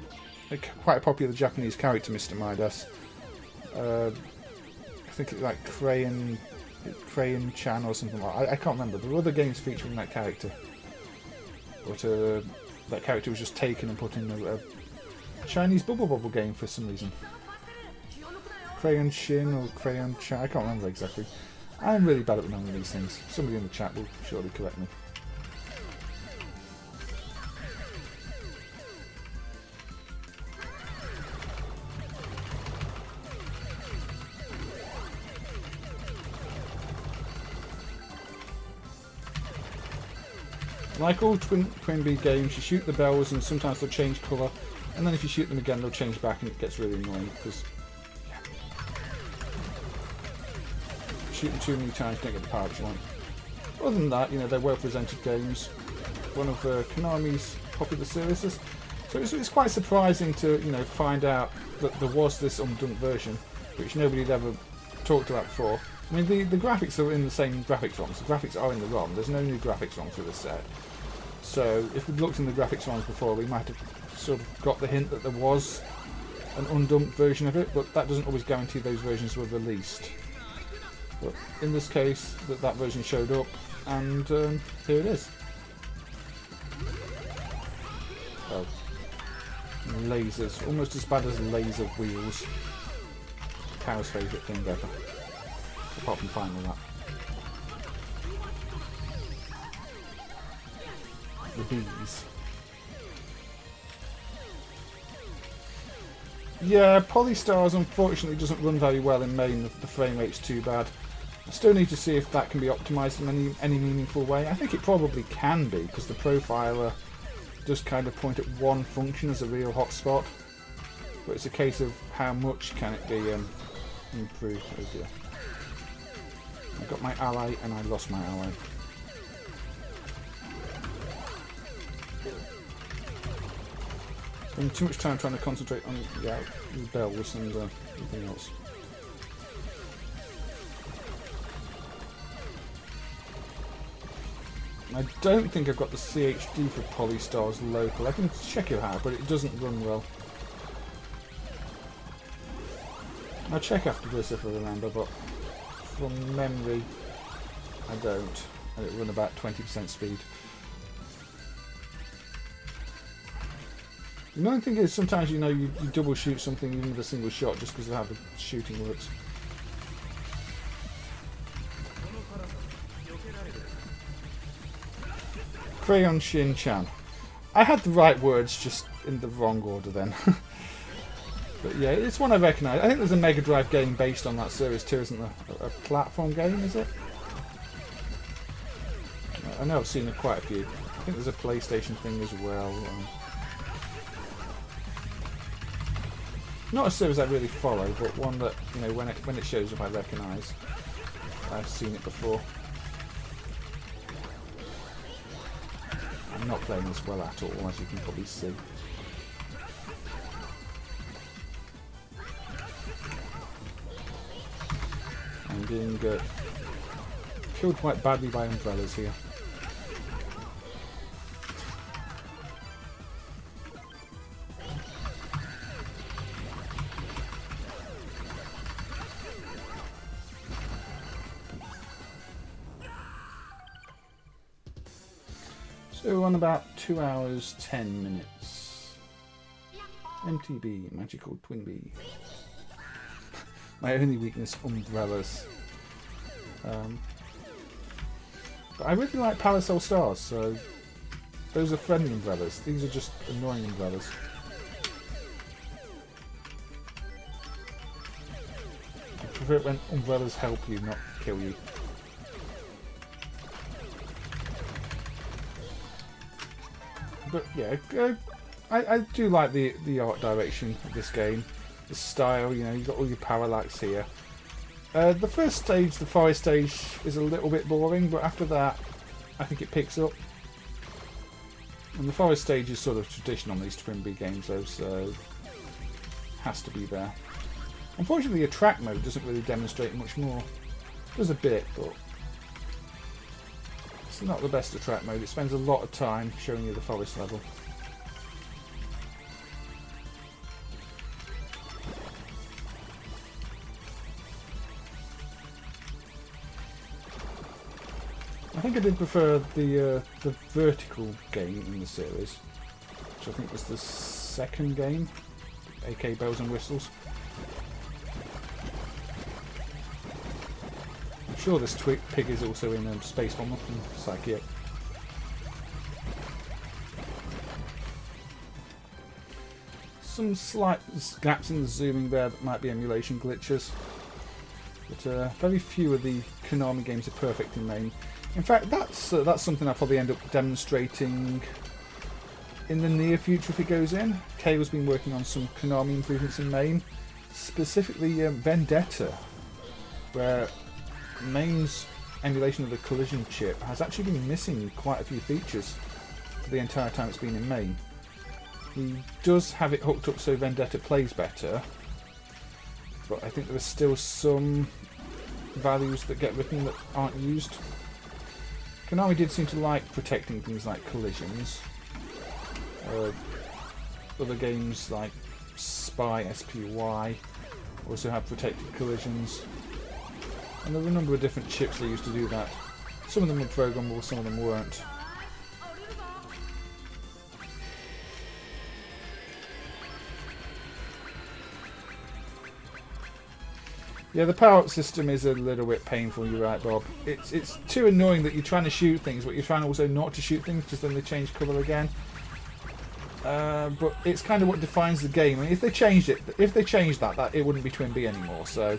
quite a popular Japanese character, Mr. Midas. I think it's like Crayon Chan or something like that. I can't remember. There were other games featuring that character, but that character was just taken and put in a Chinese Bubble Bobble game for some reason. Crayon Shin or Crayon Chan, I can't remember exactly. I'm really bad at remembering these things. Somebody in the chat will surely correct me. Like all Twinbee games, you shoot the bells and sometimes they'll change colour, and then if you shoot them again they'll change back and it gets really annoying because shoot them too many times, you don't get the power you want. Other than that, you know, they're well presented games. One of Konami's popular services. So it's quite surprising to, you know, find out that there was this undunked version, which nobody had ever talked about before. I mean, the graphics are in the same graphics ROMs. The graphics are in the ROM. There's no new graphics ROM for this set. So if we'd looked in the graphics ROMs before, we might have sort of got the hint that there was an undunked version of it, but that doesn't always guarantee those versions were released. But in this case, that version showed up, and here it is. Oh. Lasers. Almost as bad as laser wheels. Cow's favourite thing ever. Apart from Final Lap. The bees. Yeah, Polystars unfortunately doesn't run very well in MAME. The frame rate's too bad. I still need to see if that can be optimised in any meaningful way. I think it probably can be, because the profiler does kind of point at one function as a real hotspot, but it's a case of how much can it be improved. Oh dear. I got my ally and I lost my ally. Spending too much time trying to concentrate on the bells and everything else. I don't think I've got the CHD for Polystars local. I can check it out, but it doesn't run well. I'll check after this if I remember, but from memory I don't. And it run about 20% speed. The annoying thing is sometimes you double shoot something even with a single shot just because of how the shooting works. Crayon Shin-chan. I had the right words, just in the wrong order then. But yeah, it's one I recognise. I think there's a Megadrive game based on that series too, isn't there? A platform game, is it? I know I've seen quite a few. I think there's a PlayStation thing as well. Not a series I really follow, but one that, when it shows up I recognise. I've seen it before. I'm not playing this well at all, as you can probably see. I'm being killed quite badly by umbrellas here. So we're on about 2 hours 10 minutes. MTB, Magical Twin Bee. My only weakness, umbrellas. But I really like Parasol Stars, so those are friendly umbrellas. These are just annoying umbrellas. I prefer it when umbrellas help you, not kill you. But yeah, I do like the art direction of this game. The style, you've got all your parallax here. The first stage, the forest stage, is a little bit boring, but after that, I think it picks up. And the forest stage is sort of traditional on these Twin Bee games, though, so has to be there. Unfortunately, the track mode doesn't really demonstrate much more. There's a bit, but it's not the best of track mode. It spends a lot of time showing you the forest level. I think I did prefer the vertical game in the series, which I think was the second game, aka Bells and Whistles. I'm sure this pig is also in Space Bomber from Psyche. Some slight gaps in the zooming there that might be emulation glitches, but very few of the Konami games are perfect in MAME. In fact, that's something I'll probably end up demonstrating in the near future if it goes in. Kayla's been working on some Konami improvements in MAME, specifically Vendetta, where MAME's emulation of the collision chip has actually been missing quite a few features for the entire time it's been in MAME. He does have it hooked up so Vendetta plays better, but I think there are still some values that get written that aren't used. Konami did seem to like protecting things like collisions. Other games like Spy, SPY, also have protected collisions. And there were a number of different chips that used to do that. Some of them were programmable, some of them weren't. Yeah, the power-up system is a little bit painful, you're right, Bob. It's too annoying that you're trying to shoot things, but you're trying also not to shoot things because then they change colour again. But it's kind of what defines the game. I mean, if they changed that it wouldn't be Twin Bee anymore. So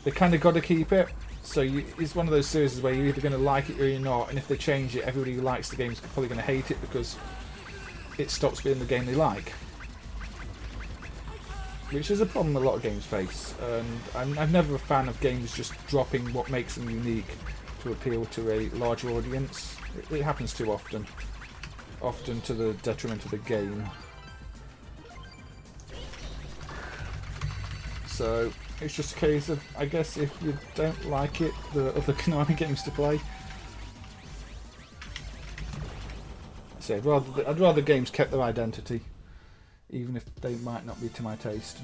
they kind of got to keep it. So it's one of those series where you're either going to like it or you're not. And if they change it, everybody who likes the game is probably going to hate it because it stops being the game they like. Which is a problem a lot of games face. And I'm never a fan of games just dropping what makes them unique to appeal to a larger audience. It happens too often. Often to the detriment of the game. So it's just a case of, I guess, if you don't like it, there are other Konami games to play. So I'd rather games kept their identity, even if they might not be to my taste.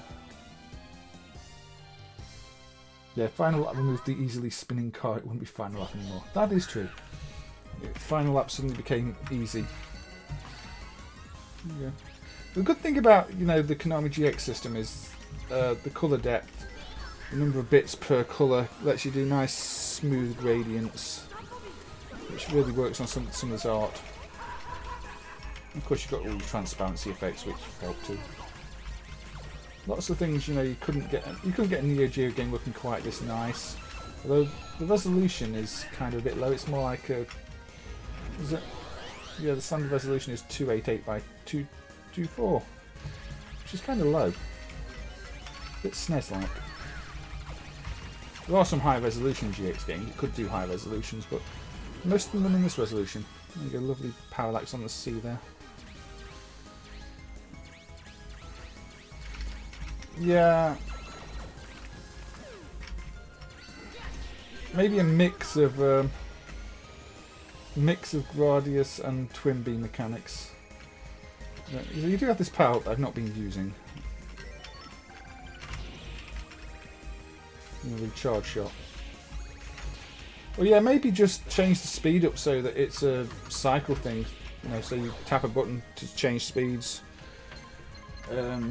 Yeah, Final Lap removed the easily spinning car, it wouldn't be Final Lap anymore. That is true. Final Lap suddenly became easy. Yeah. The good thing about, you know, the Konami GX system is the colour depth. The number of bits per colour lets you do nice smooth gradients, which really works on some of this art. Of course, you've got all the transparency effects, which help too. Lots of things, you know, you couldn't get a Neo Geo game looking quite this nice. Although the resolution is kind of a bit low. It's more like a, is it? Yeah, the standard resolution is 288 by 224, which is kind of low. A bit SNES-like. There are some high resolution GX games that could do high resolutions, but most of them run in this resolution. There you go, lovely parallax on the sea there. Yeah, maybe a mix of Gradius and twin beam mechanics. You do have this power that I've not been using. Recharge shot. Well, yeah, maybe just change the speed up so that it's a cycle thing. You know, so you tap a button to change speeds.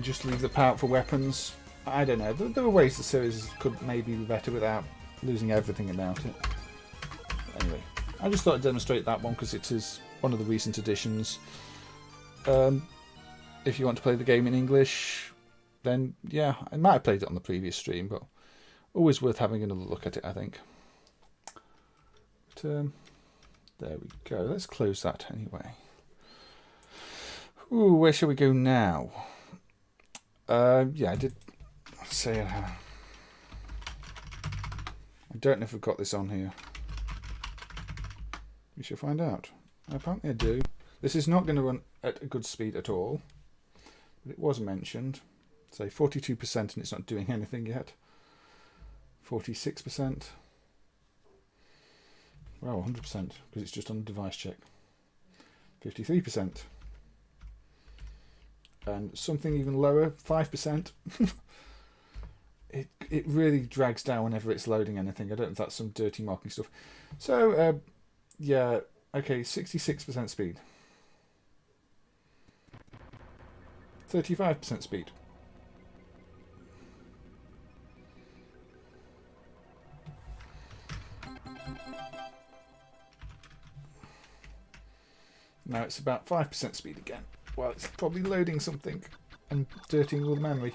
Just leave the power for weapons. I don't know. There are ways the series could maybe be better without losing everything about it. Anyway, I just thought I'd demonstrate that one because it is one of the recent additions. If you want to play the game in English, then yeah, I might have played it on the previous stream, but always worth having another look at it, I think. But, there we go. Let's close that anyway. Ooh, where shall we go now? Yeah, I did say I don't know if I've got this on here. We shall find out. Apparently I do. This is not going to run at a good speed at all. But it was mentioned. Say 42% and it's not doing anything yet. 46%. Well, 100% because it's just on the device check. 53%. And something even lower, 5%. It really drags down whenever it's loading anything. I don't know if that's some dirty marking stuff. So, yeah, okay, 66% speed. 35% speed. Now it's about 5% speed again. Well, it's probably loading something and dirtying all the memory.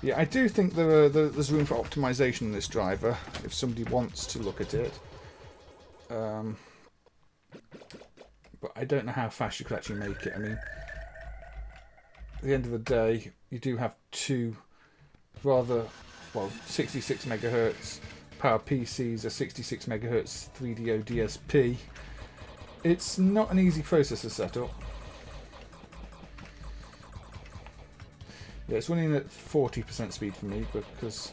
Yeah, I do think there's room for optimization in this driver if somebody wants to look at it. But I don't know how fast you could actually make it. I mean, at the end of the day, you do have two rather, well, 66 megahertz power PCs, a 66 megahertz 3DO DSP. It's not an easy processor setup. Yeah, it's running at 40% speed for me because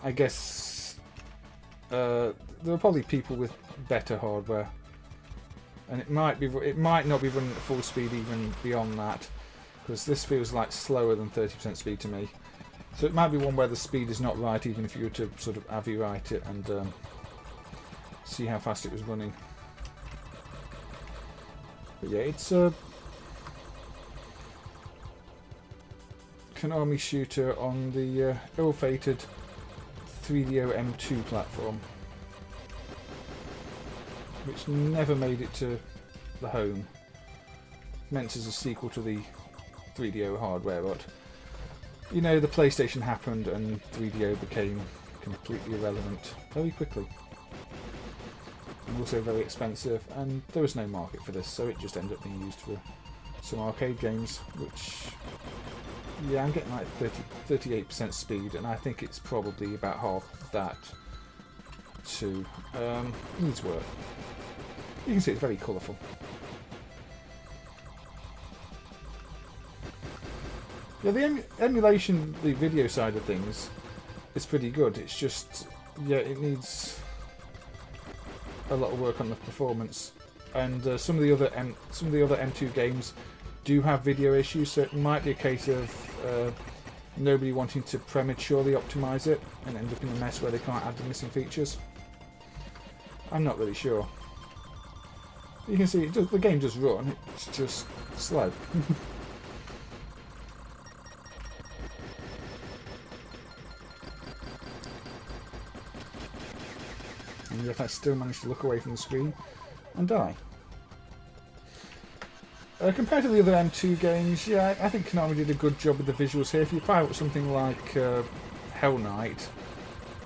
I guess there are probably people with better hardware, and it might not be running at full speed even beyond that, because this feels like slower than 30% speed to me. So it might be one where the speed is not right, even if you were to sort of AVI-write it and see how fast it was running. But yeah, it's a Konami shooter on the ill-fated 3DO M2 platform, which never made it to the home. Meant as a sequel to the 3DO hardware, but you know, the PlayStation happened and 3DO became completely irrelevant very quickly. and also very expensive, and there was no market for this, so it just ended up being used for some arcade games, which, yeah, I'm getting like 38% speed, and I think it's probably about half that too. Needs work. You can see it's very colourful. Yeah, the emulation, the video side of things, is pretty good. It's just, yeah, it needs a lot of work on the performance, and some of the other M2 games do have video issues, so it might be a case of nobody wanting to prematurely optimize it and end up in a mess where they can't add the missing features. I'm not really sure. You can see the game does run, it's just slow. And yet I still managed to look away from the screen and die. Compared to the other M2 games, yeah, I think Konami did a good job with the visuals here. If you fire up something like Hell Knight,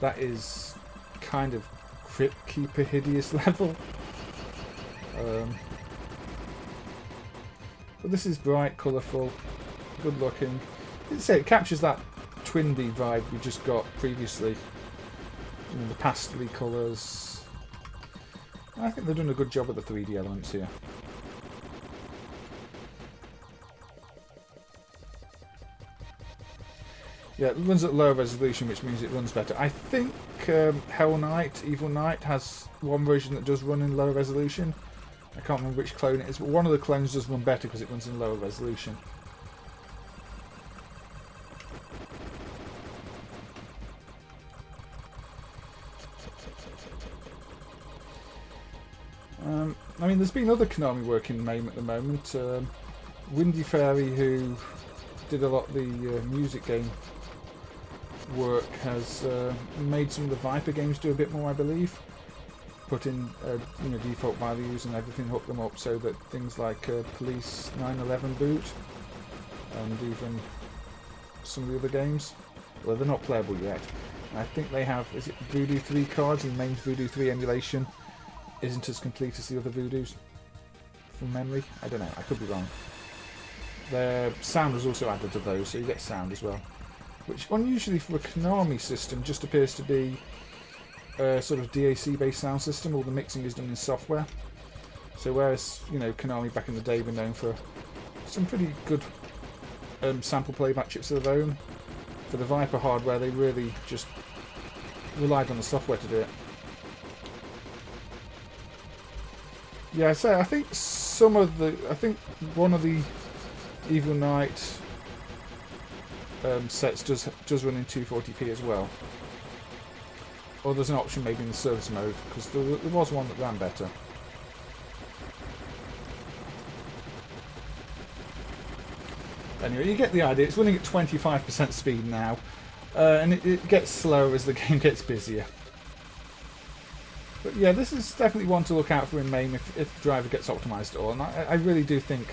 that is kind of Crypt Keeper hideous level. But this is bright, colourful, good looking. It captures that Twinbee vibe we just got previously. You know, the pastel colours. I think they've done a good job with the 3D elements here. Yeah, it runs at lower resolution, which means it runs better. I think Hell Knight, Evil Knight, has one version that does run in lower resolution. I can't remember which clone it is, but one of the clones does run better because it runs in lower resolution. I mean, there's been other Konami work in MAME at the moment. Windy Fairy, who did a lot of the music game work, has made some of the Viper games do a bit more, I believe. Put in you know, default values and everything, hook them up so that things like Police 911 boot, and even some of the other games, well, they're not playable yet. I think they have, is it Voodoo 3 cards, and MAME's Voodoo 3 emulation isn't as complete as the other Voodoos from memory. I don't know, I could be wrong. Their sound was also added to those, so you get sound as well, which unusually for a Konami system just appears to be a sort of DAC based sound system. All the mixing is done in software. So whereas, you know, Konami back in the day were known for some pretty good sample playback chips of their own, for the Viper hardware they really just relied on the software to do it. Yeah, so I think one of the Evil Knight sets does run in 240p as well. Or there's an option maybe in the service mode, because there was one that ran better. Anyway, you get the idea. It's running at 25% speed now, and it gets slower as the game gets busier. But yeah, this is definitely one to look out for in MAME if the driver gets optimised at all, and I really do think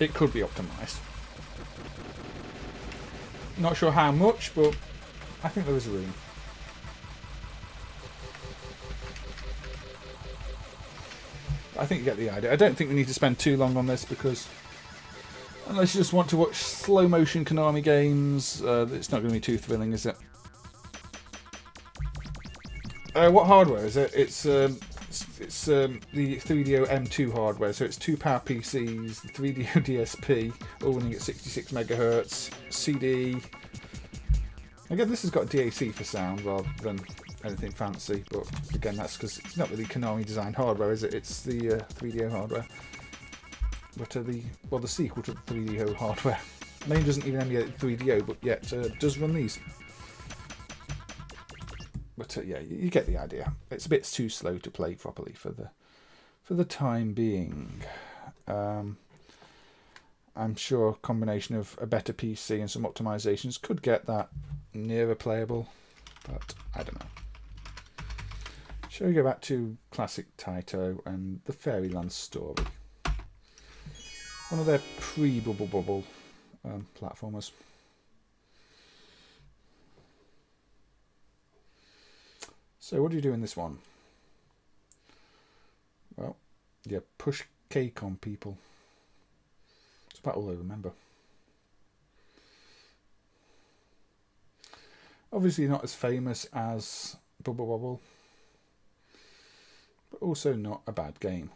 it could be optimised. Not sure how much, but I think there is room. I think you get the idea. I don't think we need to spend too long on this, because unless you just want to watch slow motion Konami games, it's not going to be too thrilling, is it? What hardware is it? It's the 3DO M2 hardware, so it's 2-power PCs, the 3DO DSP, all running at 66 MHz, CD. Again, this has got DAC for sound rather than anything fancy, but again, that's because it's not really Konami designed hardware, is it? It's the 3DO hardware. But the sequel to the 3DO hardware. MAME doesn't even emulate 3DO, but yet does run these. But yeah, you get the idea. It's a bit too slow to play properly for the time being. I'm sure a combination of a better PC and some optimizations could get that nearer playable, but I don't know. Shall we go back to classic Taito and the Fairyland story? One of their pre-Bubble Bobble platformers. So what do you do in this one? Yeah, push cake on people. It's about all I remember. Obviously not as famous as Bubble Bobble, but also not a bad game.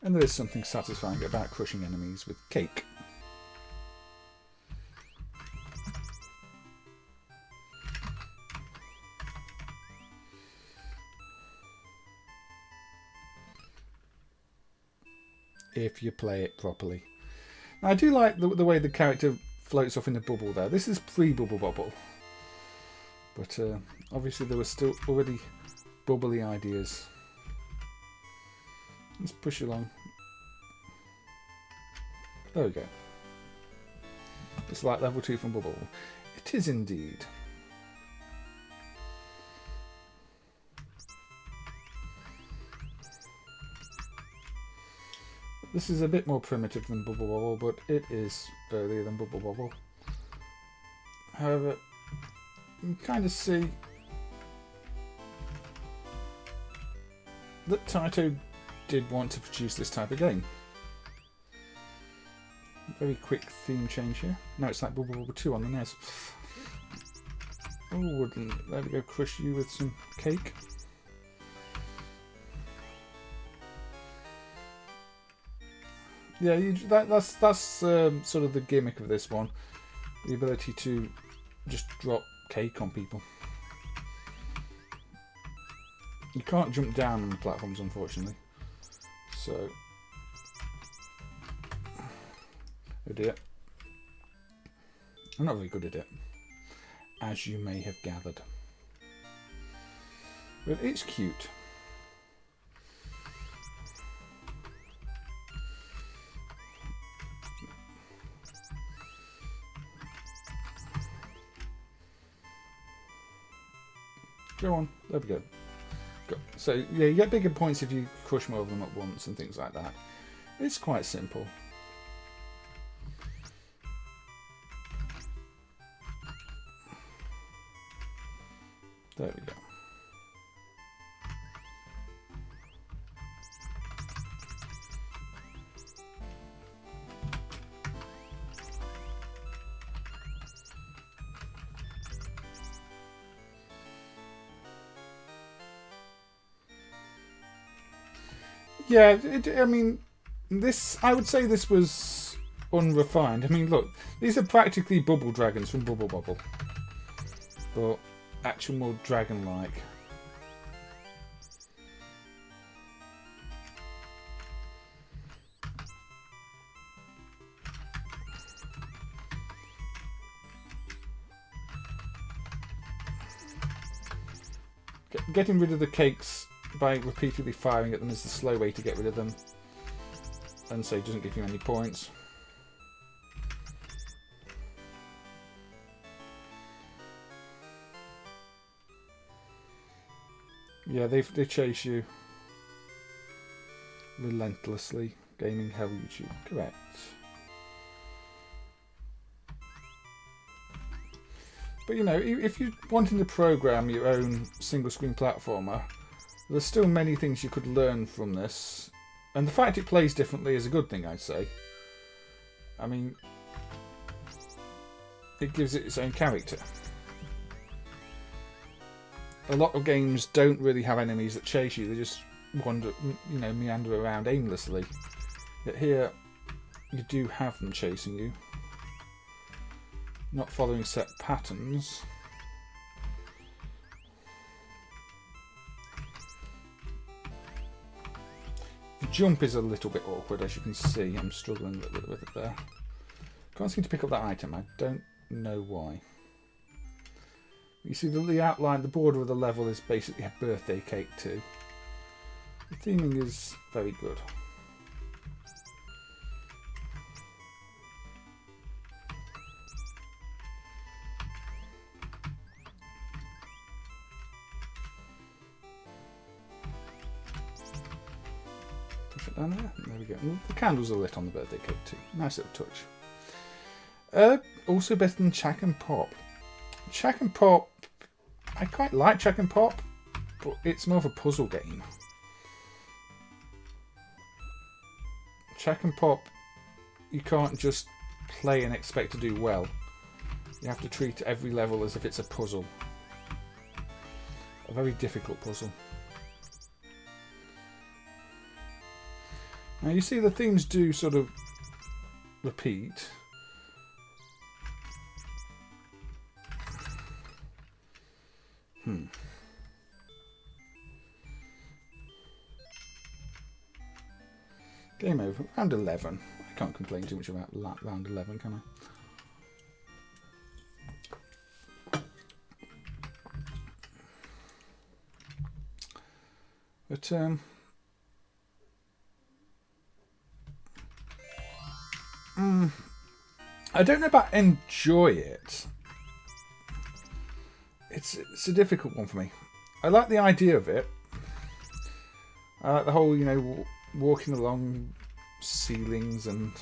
And there is something satisfying about crushing enemies with cake. If you play it properly. Now, I do like the way the character floats off in the bubble there. This is pre-Bubble Bobble. But obviously there were still already bubbly ideas. Let's push along. There we go. It's like level 2 from Bubble. It is indeed. This is a bit more primitive than Bubble Bobble, but it is earlier than Bubble Bobble. However, you can kind of see that Taito did want to produce this type of game. Very quick theme change here. Now it's like Bubble Bobble 2 on the NES. Oh, wouldn't there we go, crush you with some cake. Yeah, that's sort of the gimmick of this one. The ability to just drop cake on people. You can't jump down on the platforms, unfortunately. So, oh dear. I'm not very good at it, as you may have gathered. But it's cute. Go on, there we go. So yeah, you get bigger points if you crush more of them at once and things like that. It's quite simple. There we go. Yeah, I mean, I would say this was unrefined. I mean, look, these are practically bubble dragons from Bubble Bobble, but actual more dragon-like. Getting rid of the cakes by repeatedly firing at them is the slow way to get rid of them, and so it doesn't give you any points. Yeah, they chase you relentlessly. Gaming Hell YouTube, correct. But you know, if you're wanting to program your own single screen platformer, there's still many things you could learn from this, and the fact it plays differently is a good thing, I'd say. I mean, it gives it its own character. A lot of games don't really have enemies that chase you; they just wander, you know, meander around aimlessly. Yet here, you do have them chasing you, not following set patterns. The jump is a little bit awkward, as you can see. I'm struggling a little with it there. Can't seem to pick up that item. I don't know why. You see the outline, the border of the level is basically a birthday cake too. The theming is very good. Push it down there. There we go. And the candles are lit on the birthday cake too. Nice little touch. Also better than Chak and Pop. Chak and Pop, I quite like Chak and Pop. but it's more of a puzzle game. Check and Pop, you can't just play and expect to do well. You have to treat every level as if it's a puzzle. A very difficult puzzle. Now you see the themes do sort of repeat. Game over. Round 11. I can't complain too much about round 11, can I? But I don't know about enjoy it. It's a difficult one for me. I like the idea of it. I like the whole, you know, walking along ceilings and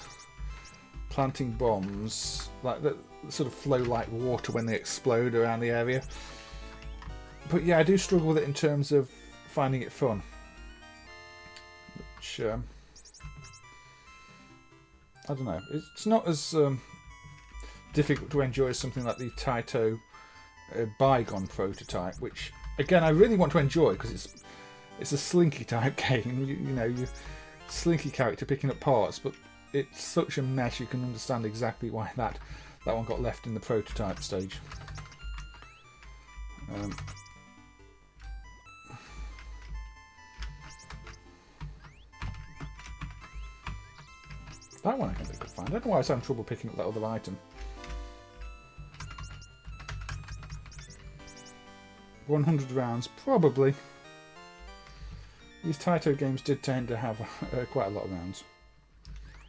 planting bombs, like that sort of flow like water when they explode around the area. But yeah, I do struggle with it in terms of finding it fun. Which, I don't know. It's not as difficult to enjoy as something like the Taito Bygone prototype, which again I really want to enjoy because it's a slinky type game. You know, you slinky character picking up parts, but it's such a mess. You can understand exactly why that one got left in the prototype stage. That one I think I could find. I don't know why I was having trouble picking up that other item. 100 rounds, probably. These Taito games did tend to have quite a lot of rounds.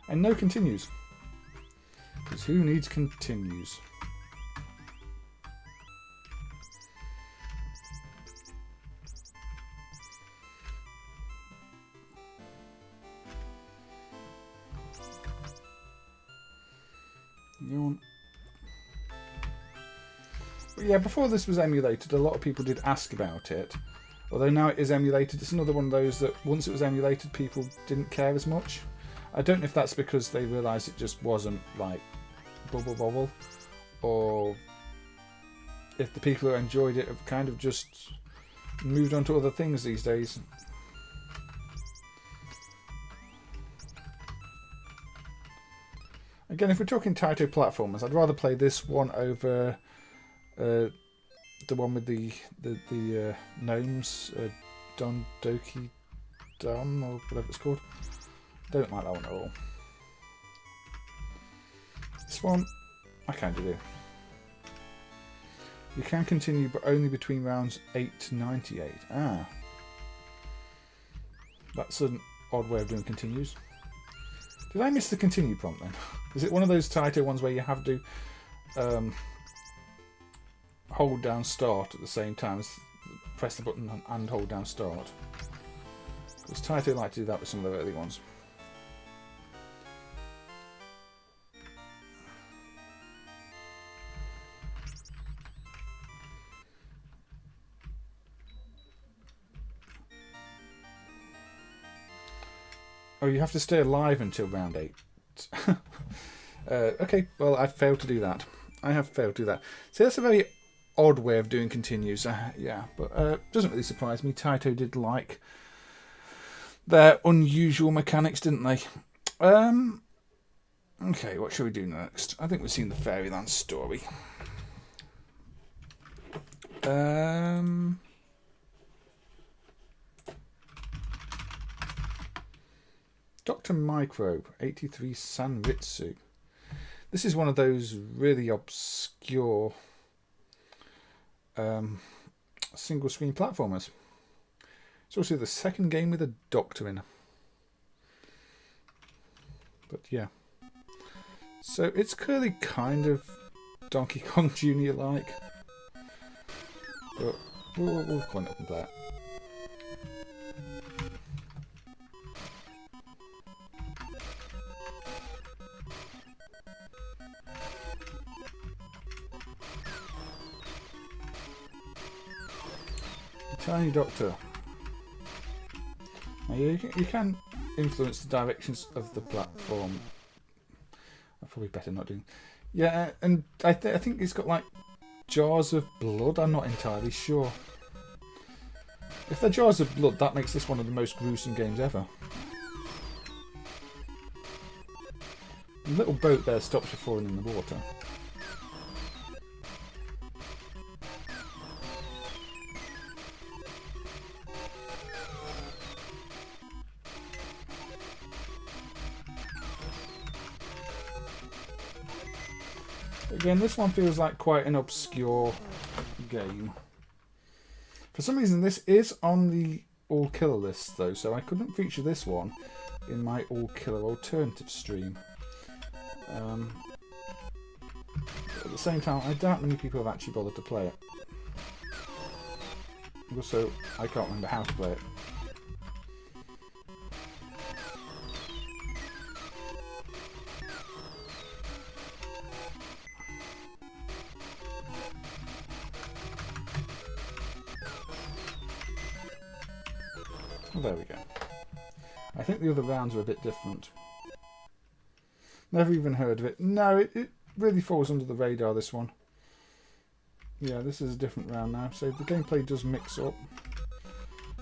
And no continues. Because who needs continues? But yeah, before this was emulated, a lot of people did ask about it. Although now it is emulated, it's another one of those that once it was emulated, people didn't care as much. I don't know if that's because they realised it just wasn't like Bubble Bobble, or if the people who enjoyed it have kind of just moved on to other things these days. Again, if we're talking Taito platformers, I'd rather play this one over the one with the gnomes, Don Doki Dum, or whatever it's called. Don't like that one at all. This one, I kind of do. You can continue, but only between rounds 8 to 98. Ah. That's an odd way of doing continues. Did I miss the continue prompt then? Is it one of those Taito ones where you have to hold down start at the same time as press the button and hold down start? Because Taito like to do that with some of the early ones. Oh, you have to stay alive until round 8. Okay, well, I've failed to do that. I have failed to do that. So that's a very odd way of doing continues. Yeah, but doesn't really surprise me. Taito did like their unusual mechanics, didn't they? Okay, what shall we do next? I think we've seen the Fairyland story. Dr. Microbe, 83 Sanritsu. This is one of those really obscure single screen platformers. It's also the second game with a doctor in. But yeah. So it's clearly kind of Donkey Kong Jr. like. But we'll climb up and play it. Tiny Doctor. Now you can influence the directions of the platform. I'm probably better not doing. Yeah, and I think it's got like jars of blood. I'm not entirely sure. If they're jars of blood, that makes this one of the most gruesome games ever. The little boat there stops you falling in the water. Again, this one feels like quite an obscure game. For some reason, this is on the all-killer list, though, so I couldn't feature this one in my all-killer alternative stream. At the same time, I doubt many people have actually bothered to play it. Also, I can't remember how to play it. Well, there we go. I think the other rounds are a bit different. Never even heard of it. No, it really falls under the radar, this one. Yeah, this is a different round now. So the gameplay does mix up.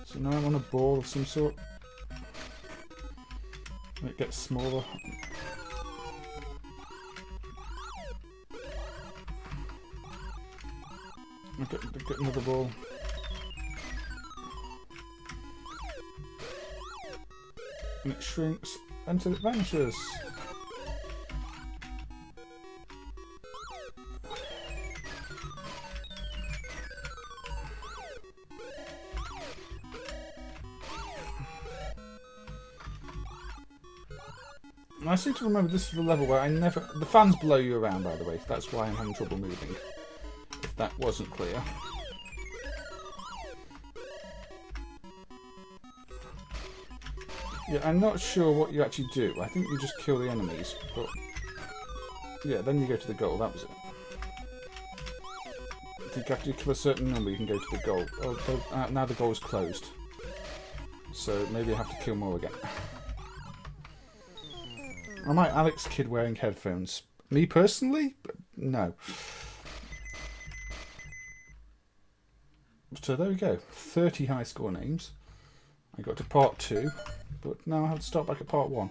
So now I'm on a ball of some sort. It gets smaller. Get another ball. And it shrinks until it vanishes. And I seem to remember this is the level where the fans blow you around, by the way. That's why I'm having trouble moving. If that wasn't clear. Yeah, I'm not sure what you actually do. I think you just kill the enemies, but yeah, then you go to the goal. That was it. I think after you kill a certain number, you can go to the goal. Oh, now the goal is closed. So maybe I have to kill more again. Am I Alex Kidd wearing headphones? Me personally? No. So there we go. 30 high score names. I got to part 2. But now I have to start back at part 1.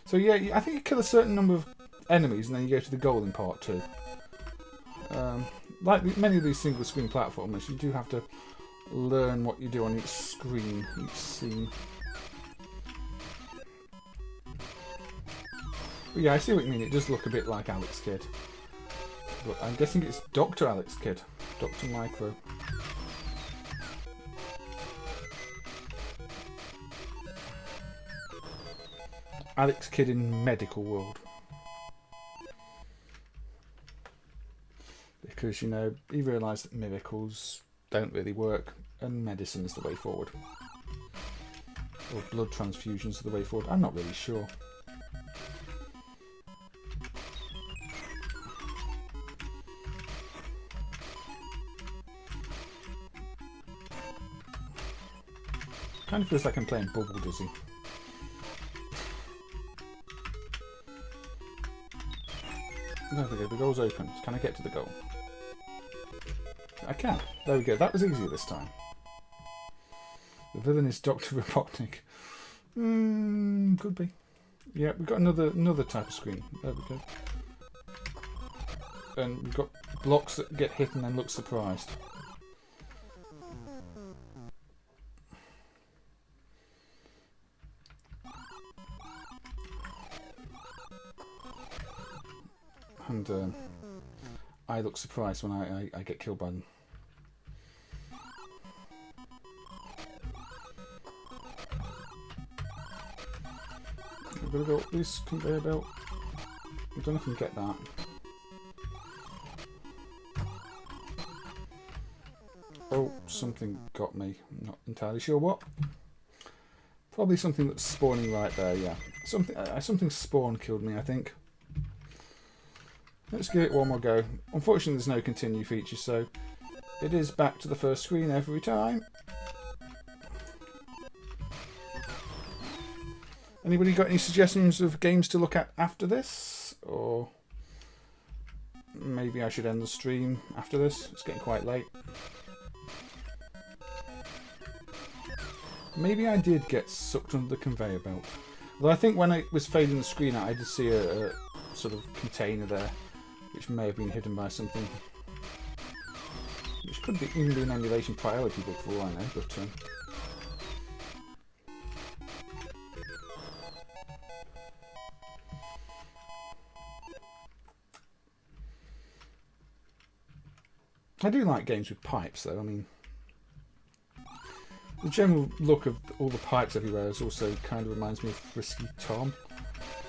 So yeah, I think you kill a certain number of enemies and then you go to the goal in part 2. Like many of these single screen platformers, you do have to learn what you do on each screen, each scene. But yeah, I see what you mean. It does look a bit like Alex Kidd. But I'm guessing it's Dr. Alex Kidd. Dr. Micro. Alex Kidd in medical world. Because, you know, he realised that miracles don't really work and medicine is the way forward. Or blood transfusions are the way forward. I'm not really sure. Kind of feels like I'm playing Bubble Dizzy. There we go, the goal's open. Can I get to the goal? I can. There we go, that was easier this time. The villain is Dr. Robotnik. Could be. Yeah, we've got another type of screen. There we go. And we've got blocks that get hit and then look surprised. And I look surprised when I get killed by them. I'm going to go up this conveyor belt. I don't know if I can get that. Oh, something got me. I'm not entirely sure what. Probably something that's spawning right there, yeah. Something spawn killed me, I think. Let's give it one more go. Unfortunately, there's no continue feature, so it is back to the first screen every time. Anybody got any suggestions of games to look at after this? Or maybe I should end the stream after this. It's getting quite late. Maybe I did get sucked under the conveyor belt. Though I think when I was fading the screen out, I did see a sort of container there, which may have been hidden by something. Which could be even be an emulation priority book for all I know, but I do like games with pipes though. I mean, the general look of all the pipes everywhere is also kind of reminds me of Frisky Tom.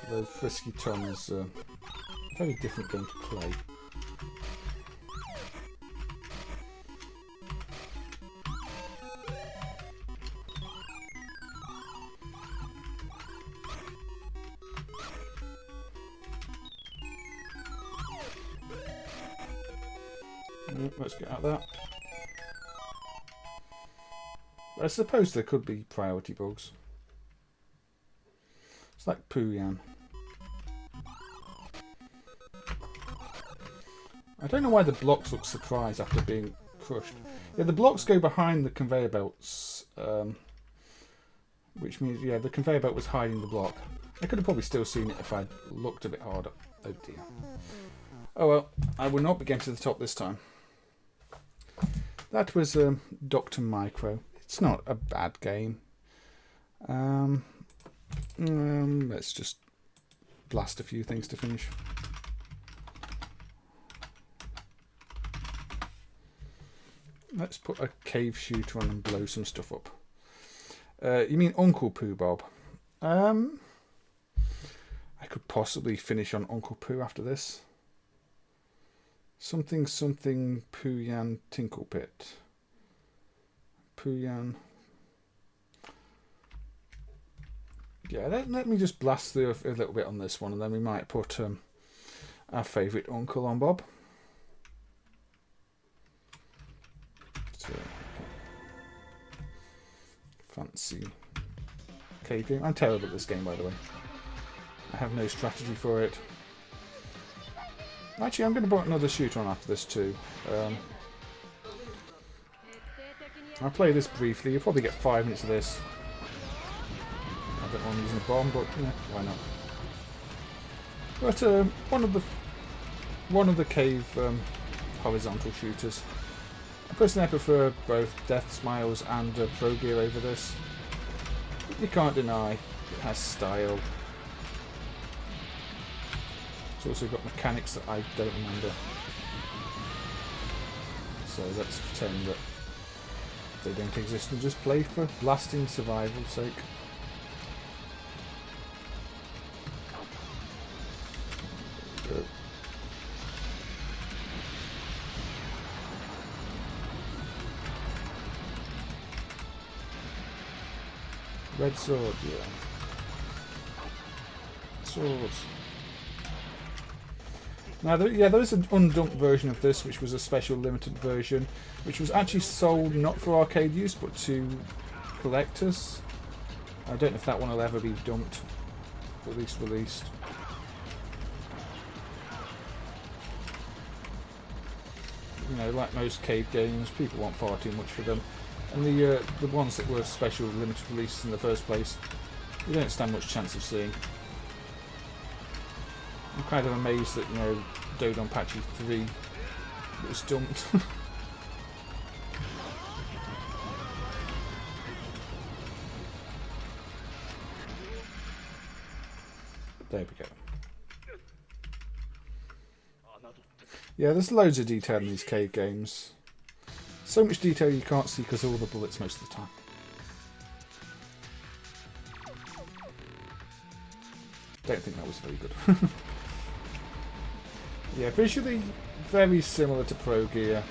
Although Frisky Tom is a very different game to play. Let's get out of that. I suppose there could be priority bugs. It's like Pooyan. I don't know why the blocks look surprised after being crushed. Yeah, the blocks go behind the conveyor belts, which means, yeah, the conveyor belt was hiding the block. I could have probably still seen it if I'd looked a bit harder. Oh dear. Oh well, I will not be getting to the top this time. That was Dr. Micro. It's not a bad game. Let's just blast a few things to finish. Let's put a cave shooter on and blow some stuff up. You mean Uncle Pooh, Bob? I could possibly finish on Uncle Pooh after this. Something Pooyan Tinkle Pit. Pooyan. Yeah, let me just blast through a little bit on this one, and then we might put our favourite uncle on Bob. So, fancy cave game. I'm terrible at this game, by the way. I have no strategy for it. Actually, I'm going to put another shooter on after this too. I'll play this briefly. You'll probably get 5 minutes of this. I don't want using a bomb, but yeah, why not? But one of the cave horizontal shooters. Personally, I prefer both Death Smiles and Pro Gear over this. You can't deny it has style. It's also got mechanics that I don't remember. So let's pretend that they don't exist and just play for blasting survival's sake. Good. Red sword, yeah. Swords. Now, there is an undumped version of this, which was a special limited version, which was actually sold not for arcade use, but to collectors. I don't know if that one will ever be dumped, or at least released. You know, like most cave games, people want far too much for them. And the ones that were special limited releases in the first place, you don't stand much chance of seeing. I'm kind of amazed that, you know, Dodonpachi 3 was dumped. There we go. Yeah, there's loads of detail in these cave games. So much detail you can't see because of all the bullets most of the time. Don't think that was very good. Yeah, visually very similar to Pro Gear,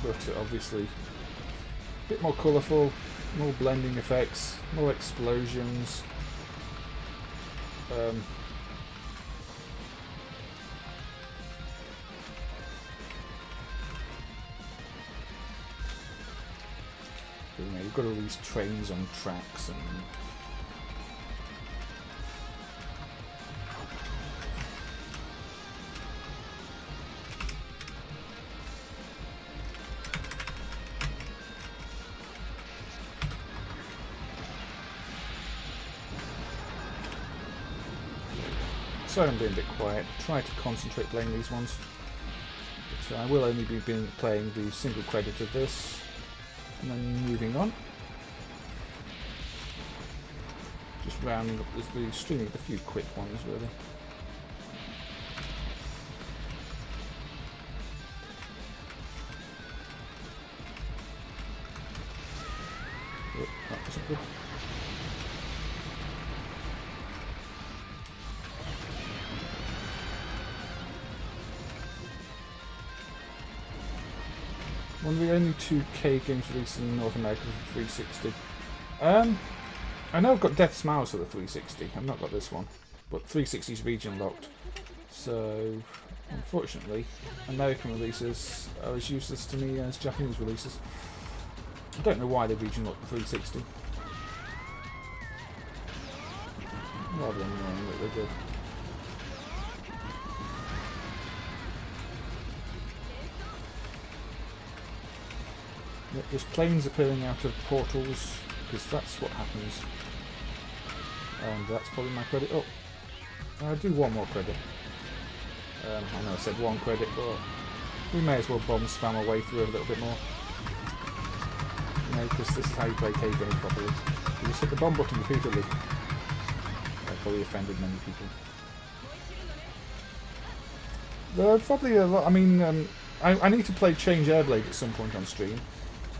but obviously a bit more colourful, more blending effects, more explosions. You know, you've got all these trains on tracks and... Sorry I'm being a bit quiet. Try to concentrate playing these ones. So I will only be playing the single credit of this, and then moving on. Just rounding up the stream with a few quick ones, really. Oh, that wasn't good. One of the only 2K games released in North America for 360. I know I've got Death Smiles for the 360. I've not got this one, but 360 is region locked. So, unfortunately, American releases are as useless to me as Japanese releases. I don't know why they region locked the 360. Rather annoying that they did. There's planes appearing out of portals, because that's what happens. And that's probably my credit. Oh, I'll do one more credit. I know I said one credit, but we may as well bomb spam our way through a little bit more. You know, because this is how you play K games properly. You just hit the bomb button repeatedly. That probably offended many people. There are probably a lot. I mean, I need to play Change Airblade at some point on stream.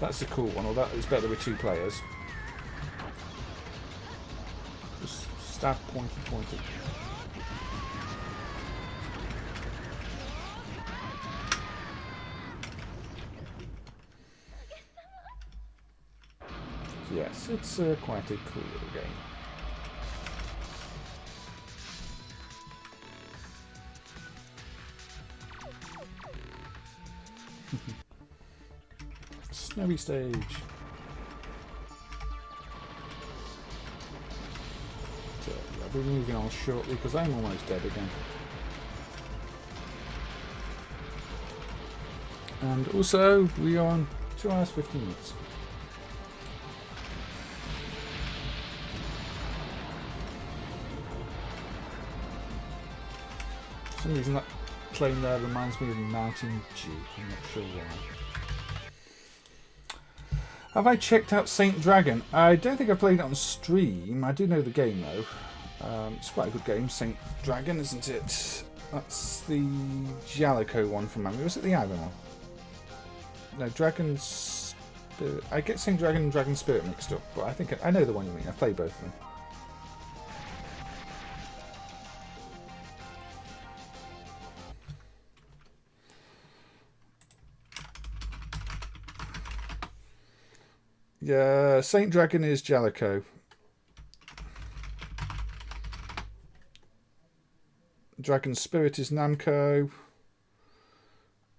That's a cool one, or that is better with 2 players. Just stab, pointy, pointy. Yes, it's quite a cool little game. Snowy stage. So I'll be moving on shortly because I'm almost dead again. And also we are on 2 hours 15 minutes. For some reason that plane there reminds me of Mountain Dew. I'm not sure why. Have I checked out Saint Dragon? I don't think I've played it on stream. I do know the game though. It's quite a good game, Saint Dragon, isn't it? That's the Jaleco one from MAME. Was it the Iron one? No, Dragon Spirit. I get Saint Dragon and Dragon Spirit mixed up, but I think I know the one you mean. I've played both of them. Yeah, Saint Dragon is Jaleco. Dragon Spirit is Namco.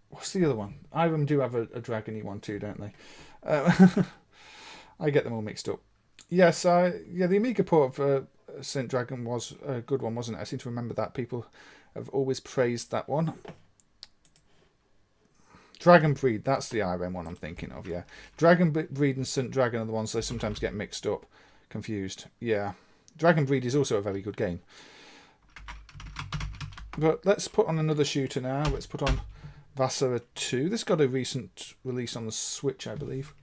What's the other one? Irem do have a dragony one too, don't they? I get them all mixed up. Yes, yeah, the Amiga port of Saint Dragon was a good one, wasn't it? I seem to remember that. People have always praised that one. Dragon Breed, that's the IRM one I'm thinking of, yeah. Dragon Breed and Saint Dragon are the ones they sometimes get mixed up, confused. Yeah. Dragon Breed is also a very good game. But let's put on another shooter now. Let's put on Vassara 2. This got a recent release on the Switch, I believe.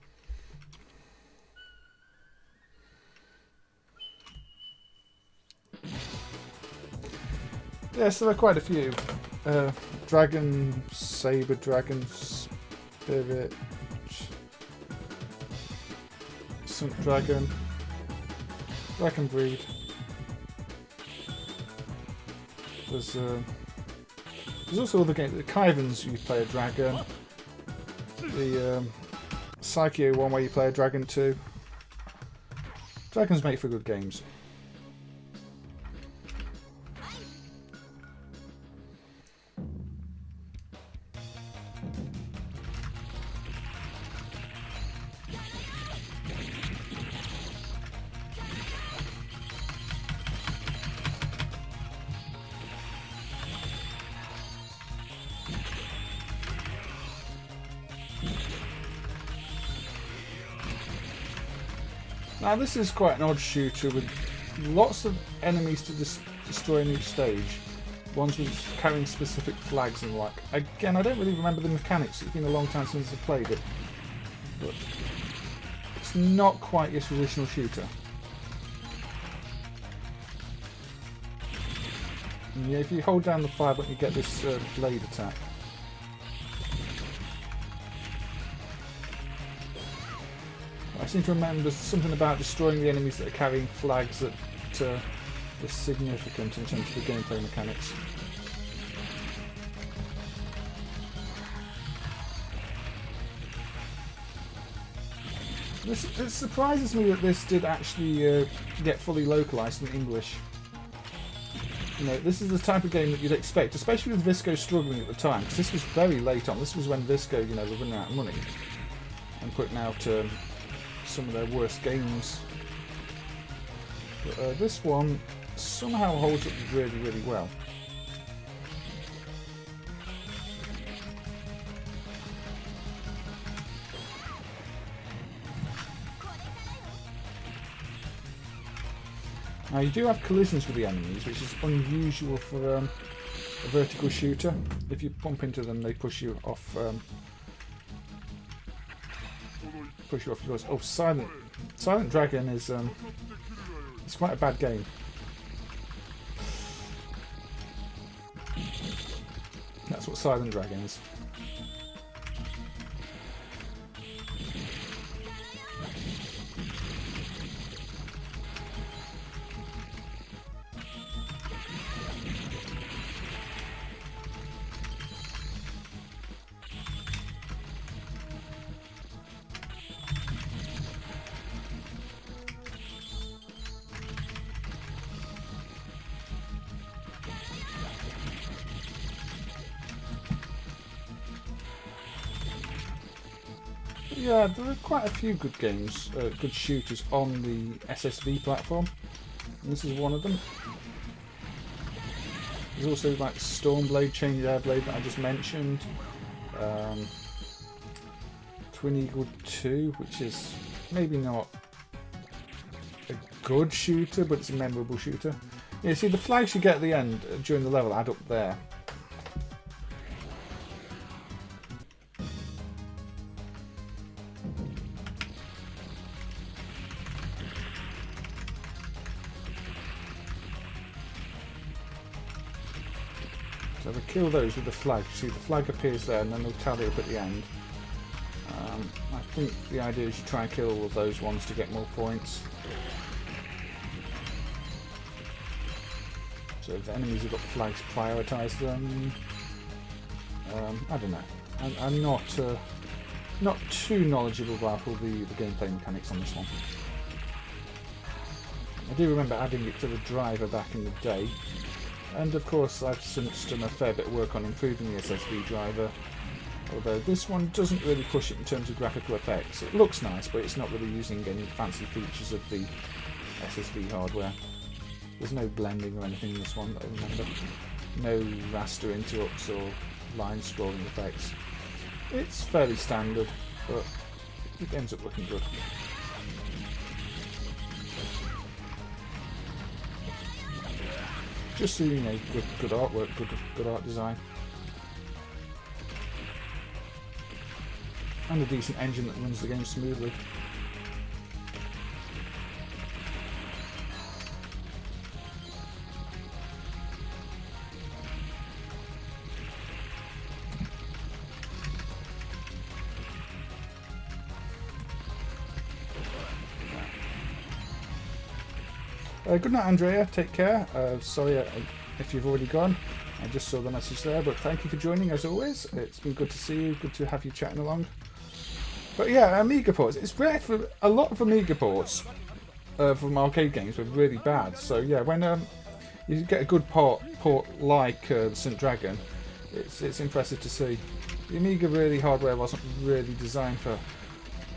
Yes, there are quite a few. Dragon, Saber, Dragon, Spirit, Saint Dragon, Dragon Breed. There's also other games. The Kyvans, you play a dragon. The Psycho one where you play a dragon too. Dragons make for good games. Now this is quite an odd shooter with lots of enemies to destroy in each stage. Ones with carrying specific flags and like. Again, I don't really remember the mechanics. It's been a long time since I played it. But it's not quite your traditional shooter. And yeah, if you hold down the fire button, you get this blade attack. I seem to remember something about destroying the enemies that are carrying flags that is significant in terms of the gameplay mechanics. It surprises me that this did actually get fully localized in English. You know, this is the type of game that you'd expect, especially with Visco struggling at the time, because this was very late on. This was when Visco, you know, were running out of money and putting out some of their worst games. But, this one somehow holds up really, really well. Now you do have collisions with the enemies, which is unusual for a vertical shooter. If you bump into them, they push you off. Yours. Oh, Silent Dragon is it's quite a bad game. That's what Silent Dragon is. Yeah, there are quite a few good games, good shooters on the SSV platform, and this is one of them. There's also like Stormblade, Change Airblade that I just mentioned, Twin Eagle 2, which is maybe not a good shooter, but it's a memorable shooter. Yeah, see the flags you get at the end during the level add up there. So if I kill those with the flag, see the flag appears there and then they'll tally up at the end. I think the idea is you try and kill all of those ones to get more points. So if the enemies have got flags, prioritise them. I don't know. I'm not too knowledgeable about all the gameplay mechanics on this one. I do remember adding it to the driver back in the day. And of course I've since done a fair bit of work on improving the SSV driver, although this one doesn't really push it in terms of graphical effects. It looks nice, but it's not really using any fancy features of the SSV hardware. There's no blending or anything in this one that I remember. No raster interrupts or line scrolling effects. It's fairly standard, but it ends up looking good. Just so you know, good artwork, good art design. And a decent engine that runs the game smoothly. Good night, Andrea. Take care. Sorry if you've already gone. I just saw the message there, but thank you for joining as always. It's been good to see you. Good to have you chatting along. But yeah, Amiga ports. It's rare for a lot of Amiga ports from arcade games were really bad. So yeah, when you get a good port like St. Dragon, it's impressive to see. The Amiga hardware wasn't really designed for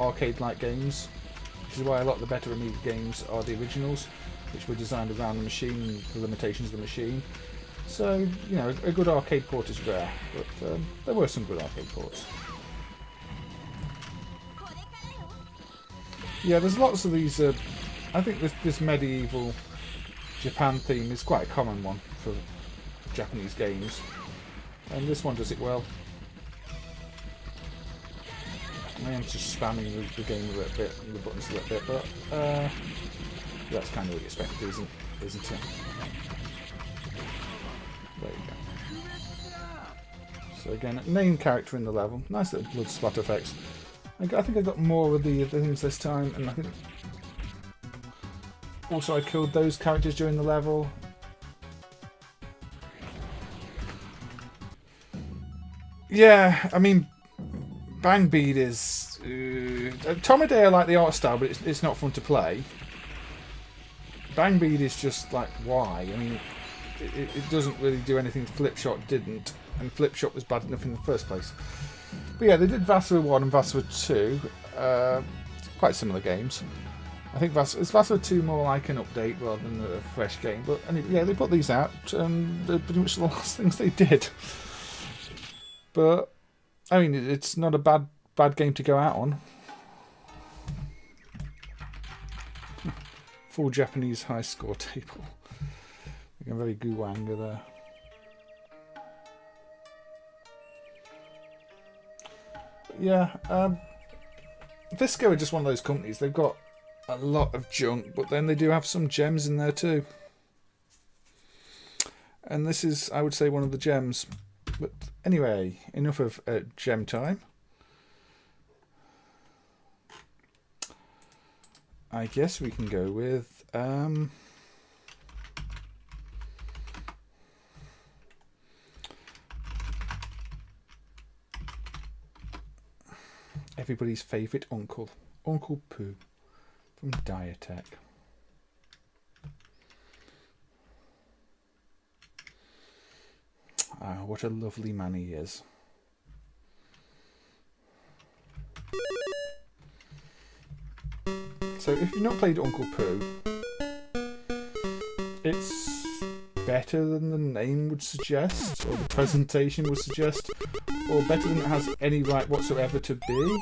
arcade-like games, which is why a lot of the better Amiga games are the originals, which were designed around the machine, the limitations of the machine. So, you know, a good arcade port is rare, but there were some good arcade ports. Yeah, there's lots of these I think this medieval Japan theme is quite a common one for Japanese games, and this one does it well. I am just spamming the game a little bit, and the buttons a little bit, but that's kind of what you expect, isn't it? There you go. So again, main character in the level. Nice little blood splatter effects. I think I got more of the things this time, and I think also I killed those characters during the level. Yeah, I mean, Bang Bead is... Tomodea, I like the art style, but it's not fun to play. Bang Bead is just like, why? I mean, it doesn't really do anything Flipshot didn't, and Flipshot was bad enough in the first place. But yeah, they did Vassalor 1 and Vassalor 2. Quite similar games. I think Vassalor 2 more like an update rather than a fresh game. But anyway, yeah, they put these out, and they're pretty much the last things they did. But I mean, it's not a bad game to go out on. Full Japanese high score table. Looking very guanga there. But yeah, Visco are just one of those companies. They've got a lot of junk, but then they do have some gems in there too. And this is, I would say, one of the gems. But anyway, enough of gem time. I guess we can go with everybody's favourite uncle, Uncle Pooh from Diatech. Ah, what a lovely man he is. So if you've not played Uncle Pooh, it's better than the name would suggest, or the presentation would suggest, or better than it has any right whatsoever to be.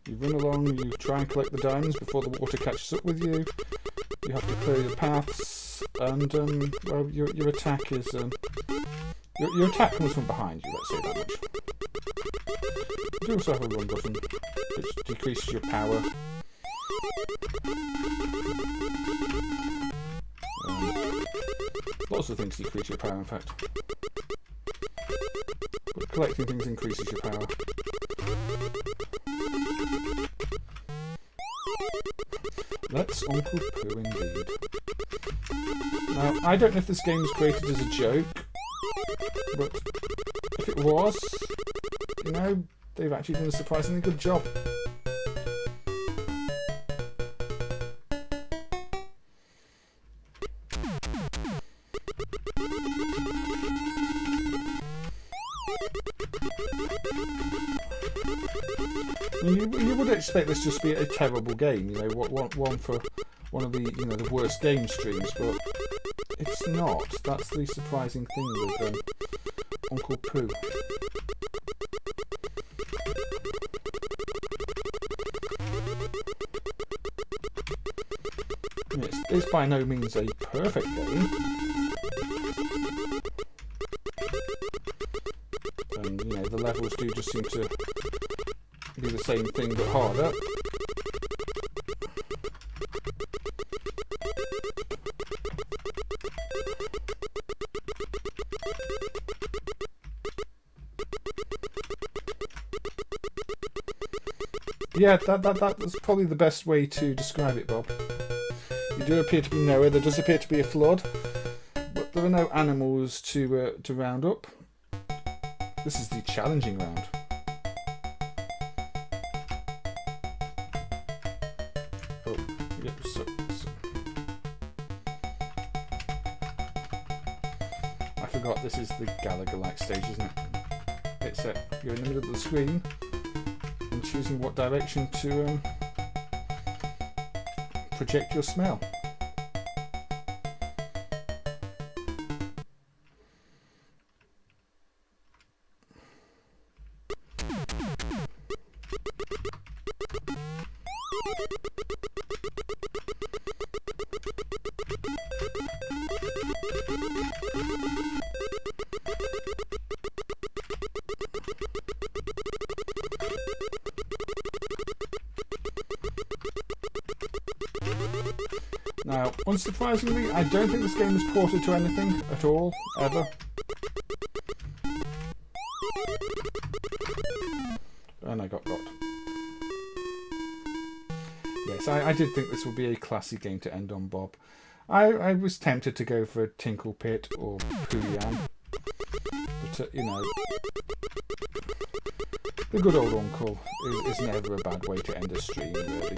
You run along, you try and collect the diamonds before the water catches up with you. You have to clear the paths, and well, your attack is your attack comes from behind you. Let's say that much. You do also have a run button, which decreases your power. Lots of things decrease your power, in fact. But collecting things increases your power. Let's Uncle Pooh indeed. Now, I don't know if this game was created as a joke, but if it was, you know, they've actually done a surprisingly good job. You would expect this just to be a terrible game, you know, one for one of the, you know, the worst game streams, but it's not. That's the surprising thing with Uncle Pooh. It's by no means a perfect game. And, you know, the levels do just seem to do the same thing but harder. Yeah, that's probably the best way to describe it, Bob. You do appear to be nowhere. There does appear to be a flood, but there are no animals to round up. This is the challenging round. Oh, yep. I forgot this is the Gallagher-like stage, isn't it? It's you're in the middle of the screen and choosing what direction to project your smell. Now, unsurprisingly, I don't think this game is ported to anything at all, ever. And I got got. Yes, I did think this would be a classy game to end on, Bob. I was tempted to go for Tinkle Pit or Pooyan. But, you know, the good old uncle is never a bad way to end a stream, really.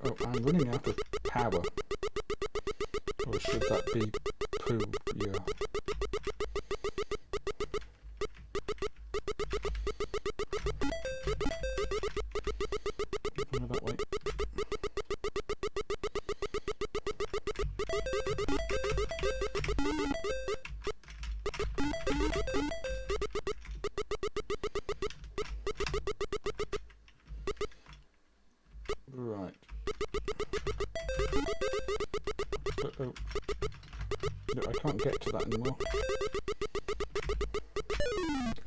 Oh, I'm running out of power. Or should that be poo? Yeah. Go that way. Right. Uh-oh. No, I can't get to that anymore.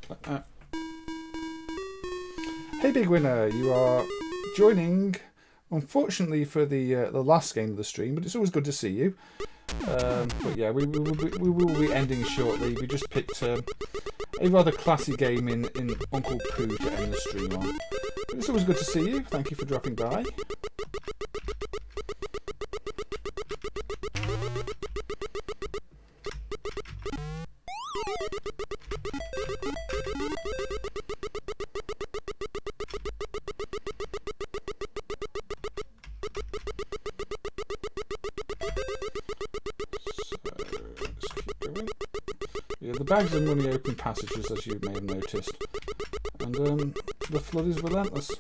Like that. Hey, Big Winner, you are joining, unfortunately, for the last game of the stream, but it's always good to see you. But yeah, we will be ending shortly. We just picked a rather classy game in Uncle Poo to end the stream on. But it's always good to see you. Thank you for dropping by. The bags of money open passages, as you may have noticed, and the flood is relentless.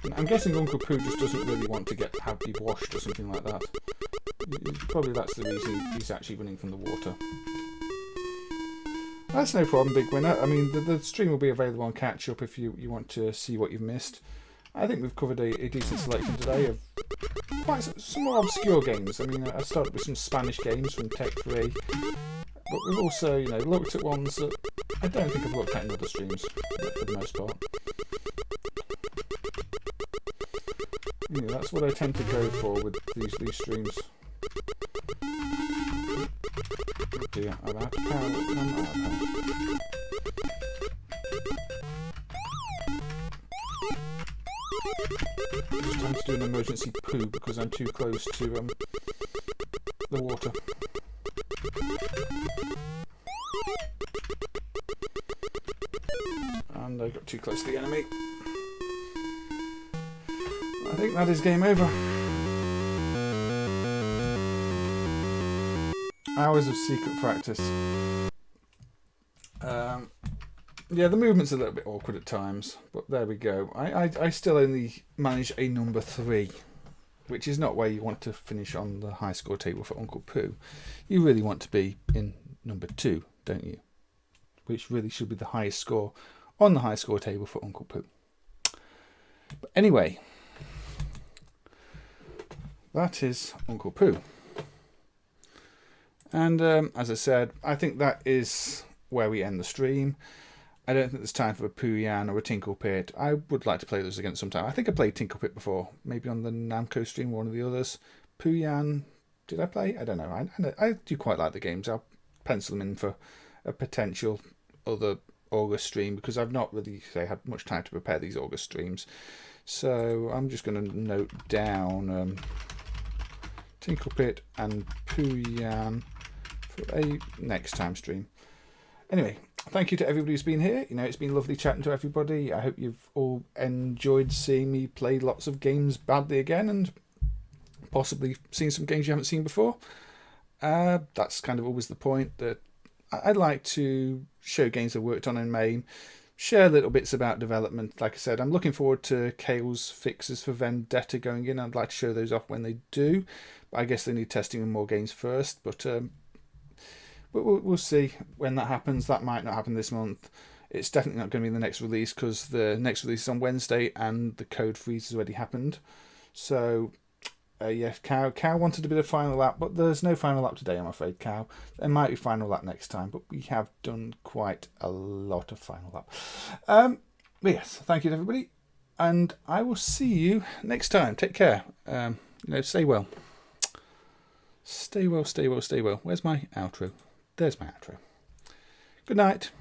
And I'm guessing Uncle Poo just doesn't really want to have be washed or something like that. Probably that's the reason he's actually running from the water. That's no problem, Big Winner. I mean, the stream will be available on Catch Up if you want to see what you've missed. I think we've covered a decent selection today of quite some more obscure games. I mean, I started with some Spanish games from Tecfri. But we've also, you know, looked at ones that I don't think I've looked at in other streams, for the most part. You know, that's what I tend to go for with these streams. Oh dear, I'm out of power. I'm out of power. Just time to do an emergency poo because I'm too close to the water. And I got too close to the enemy. I think that is game over. Hours of secret practice. Yeah, the movement's a little bit awkward at times, but there we go. I still only managed a number 3, which is not where you want to finish on the high score table for Uncle Poo. You really want to be in number 2, don't you? Which really should be the highest score on the high score table for Uncle Poo. But anyway, that is Uncle Poo. And as I said, I think that is where we end the stream. I don't think there's time for a Pooyan or a Tinkle Pit. I would like to play those again sometime. I think I played Tinkle Pit before, maybe on the Namco stream or one of the others. Pooyan, did I play? I don't know. I do quite like the games. I'll pencil them in for a potential other August stream because I've not really had much time to prepare these August streams. So I'm just going to note down Tinkle Pit and Pooyan for a next time stream. Anyway, thank you to everybody who's been here. You know, it's been lovely chatting to everybody. I hope you've all enjoyed seeing me play lots of games badly again and possibly seen some games you haven't seen before. That's kind of always the point, that I'd like to show games I've worked on in MAME, share little bits about development. Like I said, I'm looking forward to Kale's fixes for Vendetta going in. I'd like to show those off when they do. But I guess they need testing in more games first. But we'll see when that happens. That might not happen this month. it's definitely not going to be the next release because the next release is on Wednesday and the code freeze has already happened. So, yeah, Cow wanted a bit of final lap, but there's no final lap today, I'm afraid, Cow. There might be final lap next time, but we have done quite a lot of final lap. But yes, thank you to everybody, and I will see you next time. Take care. Stay well. Stay well, stay well, stay well. Where's my outro? There's my outro. Good night.